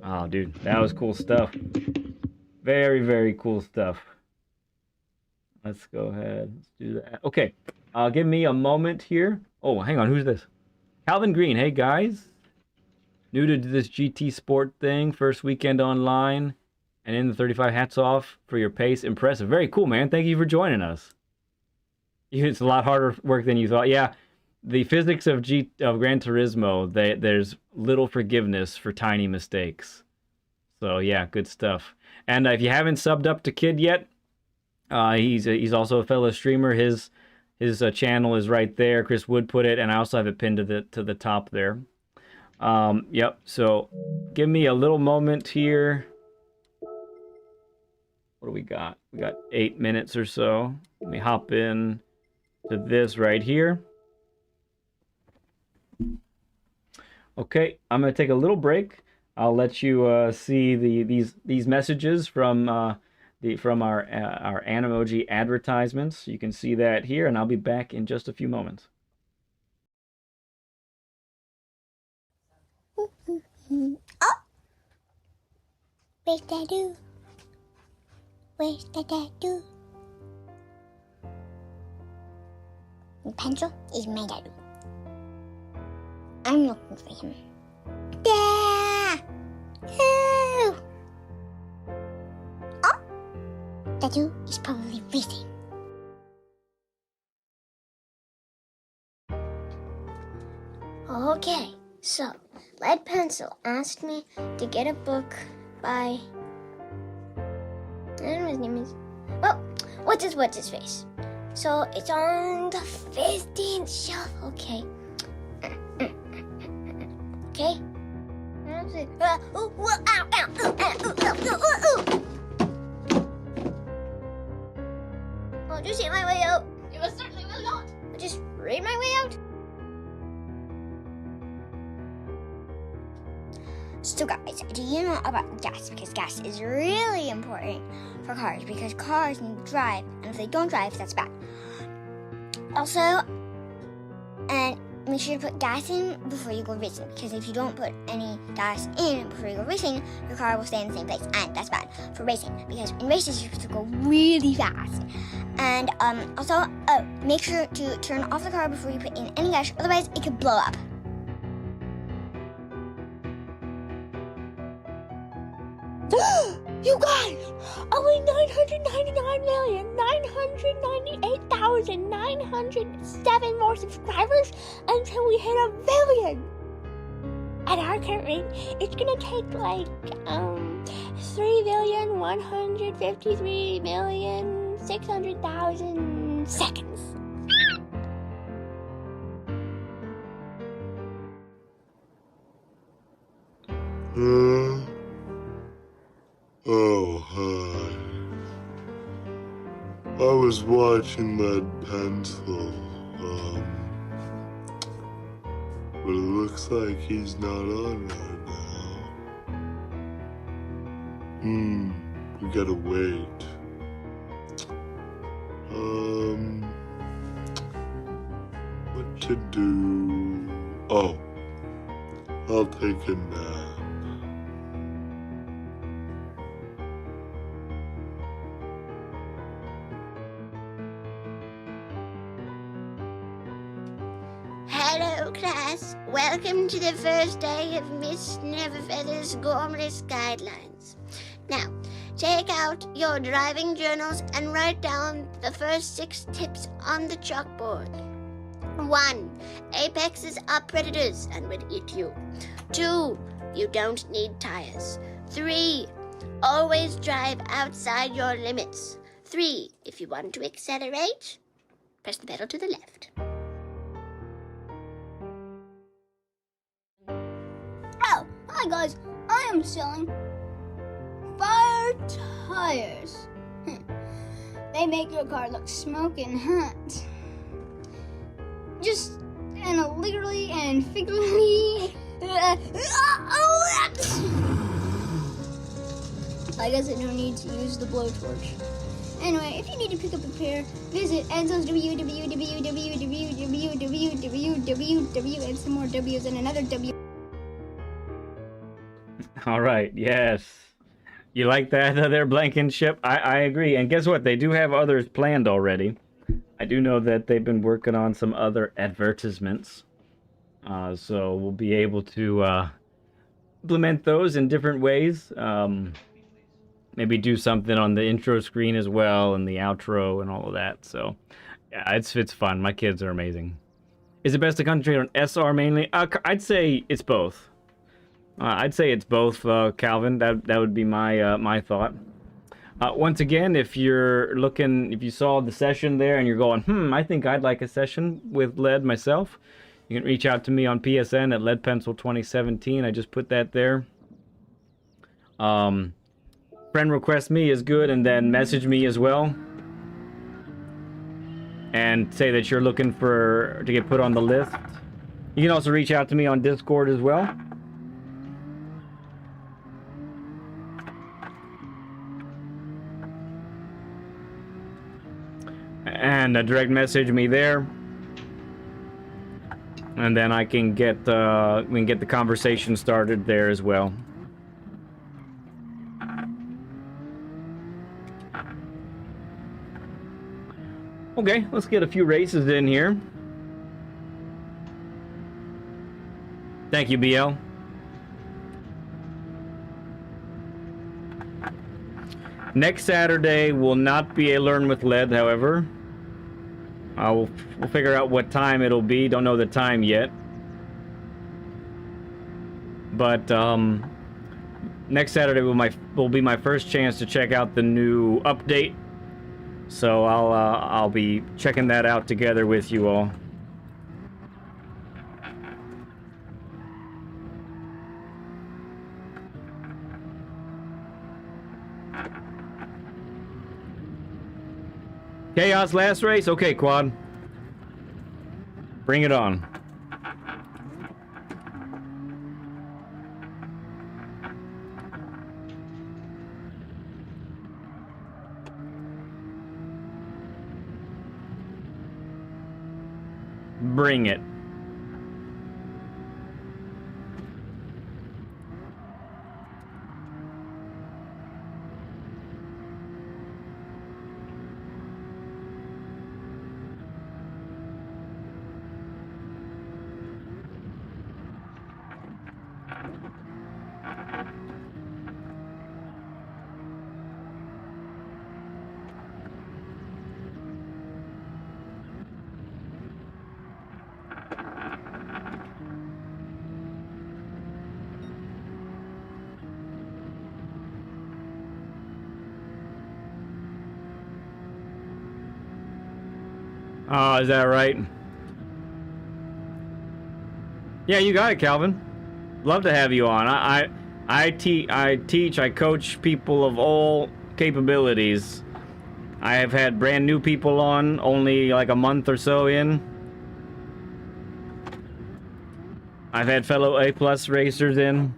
Oh, dude, that was cool stuff. Very, very cool stuff. Let's go ahead. Let's do that. Okay. Give me a moment here. Oh, hang on. Who's this? Calvin Green. Hey, guys. New to this GT Sport thing. First weekend online. And in the 35, hats off for your pace. Impressive. Very cool, man. Thank you for joining us. It's a lot harder work than you thought. Yeah, the physics of Gran Turismo, there's little forgiveness for tiny mistakes. So yeah, good stuff. And if you haven't subbed up to Kid yet, he's also a fellow streamer. His channel is right there. Chris Wood put it, and I also have it pinned to the top there. Yep. So give me a little moment here. What do we got? We got 8 minutes or so. Let me hop in to this right here. Okay, I'm gonna take a little break. I'll let you see these messages from our Animoji advertisements. You can see that here, and I'll be back in just a few moments. Oh, where's Dadoo? Where's the Dadoo? The pencil is my Dadoo. I'm looking for him. Dad! Oh! Oh! Dadoo is probably racing. Okay, so Lead Pencil asked me to get a book by, I don't know his name is. Oh, what's his face? So it's on the 15th shelf. Okay. Okay. I'll just eat my way out. You most certainly will not. I'll just read my way out. So guys, do you know about gas? Because gas is really important for cars, because cars need to drive, and if they don't drive, that's bad. Also, and make sure to put gas in before you go racing, because if you don't put any gas in before you go racing, your car will stay in the same place, and that's bad for racing, because in races you have to go really fast. And also, make sure to turn off the car before you put in any gas, otherwise it could blow up. You guys, only 999,998,907 more subscribers until we hit 1 billion. At our current rate, it's gonna take like 3,153,600,000 seconds. Oh, hi. I was watching Lead Pencil, but it looks like he's not on right now. We gotta wait. What to do? Oh, I'll take a nap. Hello class, welcome to the first day of Miss Neverfeather's Gormless Guidelines. Now, take out your driving journals and write down the first 6 tips on the chalkboard. 1. Apexes are predators and will eat you. 2. You don't need tires. 3. Always drive outside your limits. 3. If you want to accelerate, press the pedal to the left. Oh, hi guys, I am selling fire tires. They make your car look smoking hot. Just literally and figuratively. I guess I don't need to use the blowtorch. Anyway, if you need to pick up a pair, visit Enzo's www, and some more W's and another W. All right. Yes. You like that, their Blankenship? I agree. And guess what? They do have others planned already. I do know that they've been working on some other advertisements. So we'll be able to implement those in different ways. Maybe do something on the intro screen as well and the outro and all of that. So yeah, it's fun. My kids are amazing. Is it best to concentrate on SR mainly? I'd say it's both. I'd say it's both, Calvin. That would be my my thought. Once again, if you saw the session there and you're going, I think I'd like a session with LED myself, you can reach out to me on PSN at LEDpencil2017. I just put that there. Friend request me is good, and then message me as well. And say that you're looking to get put on the list. You can also reach out to me on Discord as well. And direct message me there, and then I can we can get the conversation started there as well. Okay, let's get a few races in here. Thank you, BL. Next Saturday will not be a Learn with LED, however. We'll figure out what time it'll be. Don't know the time yet. But next Saturday will be my first chance to check out the new update. So I'll be checking that out together with you all. Chaos last race? Okay, Quad. Bring it on. Bring it. Oh, is that right? Yeah, you got it, Calvin. Love to have you on. I teach, I coach people of all capabilities. I have had brand new people on only like a month or so in. I've had fellow A+ racers in.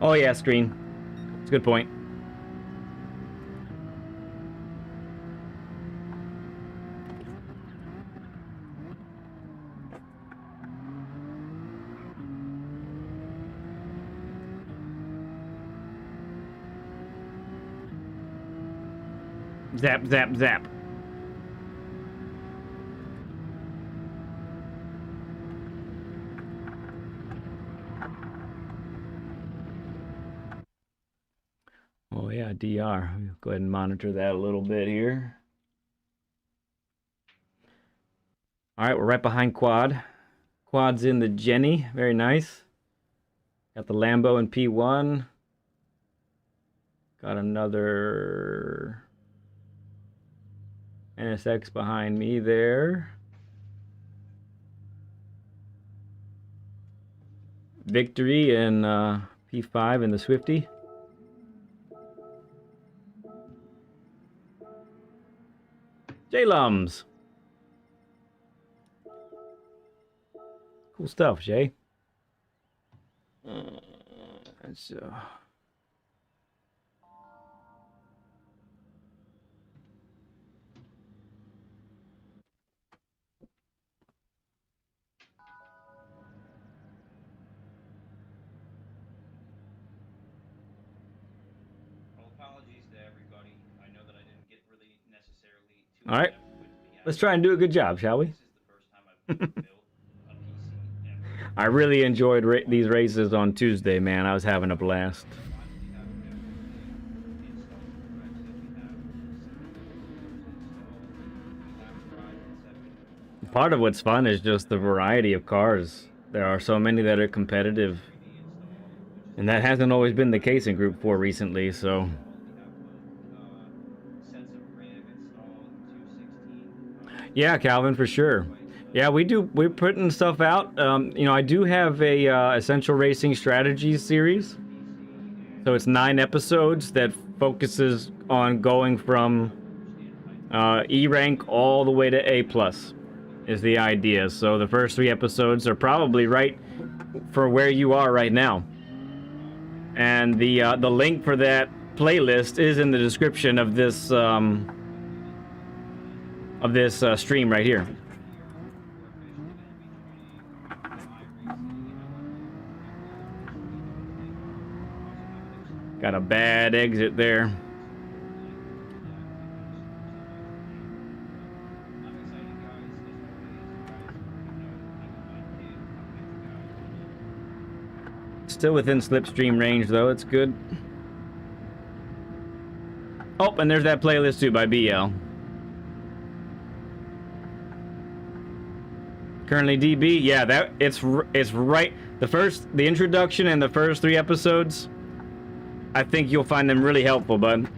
Oh yeah, screen. It's a good point. Zap, zap, zap. Oh yeah, DR. We'll go ahead and monitor that a little bit here. All right, we're right behind Quad. Quad's in the Jenny. Very nice. Got the Lambo in P1. Got another NSX behind me there. Victory in P5 in the Swifty. J-Lums. Cool stuff, Jay. So... All right, let's try and do a good job, shall we? I really enjoyed these races on Tuesday, man. I was having a blast. Part of what's fun is just the variety of cars. There are so many that are competitive. And that hasn't always been the case in Group 4 recently, so... Yeah, Calvin, for sure. Yeah, we're putting stuff out. You know, I do have a Essential Racing Strategies series. So it's 9 episodes that focuses on going from E rank all the way to A+, is the idea. So the first 3 episodes are probably right for where you are right now. And the link for that playlist is in the description of this stream right here. Got a bad exit there. Still within slipstream range, though. It's good. Oh, and there's that playlist too by BL. Currently DB, yeah, it's right. The introduction and the first 3 episodes, I think you'll find them really helpful, bud.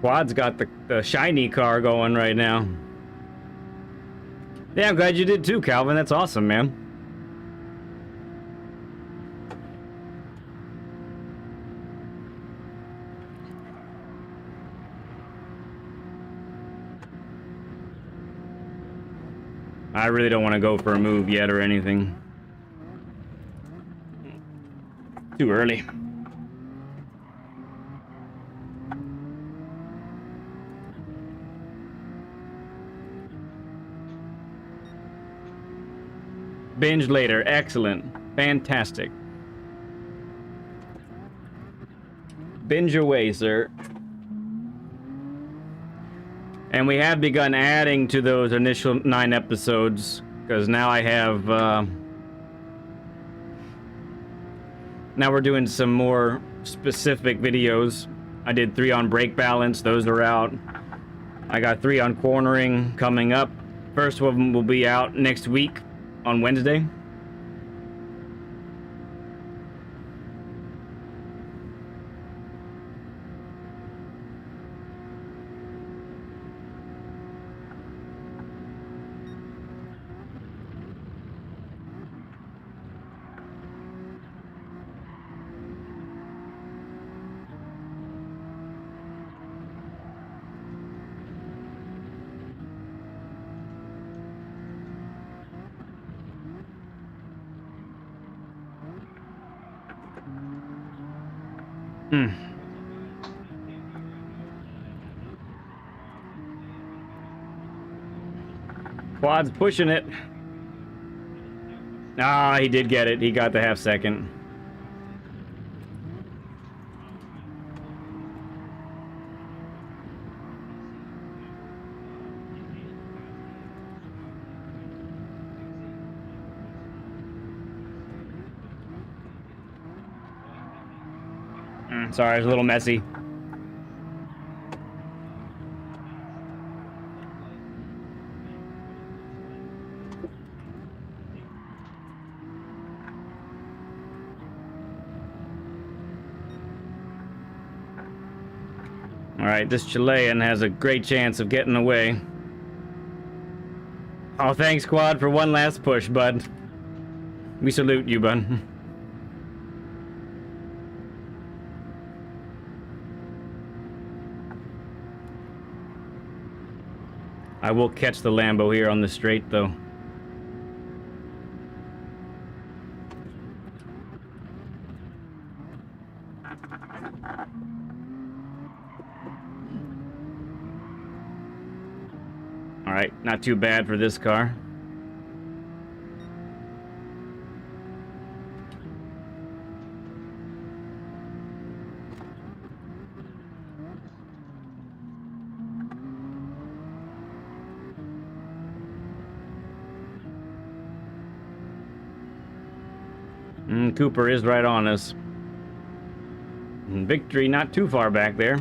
Quad's got the shiny car going right now. Yeah, I'm glad you did too, Calvin. That's awesome, man. I really don't want to go for a move yet or anything. Too early. Binge later. Excellent. Fantastic. Binge away, sir. And we have begun adding to those initial 9 episodes, because now I have, now we're doing some more specific videos. I did 3 on brake balance. Those are out. I got 3 on cornering coming up. First of them will be out next week on Wednesday. Quad's pushing it. Ah, he did get it. He got the half second. Sorry, it's a little messy. All right, this Chilean has a great chance of getting away. Oh, thanks, Quad, for one last push, bud. We salute you, bud. I will catch the Lambo here on the straight, though. All right, not too bad for this car. Cooper is right on us. And Victory not too far back there.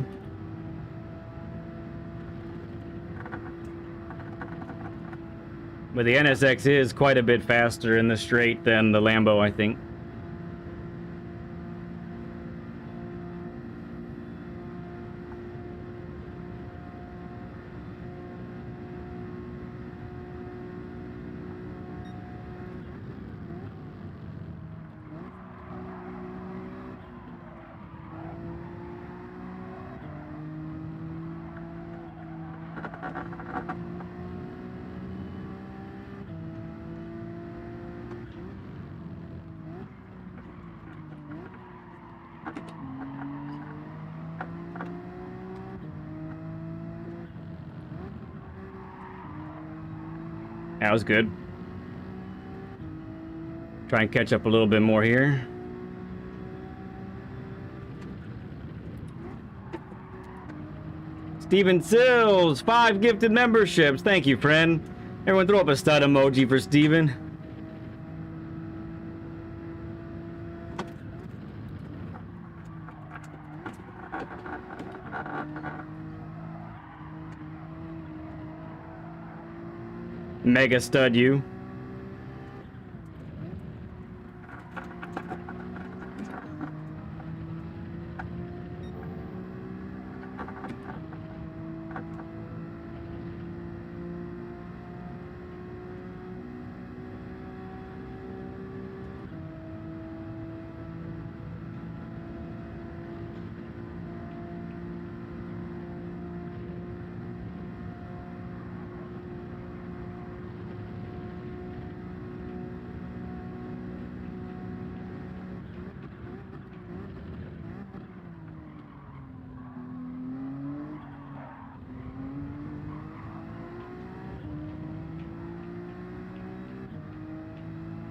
But the NSX is quite a bit faster in the straight than the Lambo, I think. That was good. Try and catch up a little bit more here. Steven Sills, 5 gifted memberships. Thank you, friend. Everyone throw up a stud emoji for Steven. Mega stud you.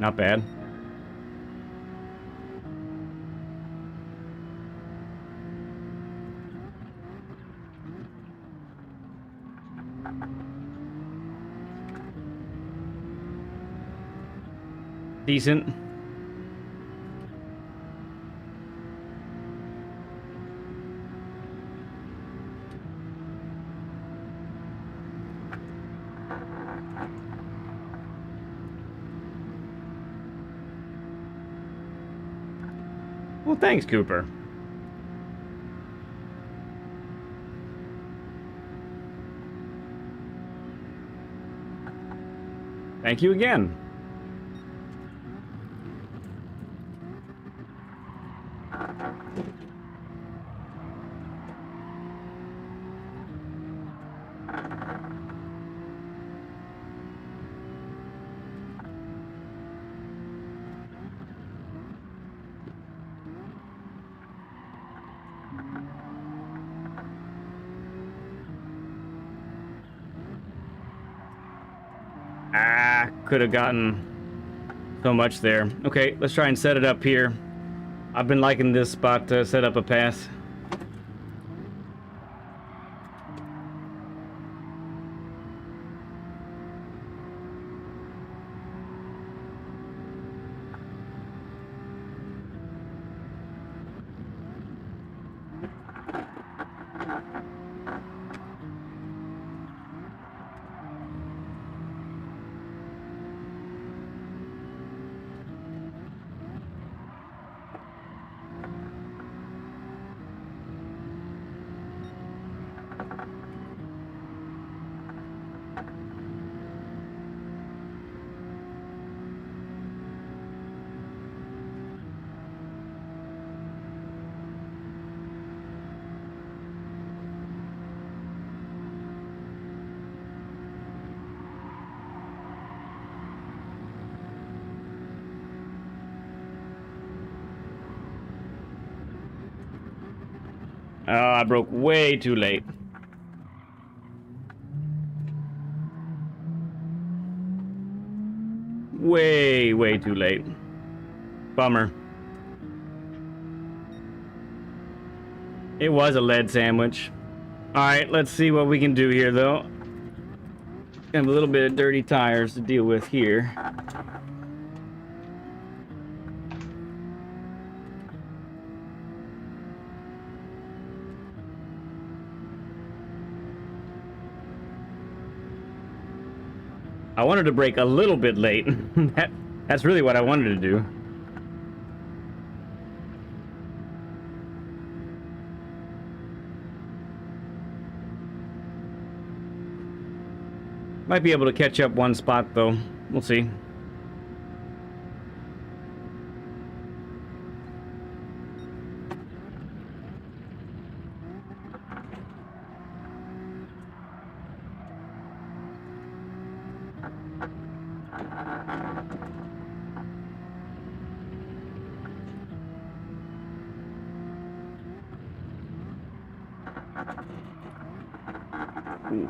Not bad. Decent. Well, thanks, Cooper. Thank you again. Could have gotten so much there. Okay, let's try and set it up here. I've been liking this spot to set up a pass. Oh, I broke way too late. Way too late. Bummer. It was a lead sandwich. Alright, let's see what we can do here, though. Have a little bit of dirty tires to deal with here. I wanted to brake a little bit late. That's really what I wanted to do. Might be able to catch up one spot, though. We'll see. Ooh,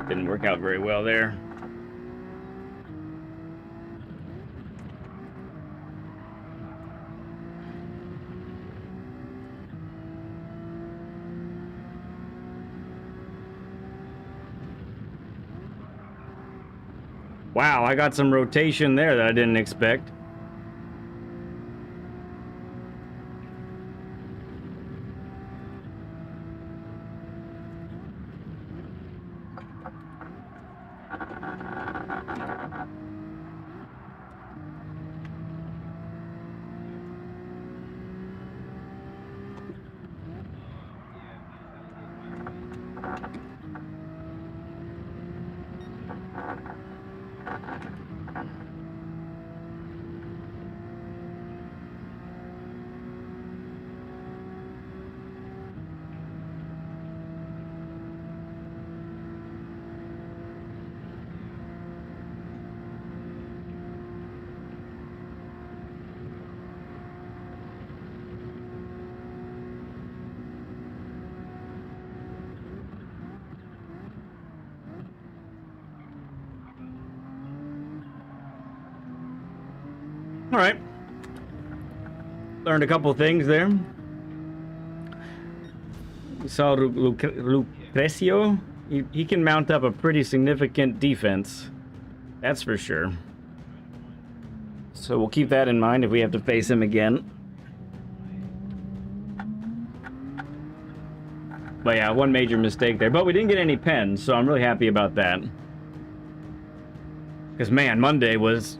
didn't work out very well there. Wow, I got some rotation there that I didn't expect. All right. Learned a couple things there. We saw Lucrecio. He can mount up a pretty significant defense. That's for sure. So we'll keep that in mind if we have to face him again. But yeah, one major mistake there. But we didn't get any pens, so I'm really happy about that. Because, man, Monday was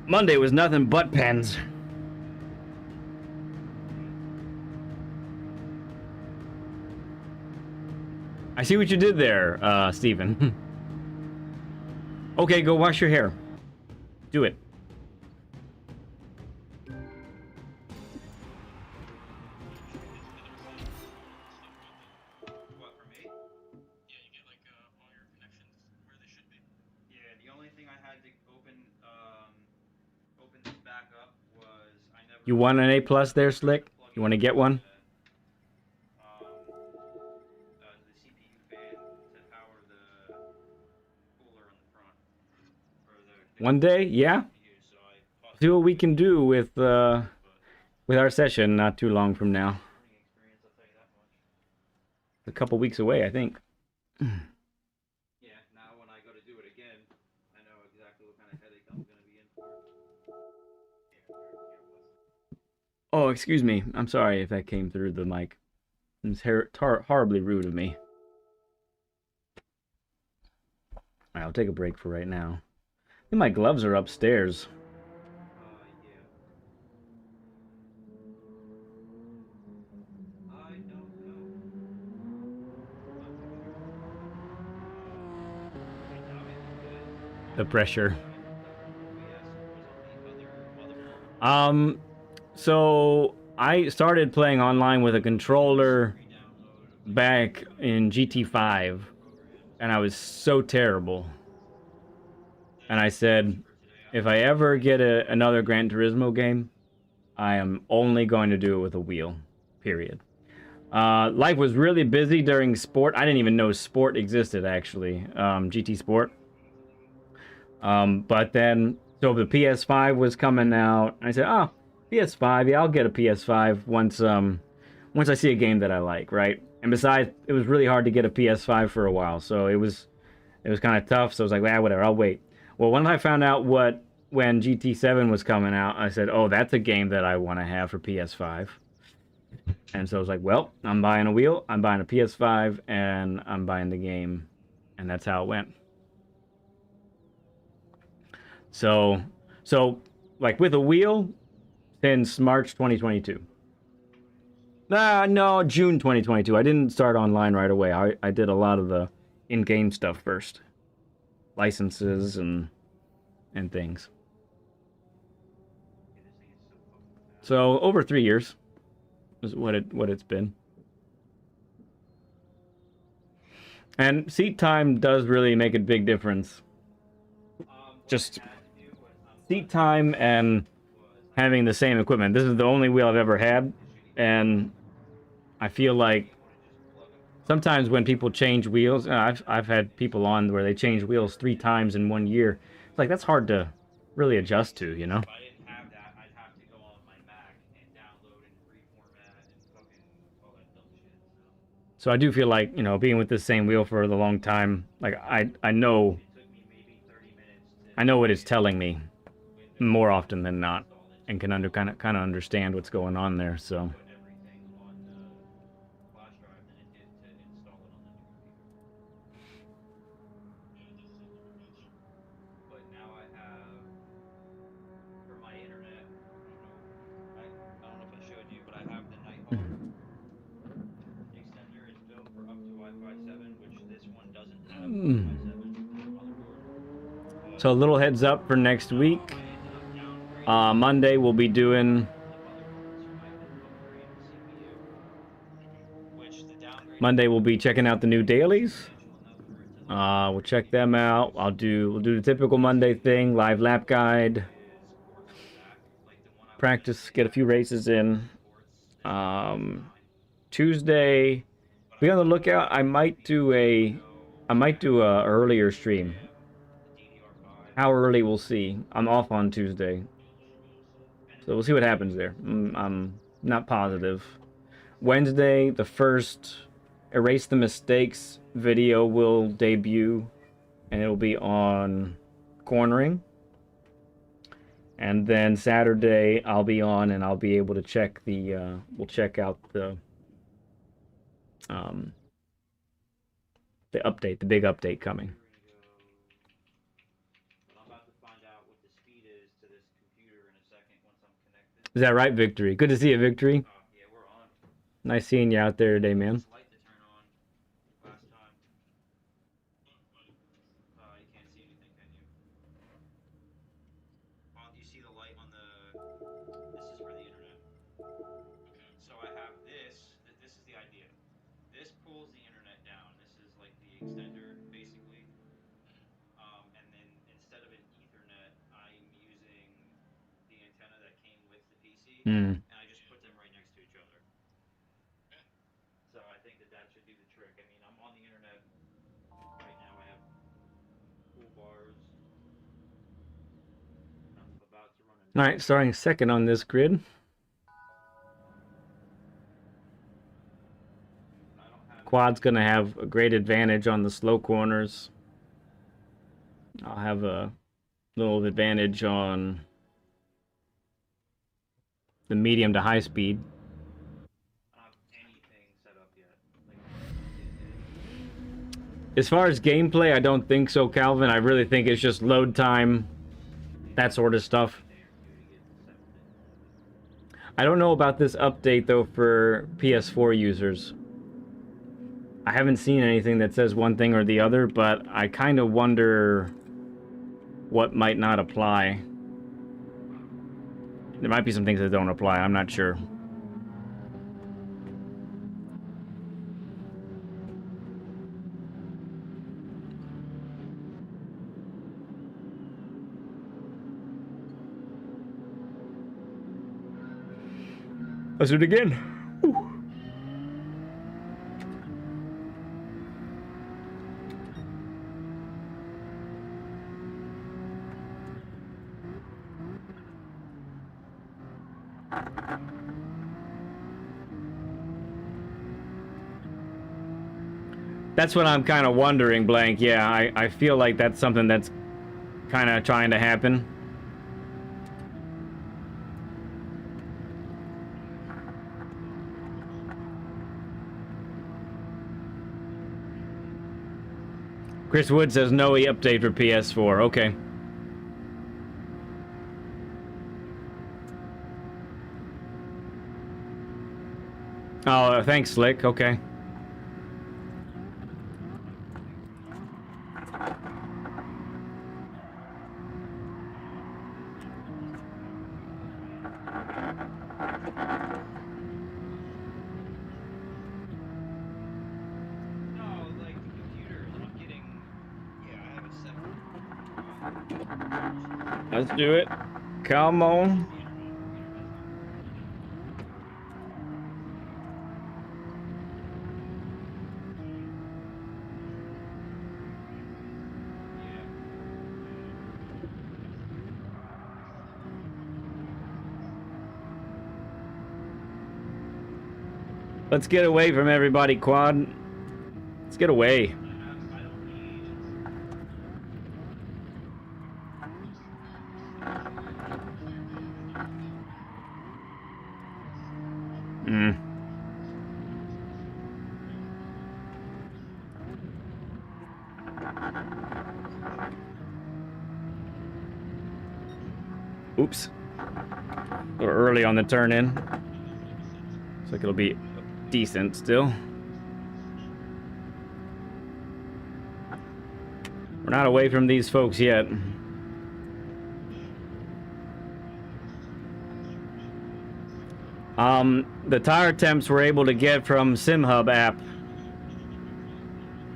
nothing but pens. I see what you did there, Steven. Okay, go wash your hair. Do it. You want an A+ there, Slick? You want to get one? One day? Yeah? See what we can do with our session not too long from now. A couple weeks away, I think. Yeah, now when I go to do it again, I know exactly what kind of headache I'm going to be in for. Oh, excuse me. I'm sorry if that came through the mic. It's horribly rude of me. Alright, I'll take a break for right now. I think my gloves are upstairs. Yeah. I don't know. The pressure. Yes, So I started playing online with a controller back in GT5, and I was so terrible. And I said, if I ever get another Gran Turismo game, I am only going to do it with a wheel, period. Life was really busy during sport. I didn't even know sport existed, actually. GT Sport. But then, so the PS5 was coming out. I said, oh, PS5, yeah, I'll get a PS5 once I see a game that I like, right? And besides, it was really hard to get a PS5 for a while, so it was kind of tough. So I was like, well, whatever, I'll wait. Well, when I found out when GT7 was coming out, I said, oh, that's a game that I want to have for PS5. And so I was like, well, I'm buying a wheel, I'm buying a PS5, and I'm buying the game. And that's how it went. So like with a wheel, since March 2022. No, June 2022. I didn't start online right away. I did a lot of the in-game stuff first. Licenses and things. So over 3 years is what it's been. And seat time does really make a big difference. Just seat time and having the same equipment. This is the only wheel I've ever had, and I feel like sometimes when people change wheels, I've had people on where they change wheels 3 times in 1 year. It's like that's hard to really adjust to, you know? If I didn't have that, I'd have to go on my Mac and download and reformat and fucking all that dumb shit. So I do feel like, you know, being with the same wheel for the long time, like I know It took me maybe 30 minutes to I know what it's telling me more often than not, and can kind of understand what's going on there. So put everything on the flash drive than it did to install it on the new computer. But now I have, for my internet, I don't know if I showed you, but I have the Nighthawk extender. It's built for up to Wi-Fi 7, which this one doesn't have Wi-Fi 7 motherboard. so a little heads up for next week. I ended up downgrading Monday we'll be doing. the motherboard, so I can upgrade the CPU. Which the downgrade Monday we'll be checking out the new dailies. We'll check them out. We'll do the typical Monday thing: live lap guide, practice, get a few races in. Tuesday, be on the lookout. I might do a earlier stream. How early, we'll see. I'm off on Tuesday, so we'll see what happens there. I'm not positive. Wednesday, the first Erase the Mistakes video will debut, and it'll be on cornering. And then Saturday, I'll be on, and I'll be able to check the. We'll check out the update, the big update coming. I'm about to find out what the speed is to this computer in a second once I'm connected. Is that right, Victory? Good to see you, Victory. Yeah, we're on. Nice seeing you out there today, man. This light to turn on last time. You can't see anything, can you? You see the light on the. This is for the internet. So I have this. This is the idea. This pulls the internet down. This is like the extender, basically. And then instead of an Ethernet, I'm using the antenna that came with the PC, and I just put them right next to each other. So I think that should do the trick. I mean, I'm on the internet right now. I have toolbars. I'm about to run All right, starting second on this grid. Quad's gonna have a great advantage on the slow corners. I'll have a little advantage on the medium to high speed. I don't have anything set up yet. As far as gameplay, I don't think so, Calvin. I really think it's just load time, that sort of stuff. I don't know about this update, though, for PS4 users. I haven't seen anything that says one thing or the other, but I kind of wonder what might not apply. There might be some things that don't apply, I'm not sure. Let's do it again. Whew. That's what I'm kind of wondering, Blank. Yeah, I feel like that's something that's kind of trying to happen. Chris Wood says no update for PS4. Okay. Oh, thanks, Slick. Okay. Let's do it. Come on. Let's get away from everybody, Quad. Let's get away. Oops. A little early on the turn in. Looks like it'll be decent still. We're not away from these folks yet. The tire temps we're able to get from SimHub app.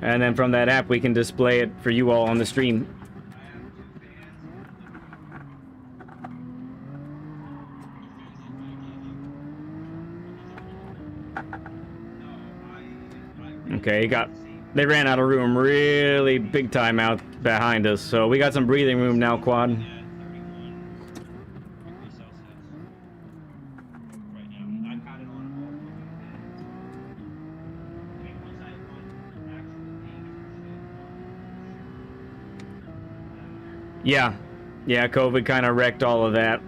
And then from that app we can display it for you all on the stream. Okay, they ran out of room really big time out behind us, so we got some breathing room now, Quad. Yeah, COVID kind of wrecked all of that.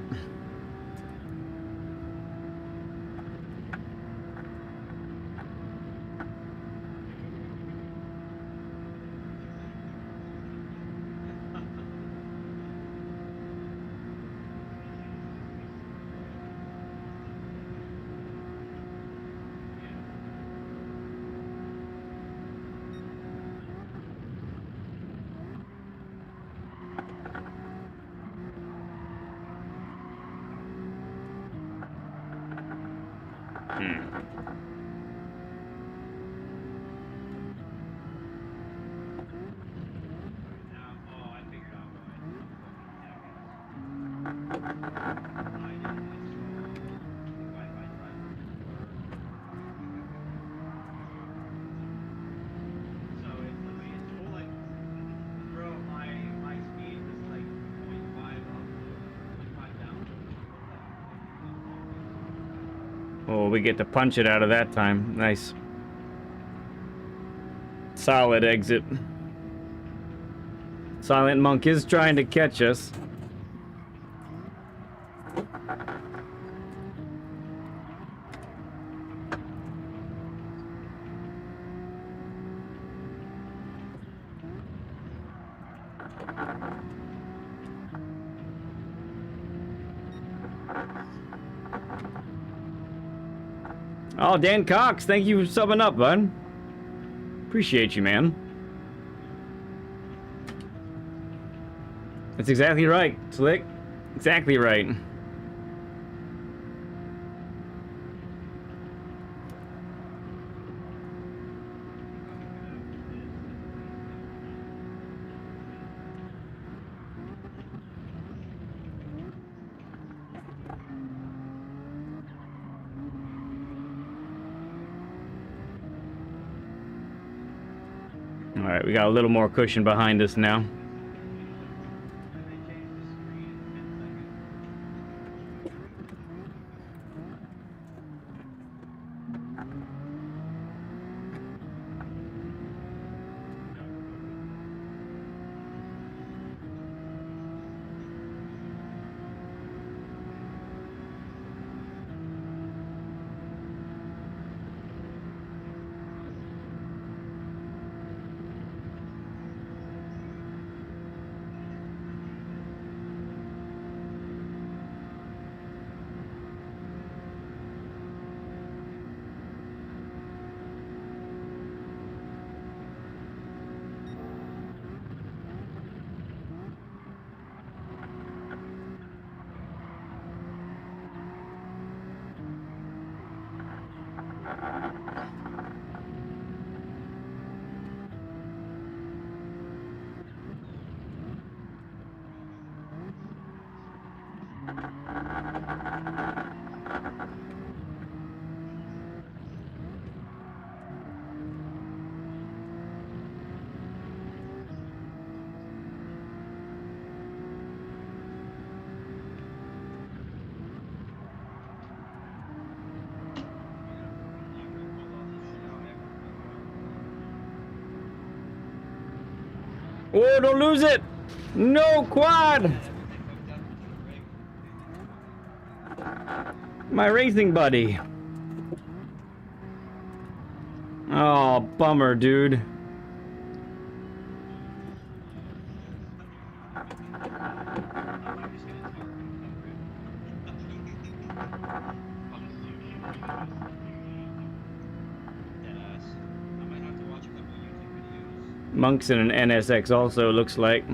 Oh, we get to punch it out of that time. Nice. Solid exit. Silent Monk is trying to catch us. Oh, Dan Cox, thank you for subbing up, bud. Appreciate you, man. That's exactly right, Slick. Exactly right. All right, we got a little more cushion behind us now. Oh, don't lose it! No quad! My racing buddy. Oh, bummer, dude. Monk's in an NSX also, looks like.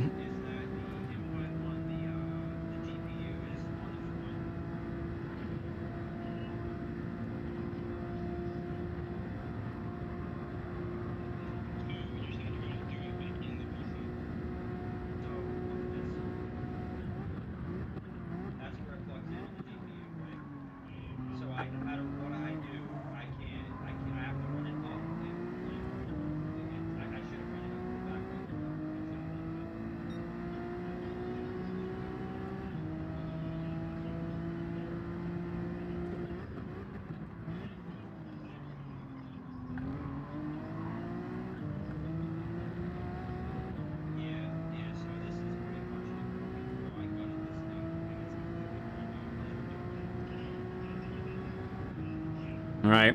All right.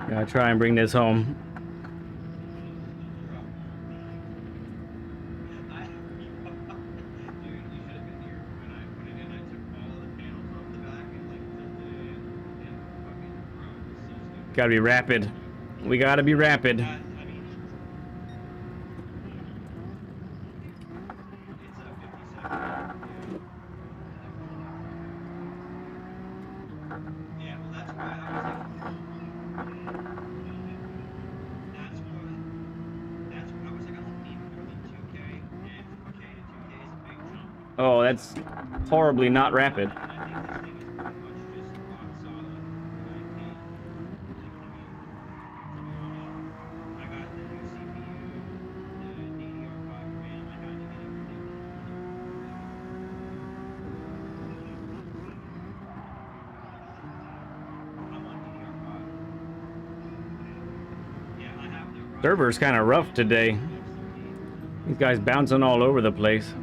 Gotta try and bring this home. Gotta be rapid. We gotta be rapid. Oh, that's horribly not rapid. Server's kind of rough today. These guys bouncing all over the place.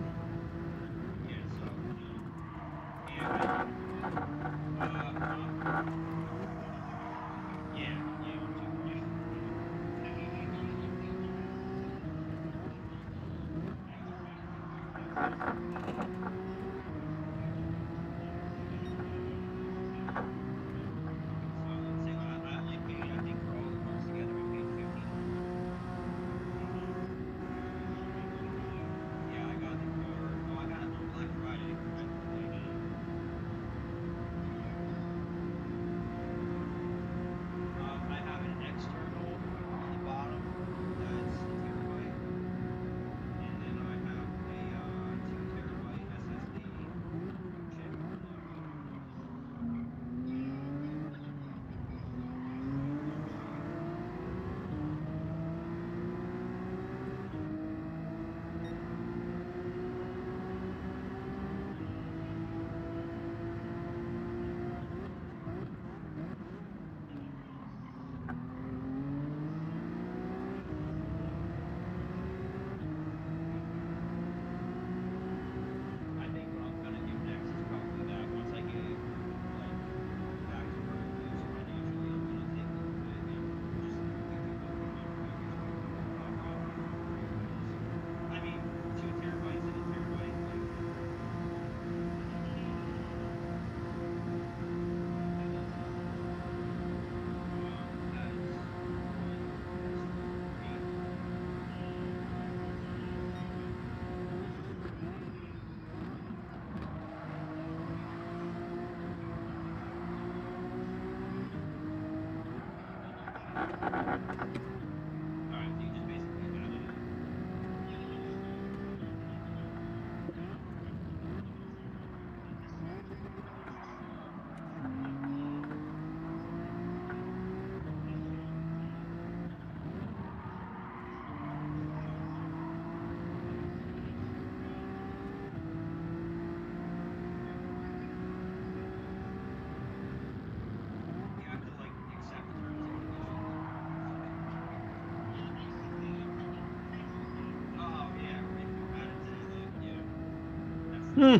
Hmm.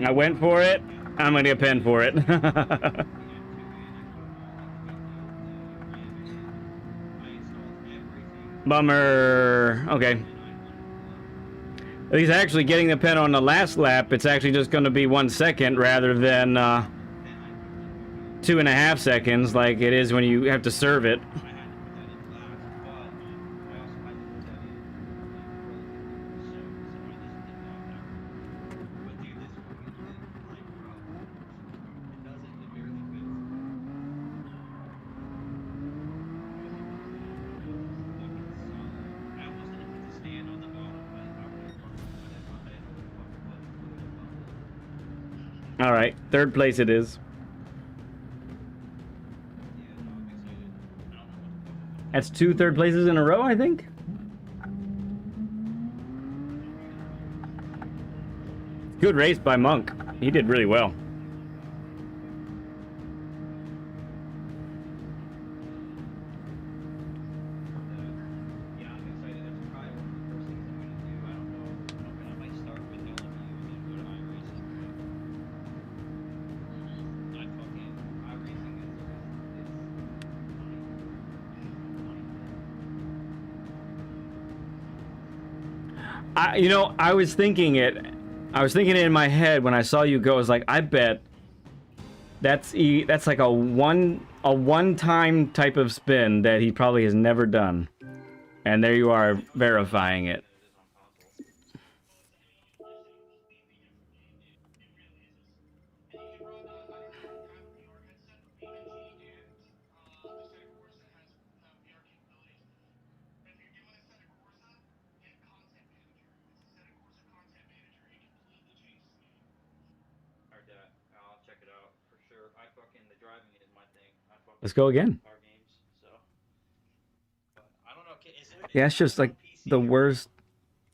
I went for it. I'm gonna get pinned for it. Bummer. Okay. He's actually getting the pin on the last lap. It's actually just going to be 1 second rather than 2.5 seconds like it is when you have to serve it. All right, third place it is. That's 2 third places in a row, I think. Good race by Monk. He did really well. I was thinking it in my head when I saw you go. I was like, I bet that's like a one-time type of spin that he probably has never done. And there you are verifying it. Let's go again. Yeah, it's just like the worst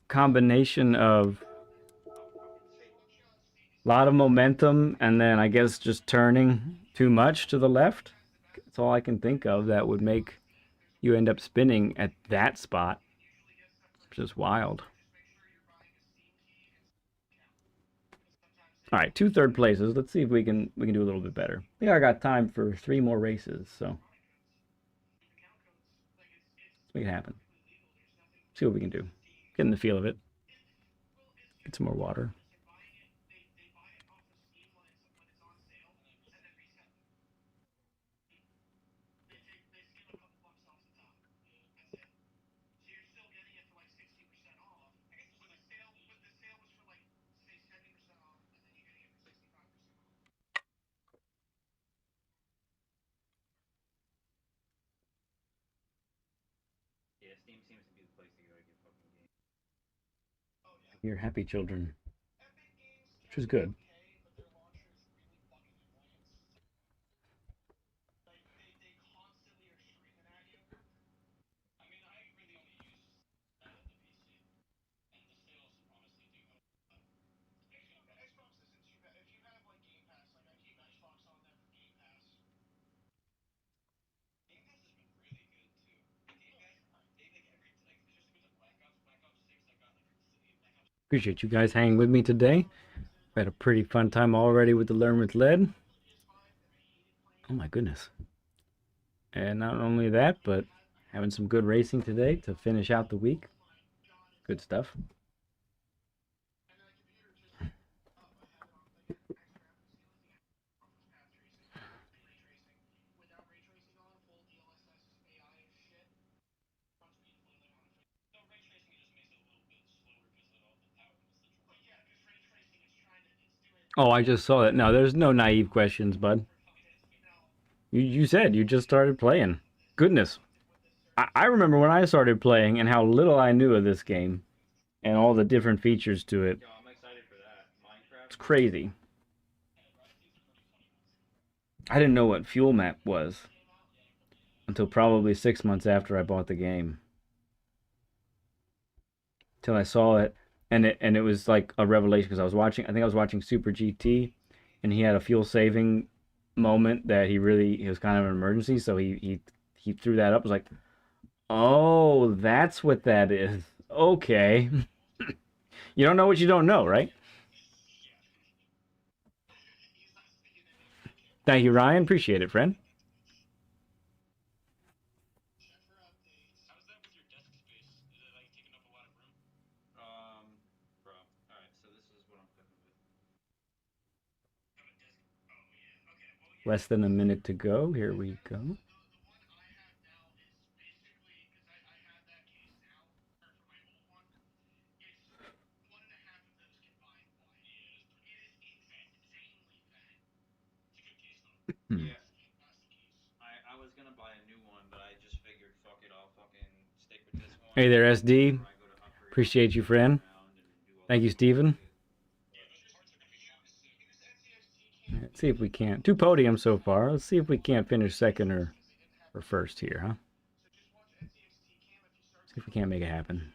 combination of a lot of momentum and then I guess just turning too much to the left. That's all I can think of that would make you end up spinning at that spot. It's just wild. All right, 2 third places. Let's see if we can do a little bit better. Yeah, I got time for 3 more races, so let's make it happen. See what we can do. Get in the feel of it. Get some more water. You're happy children, which is good. Appreciate you guys hanging with me today. We had a pretty fun time already with the Learn with Lead. Oh my goodness. And not only that, but having some good racing today to finish out the week. Good stuff. Oh, I just saw it. No, there's no naive questions, bud. You said you just started playing. Goodness. I remember when I started playing and how little I knew of this game and all the different features to it. It's crazy. I didn't know what fuel map was until probably 6 months after I bought the game. Till I saw it. and it was like a revelation because I think I was watching Super GT, and he had a fuel saving moment that it was kind of an emergency, so he threw that up. I was like, oh, that's what that is. Okay. You don't know what you don't know, right? Thank you, Ryan. Appreciate it, friend. Bro. All right, so this is what I'm cooking with. Less than a minute to go. Here we go. Hmm. Yeah, I was gonna buy a new one, but I just figured, fuck it, I'll fucking stick with this one. Hey there, SD. Before I go to upgrade Appreciate you, friend. around and do all Thank you, that Steven. shit. Let's see if we can't. 2 podiums so far. Let's see if we can't finish second or first here, huh? See if we can't make it happen.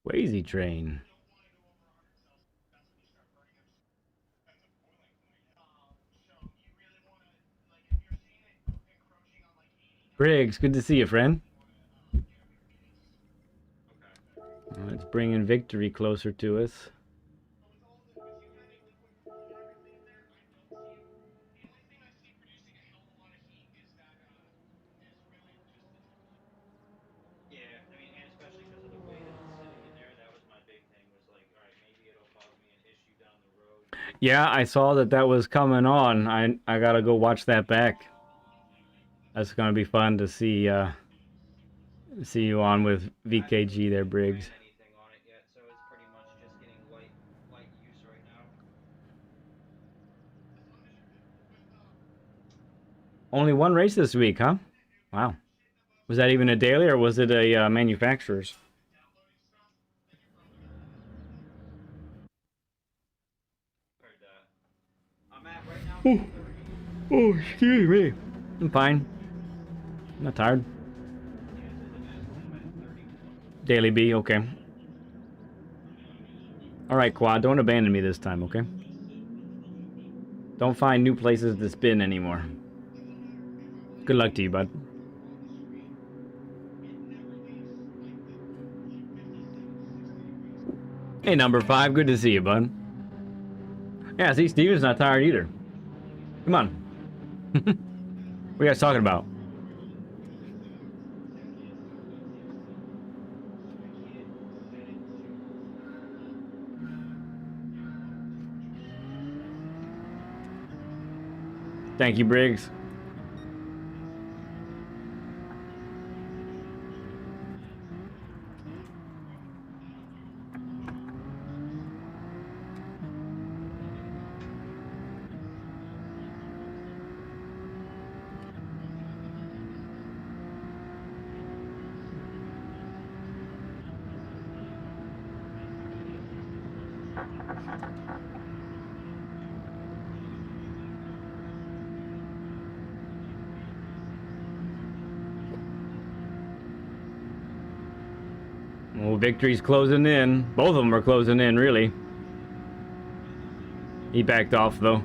Wazy train. Briggs, good to see you, friend. Let's bring in victory closer to us. Yeah, I mean, and especially because of the way that it's sitting in there, that was my big thing. Was like, all right, maybe it'll cause me an issue down the road. Yeah, I saw that was coming on. I gotta go watch that back. That's gonna be fun to see you on with VKG there, Briggs. Ran anything on it yet, so it's pretty much just getting light use right now. Only one race this week, huh? Wow. Was that even a daily or was it a manufacturer's? Heard that. I'm at right now. Oh, excuse me. I'm fine. I'm not tired. Daily B, okay. Alright, Quad, don't abandon me this time, okay? Don't find new places to spin anymore. Good luck to you, bud. Hey, number 5, good to see you, bud. Yeah, see, Steven's not tired either. Come on. What are you guys talking about? Thank you, Briggs. Well, victory's closing in. Both of them are closing in, really. He backed off, though.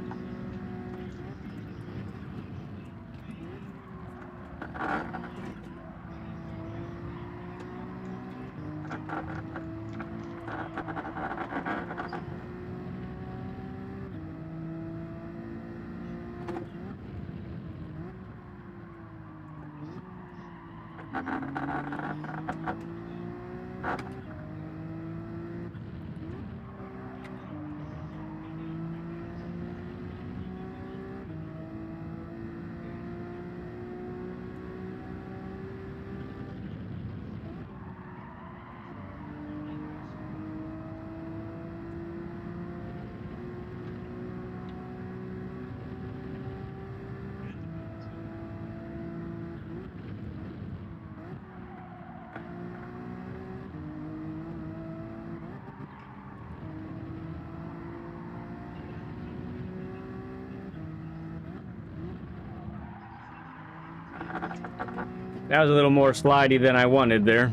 That was a little more slidey than I wanted there.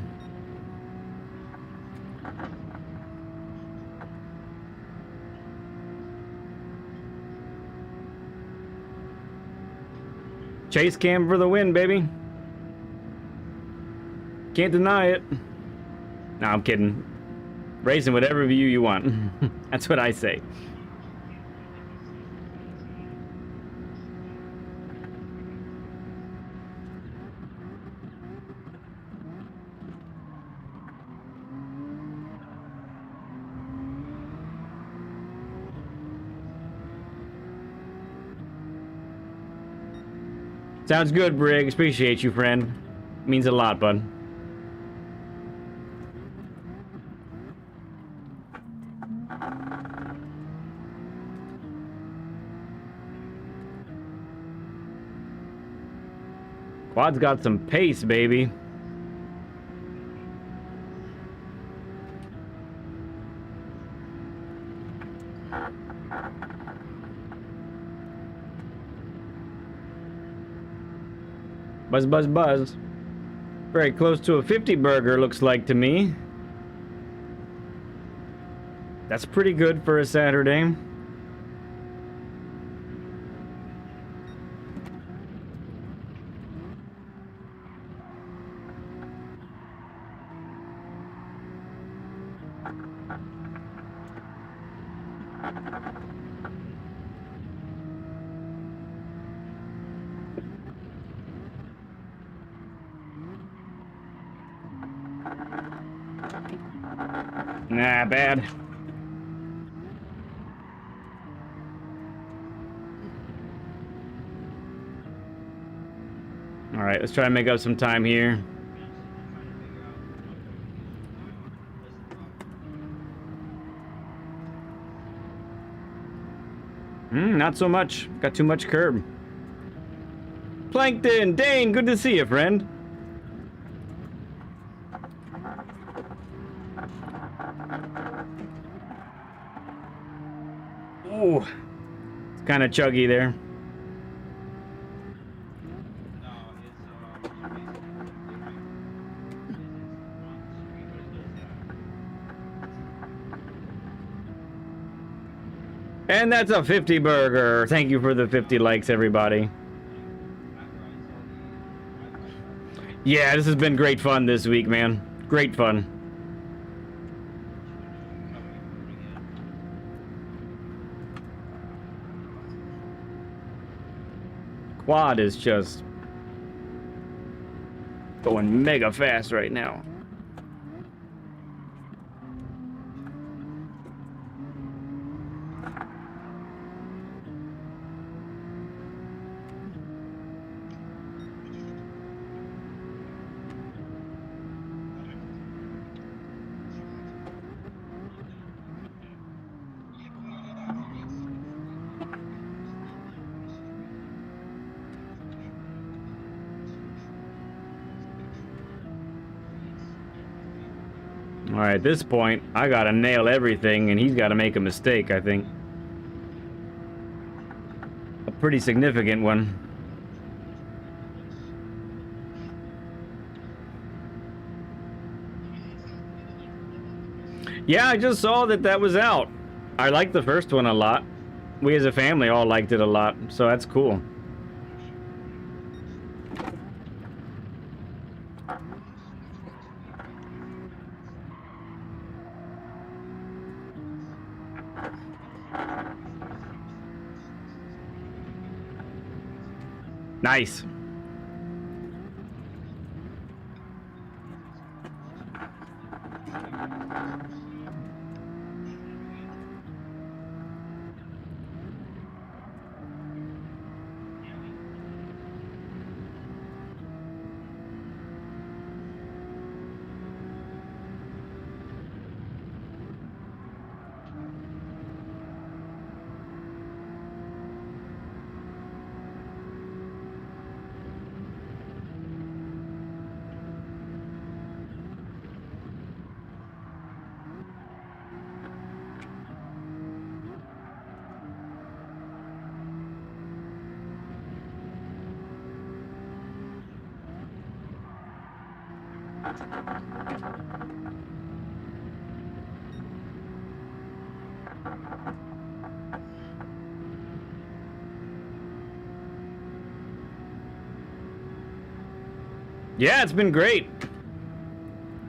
Chase cam for the win, baby. Can't deny it. No, I'm kidding. Racing whatever view you want. That's what I say. Sounds good, Briggs. Appreciate you, friend. Means a lot, bud. Quad's got some pace, baby. Buzz, buzz, buzz. Very close to a 50 burger, looks like to me. That's pretty good for a Saturday. Nah, bad. All right, let's try to make up some time here. Not so much. Got too much curb. Plankton, Dane, good to see you, friend. Ooh, it's kind of chuggy there. And that's a 50 burger. Thank you for the 50 likes, everybody. Yeah, this has been great fun this week, man. Great fun. Quad is just going mega fast right now. All right, at this point, I gotta nail everything, and he's gotta make a mistake, I think. A pretty significant one. Yeah, I just saw that that was out. I liked the first one a lot. We as a family all liked it a lot, so that's cool. Nice. Yeah, it's been great.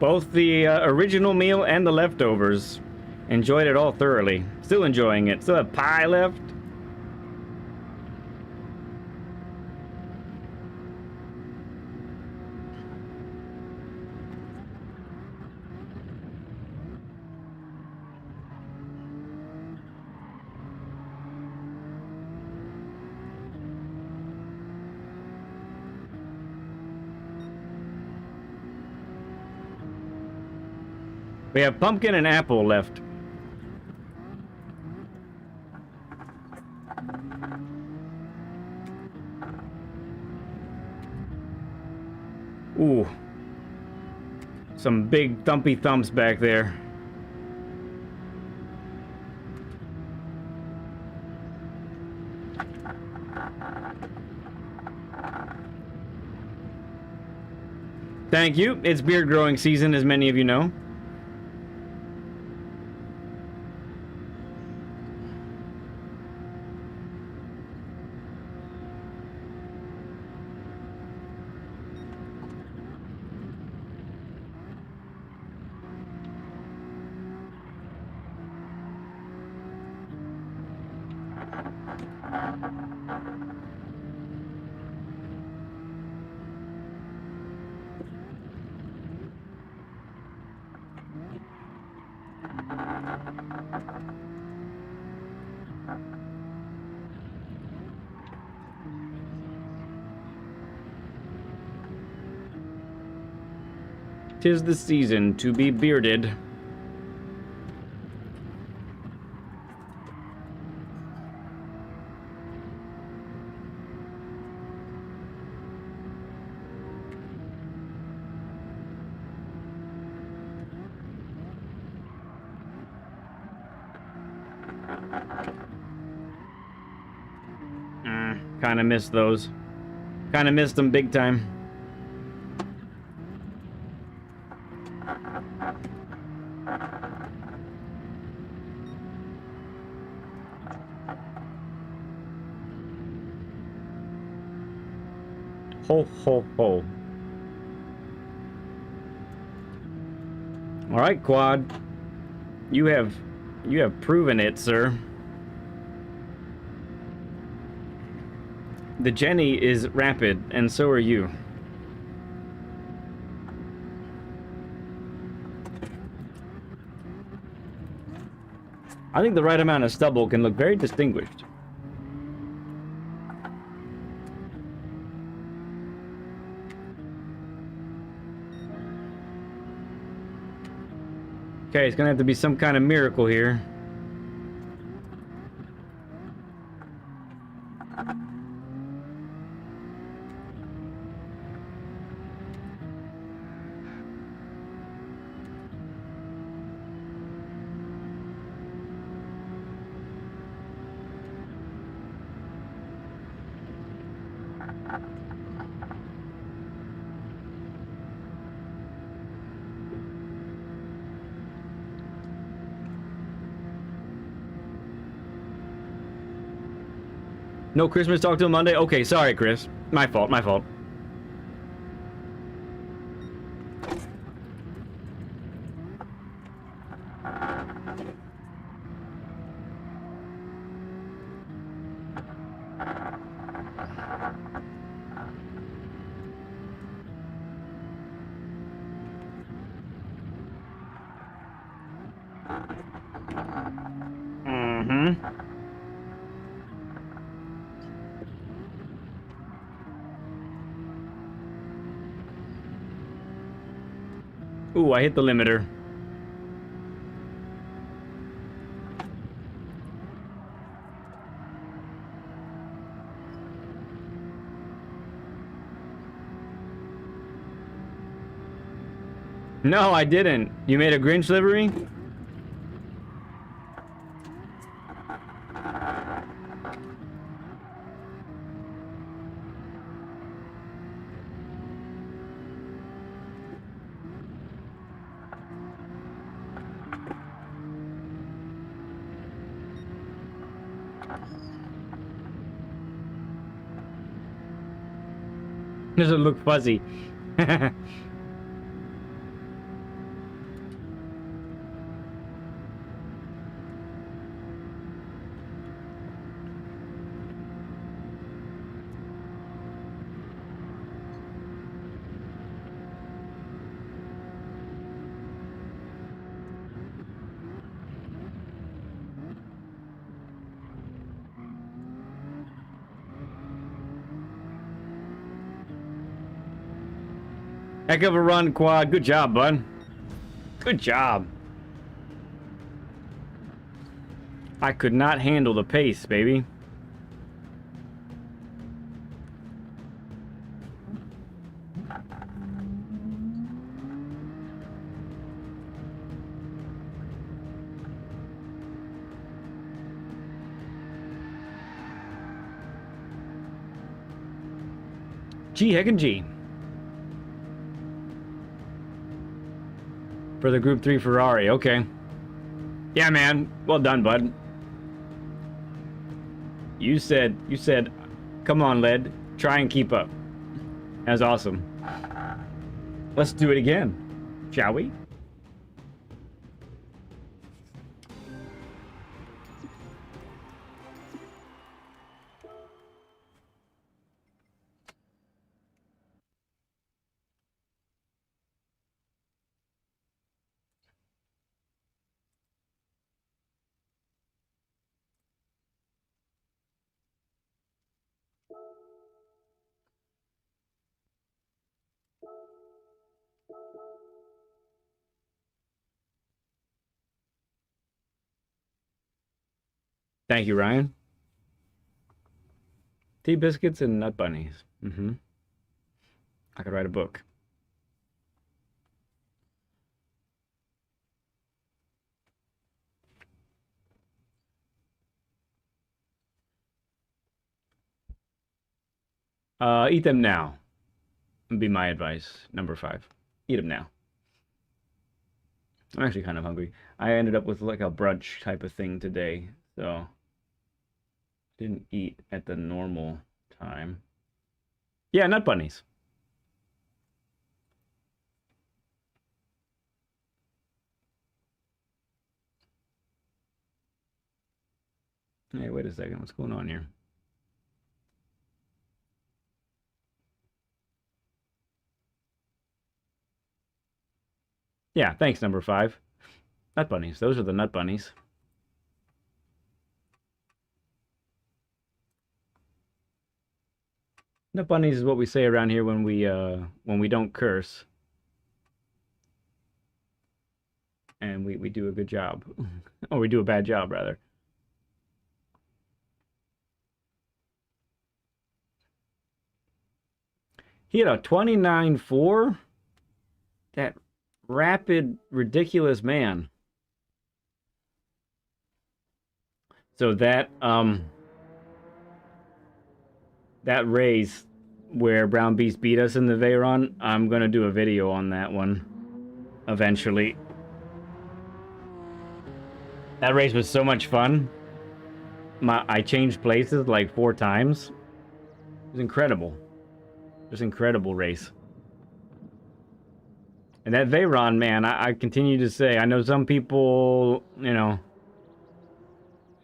Both the original meal and the leftovers. Enjoyed it all thoroughly. Still enjoying it. Still have pie left. We have pumpkin and apple left. Ooh. Some big thumpy thumps back there. Thank you. It's beard growing season, as many of you know. Tis the season to be bearded. Kind of missed those. Kind of missed them big time. Ho, ho, ho. All right, Quad. You have proven it, sir. The Jenny is rapid, and so are you. I think the right amount of stubble can look very distinguished. Okay, it's gonna have to be some kind of miracle here. No Christmas talk till Monday? Okay, sorry, Chris. My fault, my fault. Ooh, I hit the limiter. No, I didn't. You made a Grinch livery? Does it look fuzzy? Heck of a run, Quad. Good job, bud. Good job. I could not handle the pace, baby. G, heck and G. For the Group 3 Ferrari, okay. Yeah, man. Well done, bud. You said, come on, Led. Try and keep up. That was awesome. Let's do it again, shall we? Thank you, Ryan. Tea biscuits and nut bunnies. Mm-hmm. I could write a book. Eat them now. Would be my advice. Number 5. Eat them now. I'm actually kind of hungry. I ended up with like a brunch type of thing today, so didn't eat at the normal time. Yeah, nut bunnies. Hey, wait a second. What's going on here? Yeah, thanks, number 5. Nut bunnies. Those are the nut bunnies. Nut bunnies is what we say around here when we don't curse. And we do a good job. Or we do a bad job, rather. He had a 29.4. That rapid, ridiculous man. So that race where Brown Beast beat us in the Veyron, I'm gonna do a video on that one eventually. That race was so much fun. I changed places like 4 times. It was incredible. It was an incredible race. And that Veyron, man, I continue to say, I know some people, you know,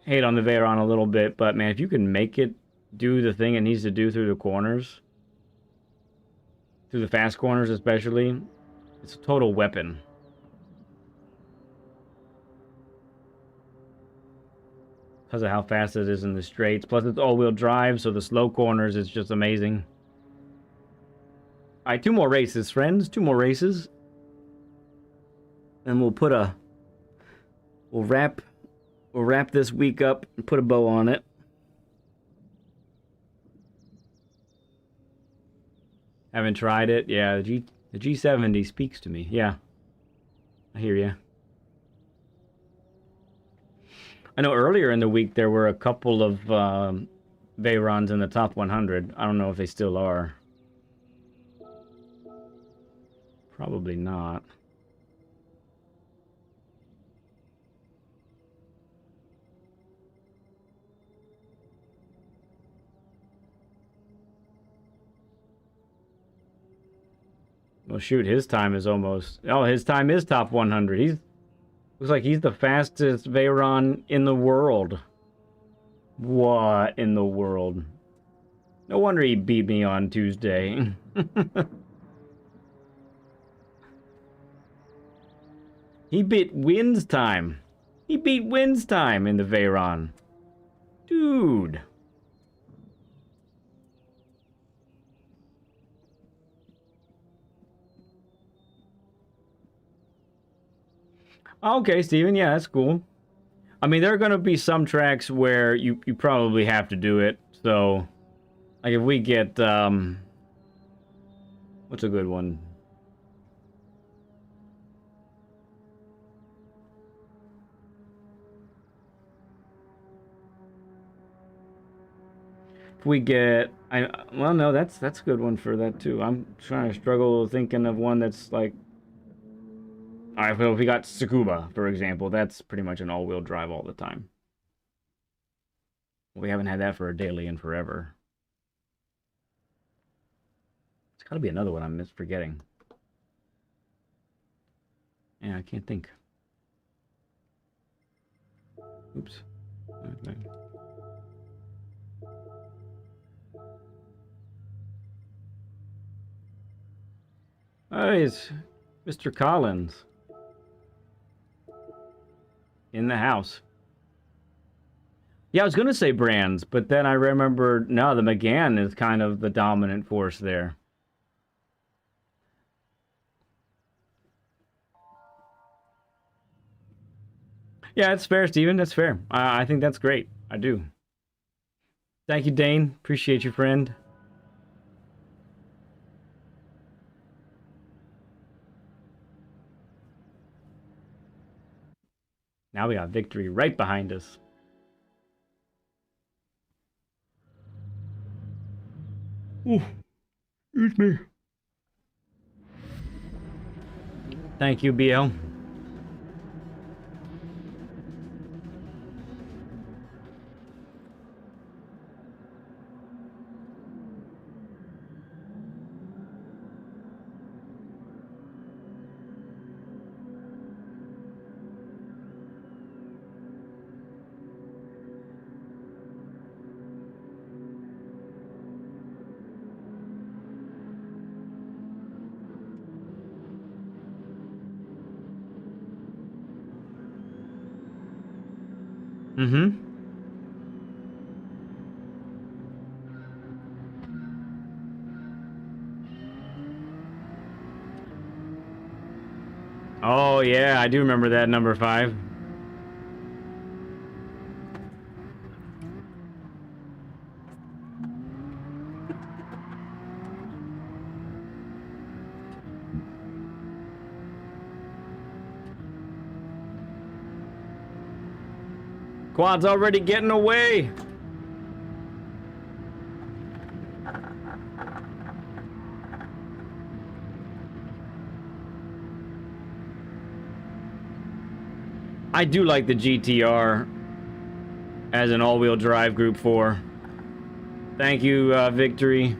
hate on the Veyron a little bit, but man, if you can make it do the thing it needs to do through the corners, through the fast corners especially, it's a total weapon. Because of how fast it is in the straights. Plus it's all-wheel drive, so the slow corners is just amazing. Alright, 2 more races, friends. 2 more races. And we'll wrap this week up and put a bow on it. Haven't tried it. Yeah, the G70 speaks to me. Yeah. I hear you. I know earlier in the week there were a couple of Veyrons in the top 100. I don't know if they still are. Probably not. Well, shoot, his time is almost... Oh, his time is top 100. Looks like he's the fastest Veyron in the world. What in the world? No wonder he beat me on Tuesday. He beat Wind's time. He beat Wind's time in the Veyron. Dude. Okay, Steven, yeah, that's cool. I mean, there are going to be some tracks where you probably have to do it. So, like if we get, what's a good one? If we get, well, no, that's a good one for that too. I'm trying to struggle thinking of one that's like, all right, well, if we got Tsukuba, for example, that's pretty much an all-wheel drive all the time. We haven't had that for a daily in forever. It's got to be another one I'm forgetting. Yeah, I can't think. Oops. Okay. Oh, it's Mr. Collins. In the house. Yeah, I was going to say Brands, but then I remembered, no, the McGann is kind of the dominant force there. Yeah, it's fair, Steven. That's fair. I think that's great. I do. Thank you, Dane. Appreciate you, friend. Now we got victory right behind us. Ooh, excuse me. Thank you, BL. Mm-hmm. Oh, yeah, I do remember that, number 5. Quad's already getting away. I do like the GTR as an all-wheel drive Group 4. Thank you, Victory.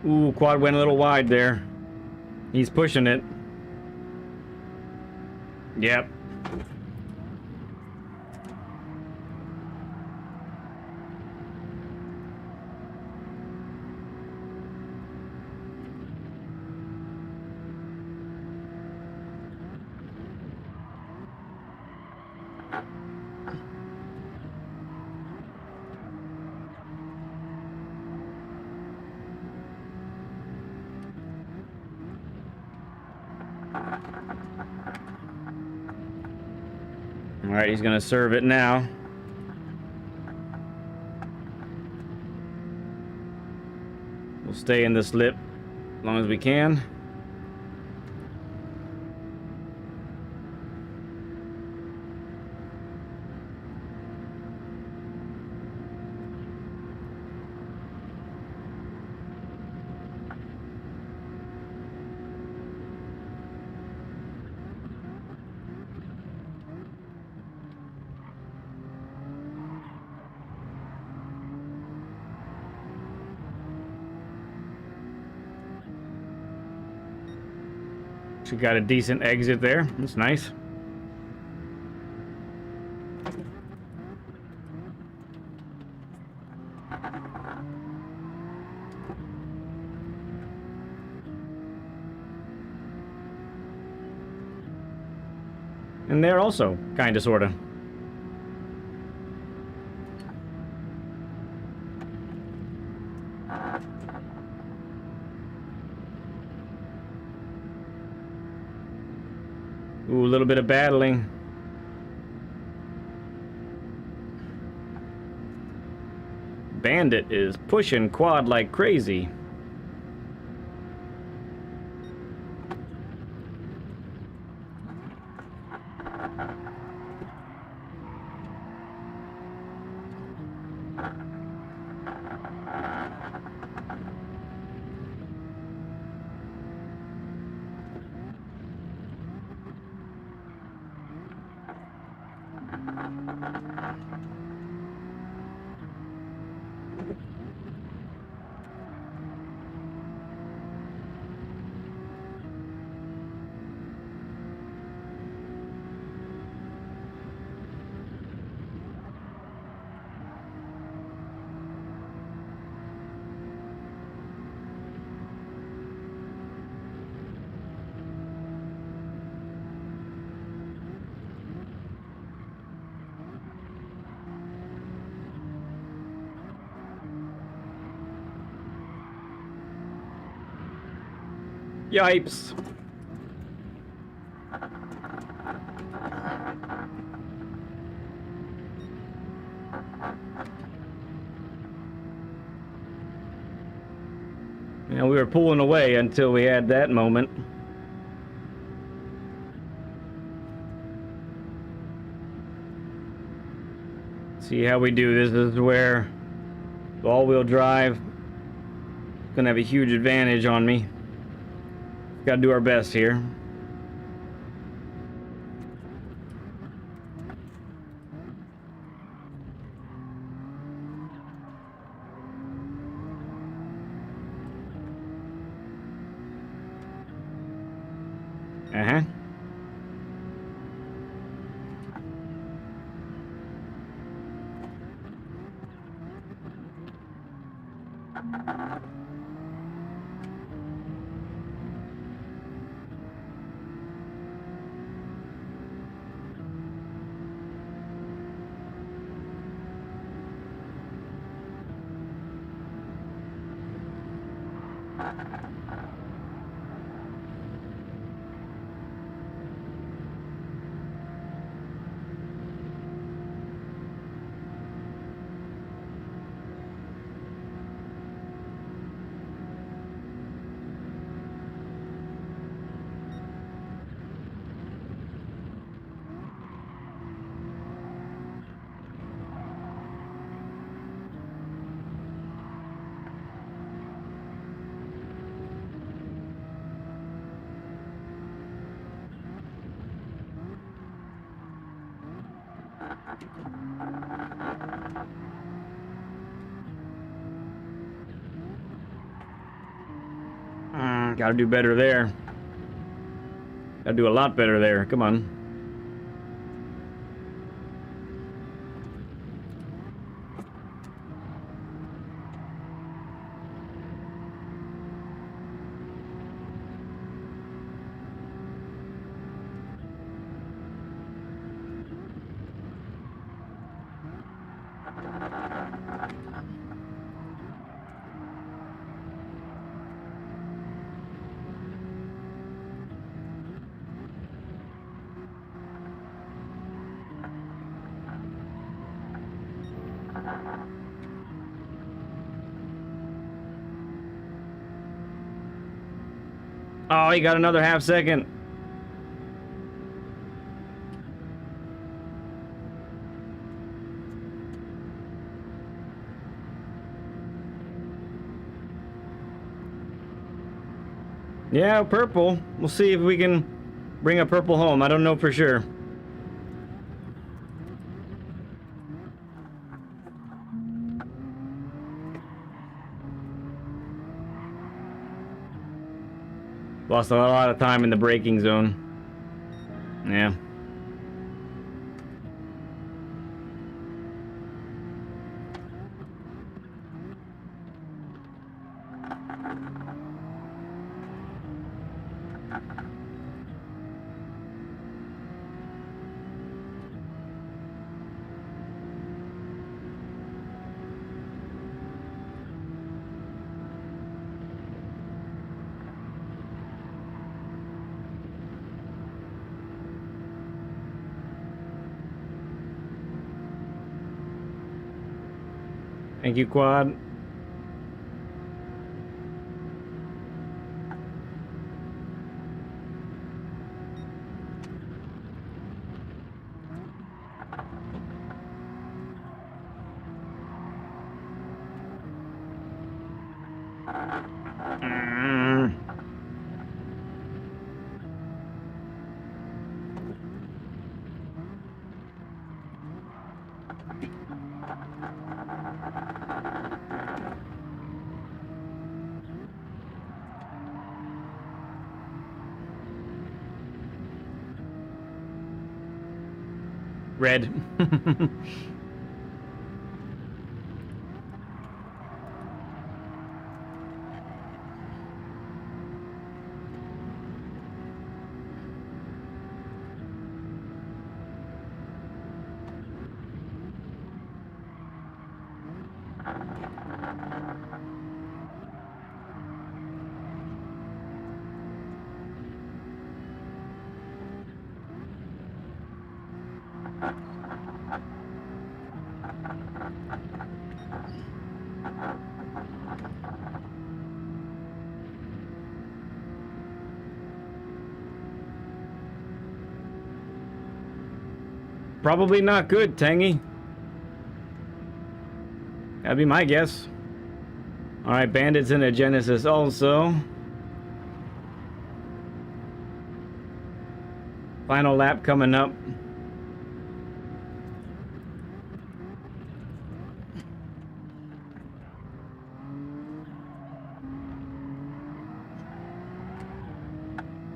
Ooh, Quad went a little wide there. He's pushing it. Yep. All right, he's gonna serve it now. We'll stay in the slip as long as we can. She got a decent exit there. That's nice. And there also, kinda, sorta. Ooh, a little bit of battling. Bandit is pushing quad like crazy. Yipes. You know, we were pulling away until we had that moment. See how we do this. This is where the all-wheel drive is gonna have a huge advantage on me. Gotta do our best here. Uh-huh. Gotta do better there. Gotta do a lot better there. Come on. Oh, he got another half second. Yeah, purple. We'll see if we can bring a purple home. I don't know for sure. Lost a lot of time in the braking zone. Yeah. Thank you, Quad. Red. Probably not good, Tangy. That'd be my guess. Alright, Bandit's in a Genesis also. Final lap coming up.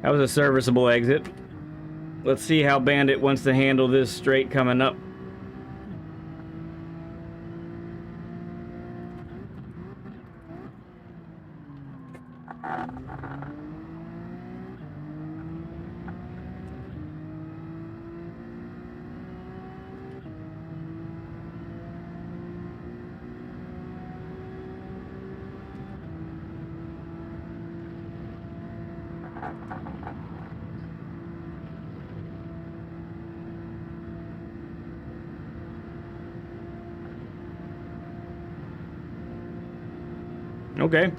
That was a serviceable exit. Let's see how Bandit wants to handle this straight coming up. Okay.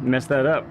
Messed that up.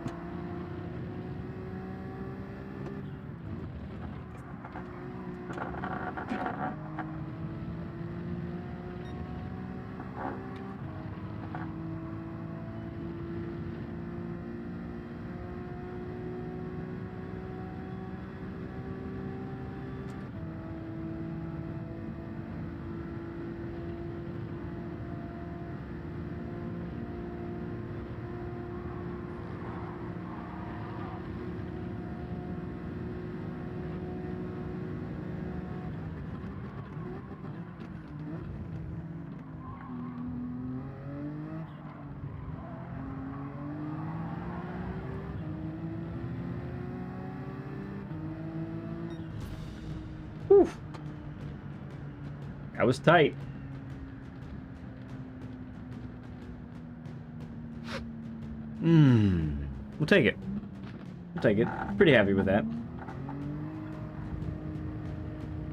That was tight. We'll take it. We'll take it. Pretty happy with that.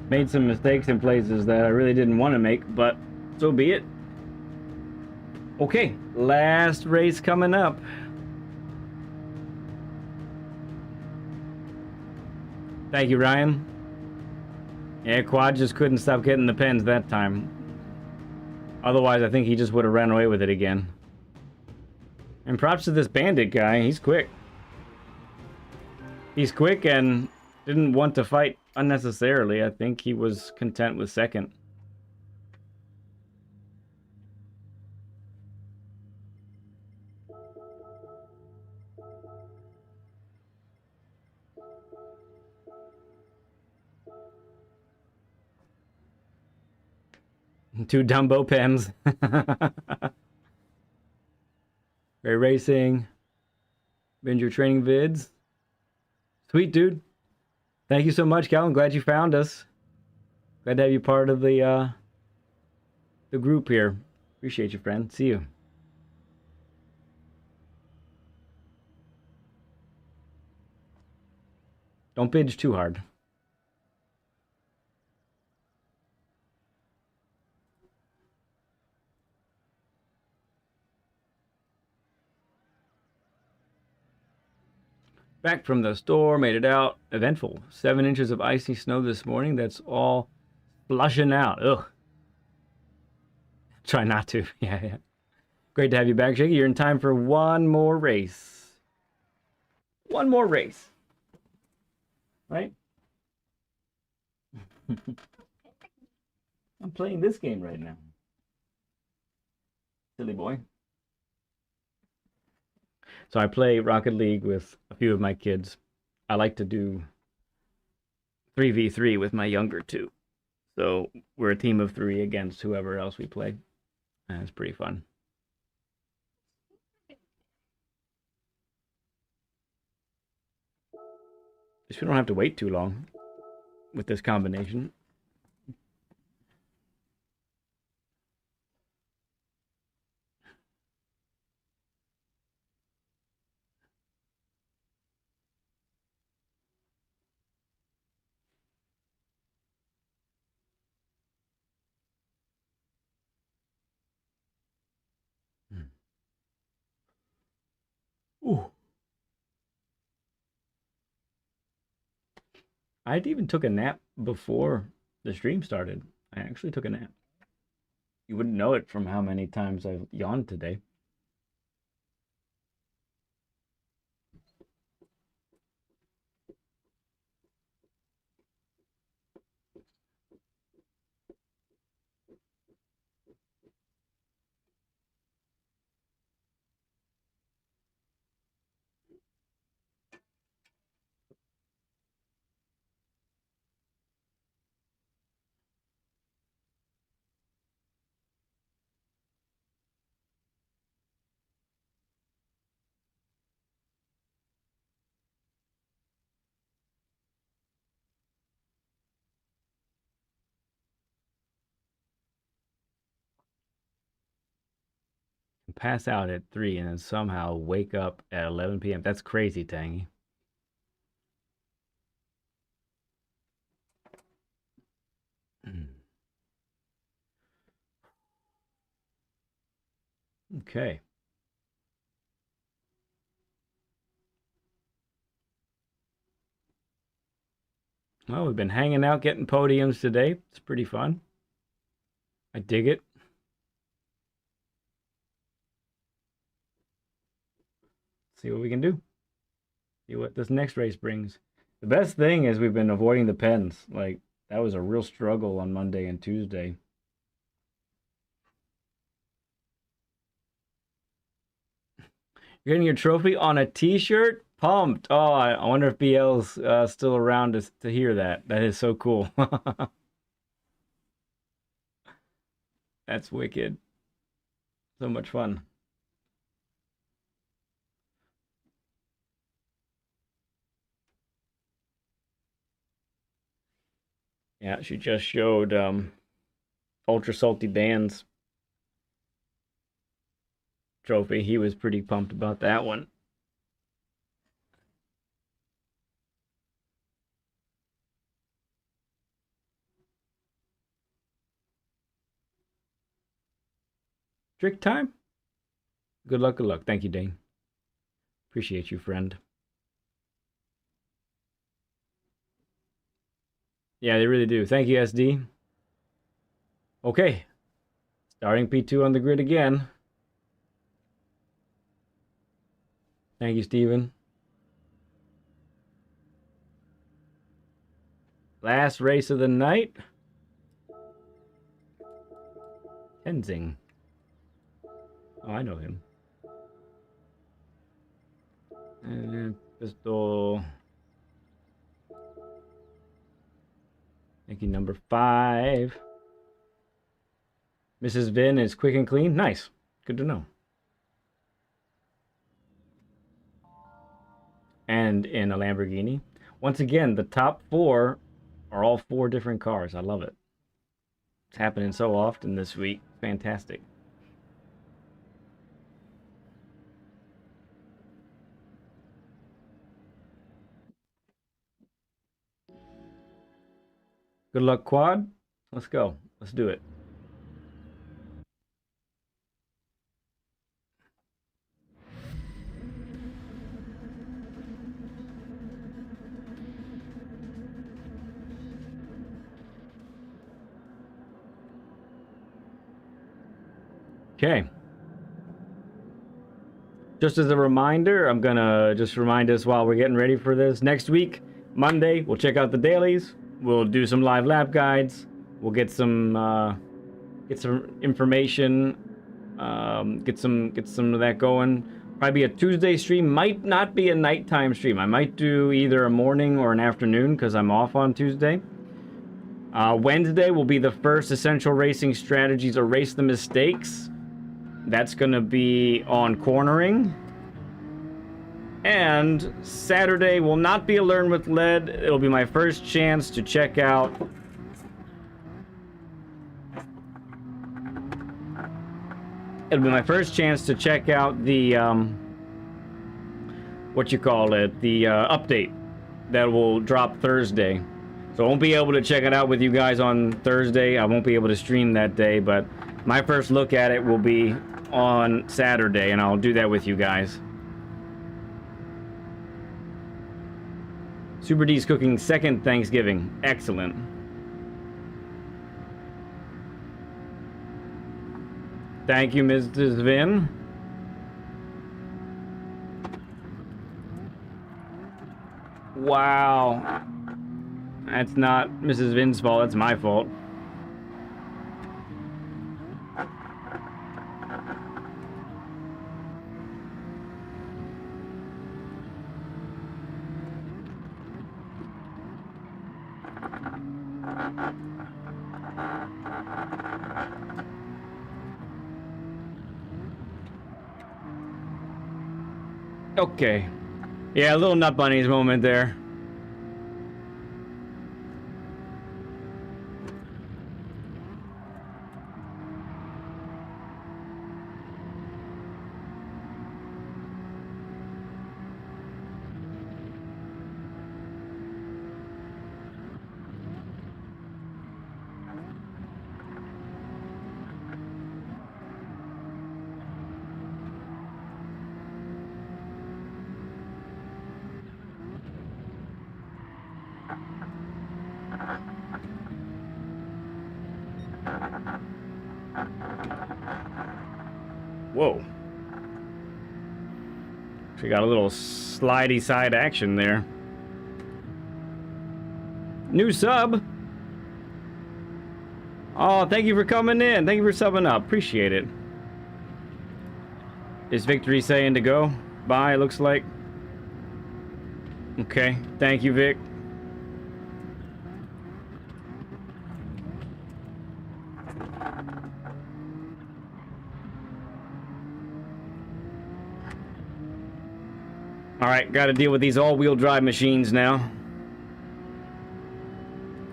Made some mistakes in places that I really didn't want to make, but so be it. Okay, last race coming up. Thank you, Ryan. Yeah, Quad just couldn't stop getting the pens that time. Otherwise, I think he just would have ran away with it again. And props to this bandit guy, he's quick. He's quick and didn't want to fight unnecessarily. I think he was content with second. Two Dumbo pens. Ray Racing. Binge your training vids. Sweet, dude. Thank you so much, Cal. I'm glad you found us. Glad to have you part of the group here. Appreciate you, friend. See you. Don't binge too hard. Back from the store, made it out. Eventful. 7 inches of icy snow this morning. That's all flushing out. Ugh. Try not to. Yeah. Great to have you back, Shaky. You're in time for one more race. One more race. Right? I'm playing this game right now. Silly boy. So I play Rocket League with a few of my kids. I like to do 3v3 with my younger two. So we're a team of 3 against whoever else we play. And it's pretty fun. At least we don't have to wait too long with this combination. Ooh. I even took a nap before the stream started. I actually took a nap. You wouldn't know it from how many times I've yawned today. Pass out at 3 and then somehow wake up at 11 p.m. That's crazy, Tangy. Okay. Well, we've been hanging out, getting podiums today. It's pretty fun. I dig it. See what we can do. See what this next race brings. The best thing is we've been avoiding the pens. Like, that was a real struggle on Monday and Tuesday. You're getting your trophy on a t-shirt? Pumped. Oh, I wonder if BL's still around to hear that. That is so cool. That's wicked. So much fun. Yeah, she just showed Ultra Salty Dan's trophy. He was pretty pumped about that one. Trick time? Good luck, good luck. Thank you, Dane. Appreciate you, friend. Yeah, they really do. Thank you, SD. Okay. Starting P2 on the grid again. Thank you, Steven. Last race of the night. Tenzing. Oh, I know him. And pistol. Thank you, number 5. Mrs. Vin is quick and clean. Nice. Good to know. And in a Lamborghini. Once again, the top 4 are all 4 different cars. I love it. It's happening so often this week. Fantastic. Good luck, Quad. Let's go. Let's do it. Okay. Just as a reminder, I'm gonna just remind us while we're getting ready for this. Next week, Monday, we'll check out the dailies. We'll do some live lap guides. We'll get some information. Get some of that going. Probably a Tuesday stream. Might not be a nighttime stream. I might do either a morning or an afternoon because I'm off on Tuesday. Wednesday will be the first Essential Racing Strategies Erase the Mistakes. That's going to be on cornering. And Saturday will not be a Learn with Lead. It'll be my first chance to check out the update that will drop Thursday. So I won't be able to check it out with you guys on Thursday. I won't be able to stream that day, but my first look at it will be on Saturday, and I'll do that with you guys. Super D's cooking second Thanksgiving. Excellent. Thank you, Mrs. Vin. Wow. That's not Mrs. Vin's fault, that's my fault. Okay. Yeah, a little Nut Bunnies moment there. Whoa. She got a little slidey side action there. New sub. Oh, thank you for coming in. Thank you for subbing up. Appreciate it. Is Victory saying to go? Bye, it looks like. Okay. Thank you, Vic. Alright, gotta deal with these all-wheel drive machines now.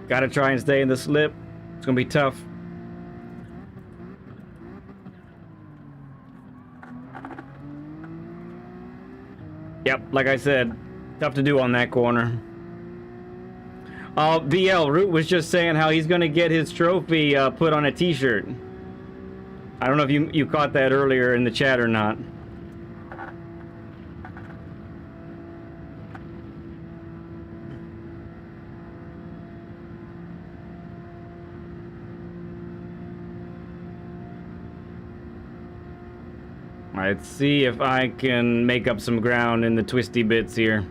Gotta try and stay in the slip. It's gonna be tough. Yep, like I said, tough to do on that corner. VL, Root was just saying how he's going to get his trophy put on a t-shirt. I don't know if you caught that earlier in the chat or not. Let's see if I can make up some ground in the twisty bits here.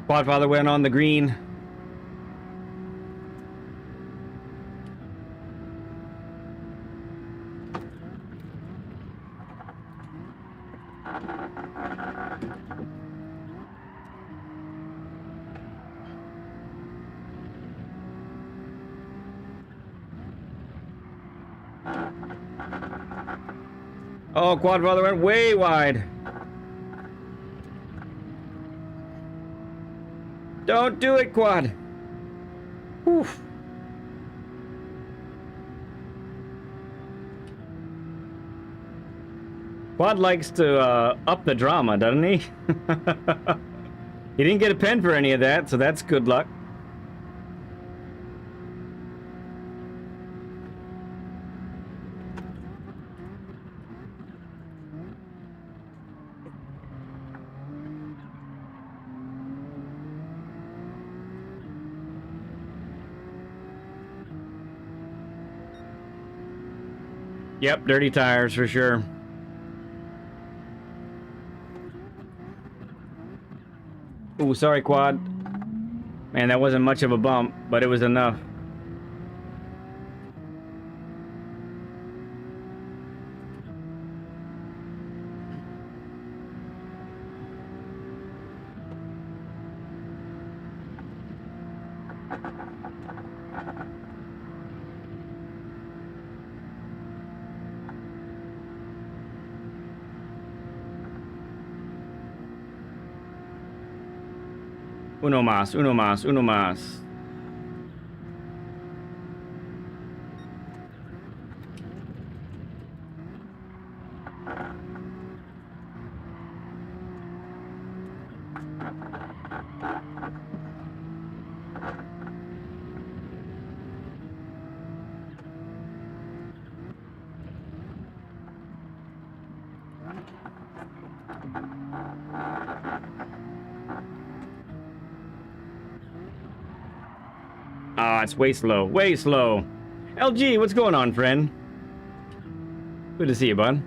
Quadfather went on the green. Oh, Quadfather went way wide. Don't do it, Quad. Oof. Quad likes to up the drama, doesn't he? He didn't get a pen for any of that, so that's good luck. Yep, dirty tires for sure. Ooh, sorry, Quad. Man, that wasn't much of a bump, but it was enough. Uno más, uno más, uno más. Ah, it's way slow, way slow. LG, what's going on, friend? Good to see you, bud.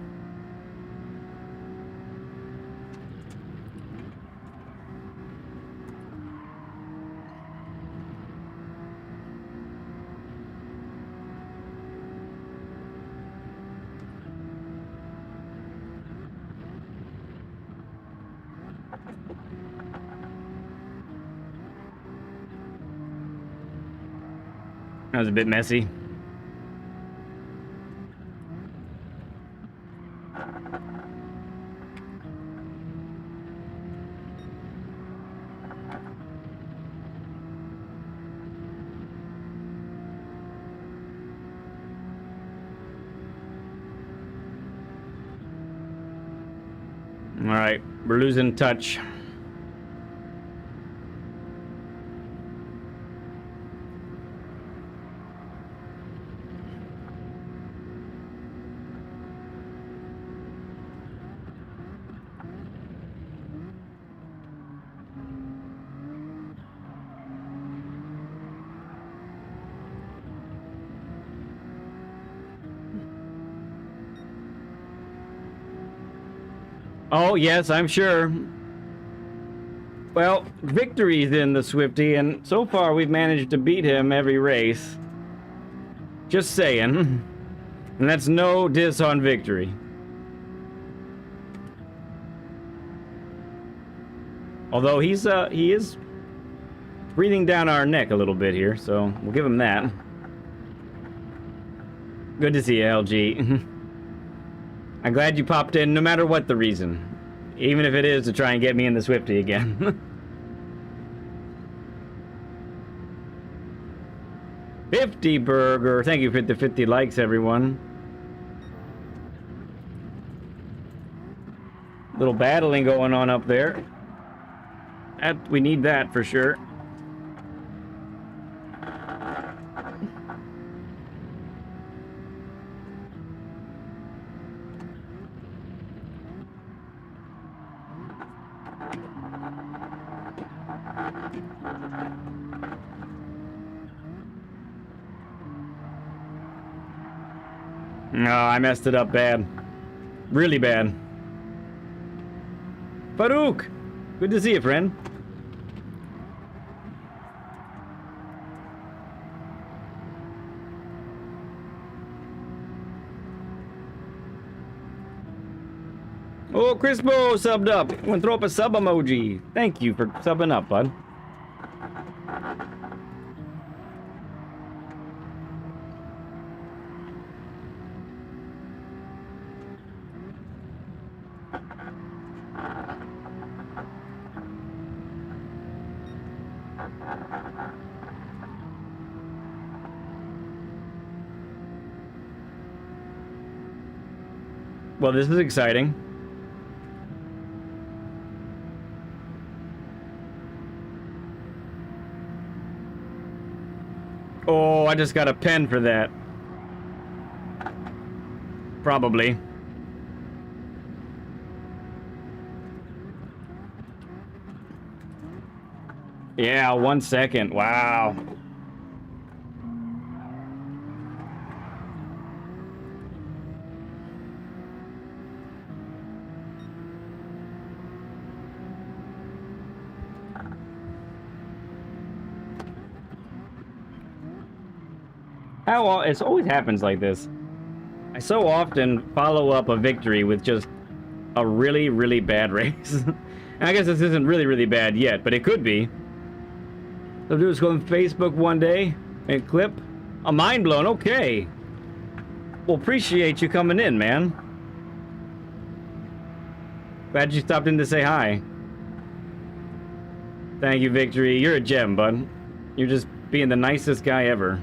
That was a bit messy. All right, we're losing touch. Oh, yes, I'm sure. Well, victory's in the Swifty, and so far we've managed to beat him every race. Just saying. And that's no diss on victory. Although he is breathing down our neck a little bit here, so we'll give him that. Good to see you, LG. I'm glad you popped in, no matter what the reason. Even if it is to try and get me in the Swifty again. 50 burger. Thank you for the 50 likes, everyone. Little battling going on up there. We need that for sure. No, I messed it up bad. Really bad. Farouk! Good to see you, friend. Oh, Crispo subbed up. I'm gonna throw up a sub emoji. Thank you for subbing up, bud. Well, this is exciting. Oh, I just got a pen for that. Probably. Yeah, 1 second. Wow. It always happens like this. I so often follow up a victory with just a really, really bad race. And I guess this isn't really, really bad yet, but it could be. So do is go on Facebook one day and clip. A mind blown, okay. Well, appreciate you coming in, man. Glad you stopped in to say hi. Thank you, Victory. You're a gem, bud. You're just being the nicest guy ever.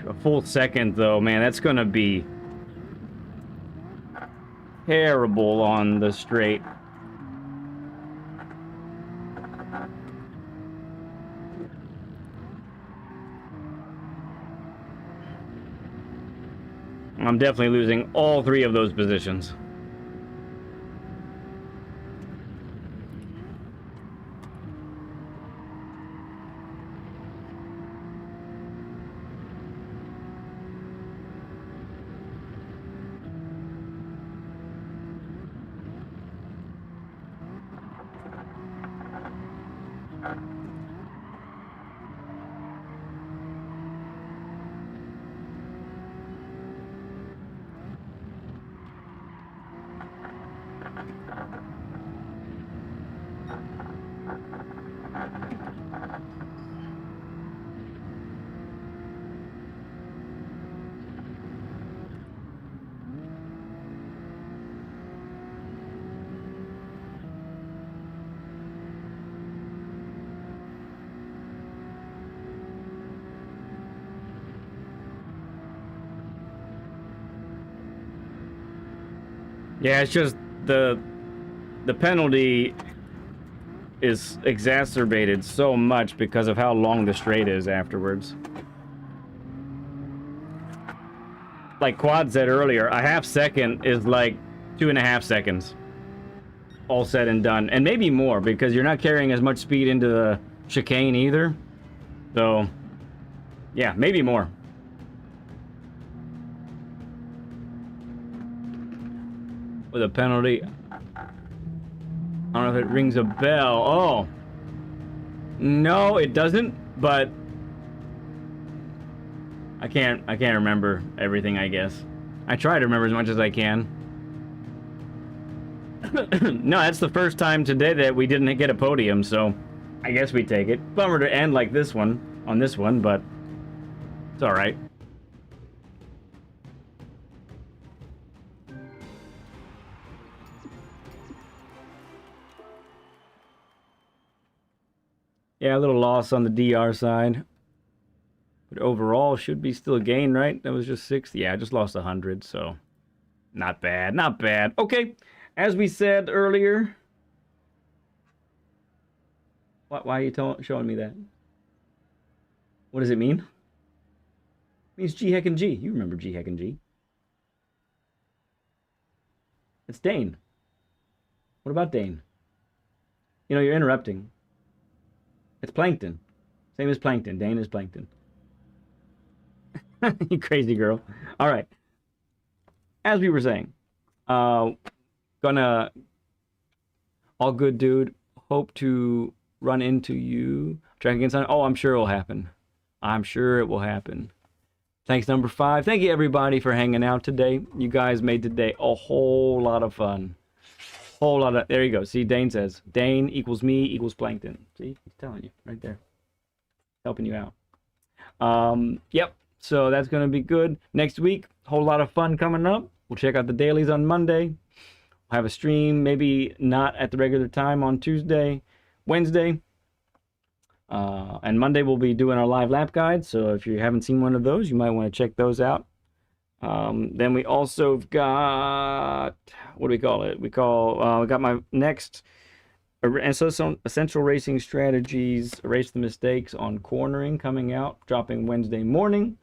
A full second, though, man, that's gonna be terrible on the straight. I'm definitely losing all three of those positions. Yeah, it's just the penalty is exacerbated so much because of how long the straight is afterwards. Like Quad said earlier, a half second is like 2.5 seconds. All said and done. And maybe more, because you're not carrying as much speed into the chicane either. So, yeah, maybe more. With a penalty. I don't know if it rings a bell. Oh. No, it doesn't, but I can't remember everything, I guess. I try to remember as much as I can. No, that's the first time today that we didn't get a podium, so I guess we take it. Bummer to end like this one, on this one, but it's alright. Yeah, a little loss on the DR side. But overall, should be still a gain, right? That was just 6. Yeah, I just lost 100, so not bad, not bad. Okay, as we said earlier... Why are you showing me that? What does it mean? It means G heckin' G. You remember G heckin' G. It's Dane. What about Dane? You know, you're interrupting. It's Plankton. Same as Plankton. Dane is Plankton. You crazy girl. All right. As we were saying, gonna... All good, dude. Hope to run into you. Track against... Oh, I'm sure it will happen. I'm sure it will happen. Thanks, number 5. Thank you, everybody, for hanging out today. You guys made today a whole lot of fun. Whole lot of... There you go. See, Dane says, Dane equals me equals Plankton. See? He's telling you right there. Helping you out. Yep. So that's going to be good. Next week, whole lot of fun coming up. We'll check out the dailies on Monday. We'll have a stream, maybe not at the regular time on Tuesday, Wednesday. And Monday we'll be doing our live lap guide. So if you haven't seen one of those, you might want to check those out. Then we also got, what do we call it? We got my next Essential Racing Strategies, Erase the Mistakes on Cornering coming out, dropping Wednesday morning.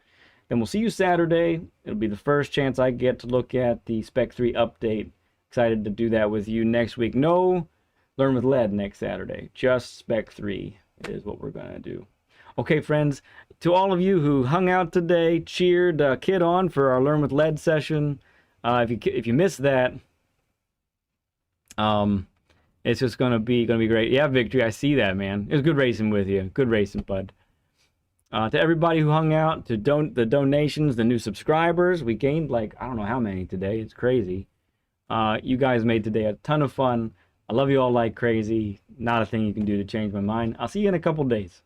Then we'll see you Saturday. It'll be the first chance I get to look at the Spec 3 update. Excited to do that with you next week. No Learn with Lead next Saturday. Just Spec 3 is what we're going to do. Okay, friends, to all of you who hung out today, cheered Kid on for our Learn with Lead session. If you missed that, it's just gonna be great. Yeah, Victory, I see that, man. It was good racing with you. Good racing, bud. To everybody who hung out, to the donations, the new subscribers, we gained like I don't know how many today. It's crazy. You guys made today a ton of fun. I love you all like crazy. Not a thing you can do to change my mind. I'll see you in a couple days.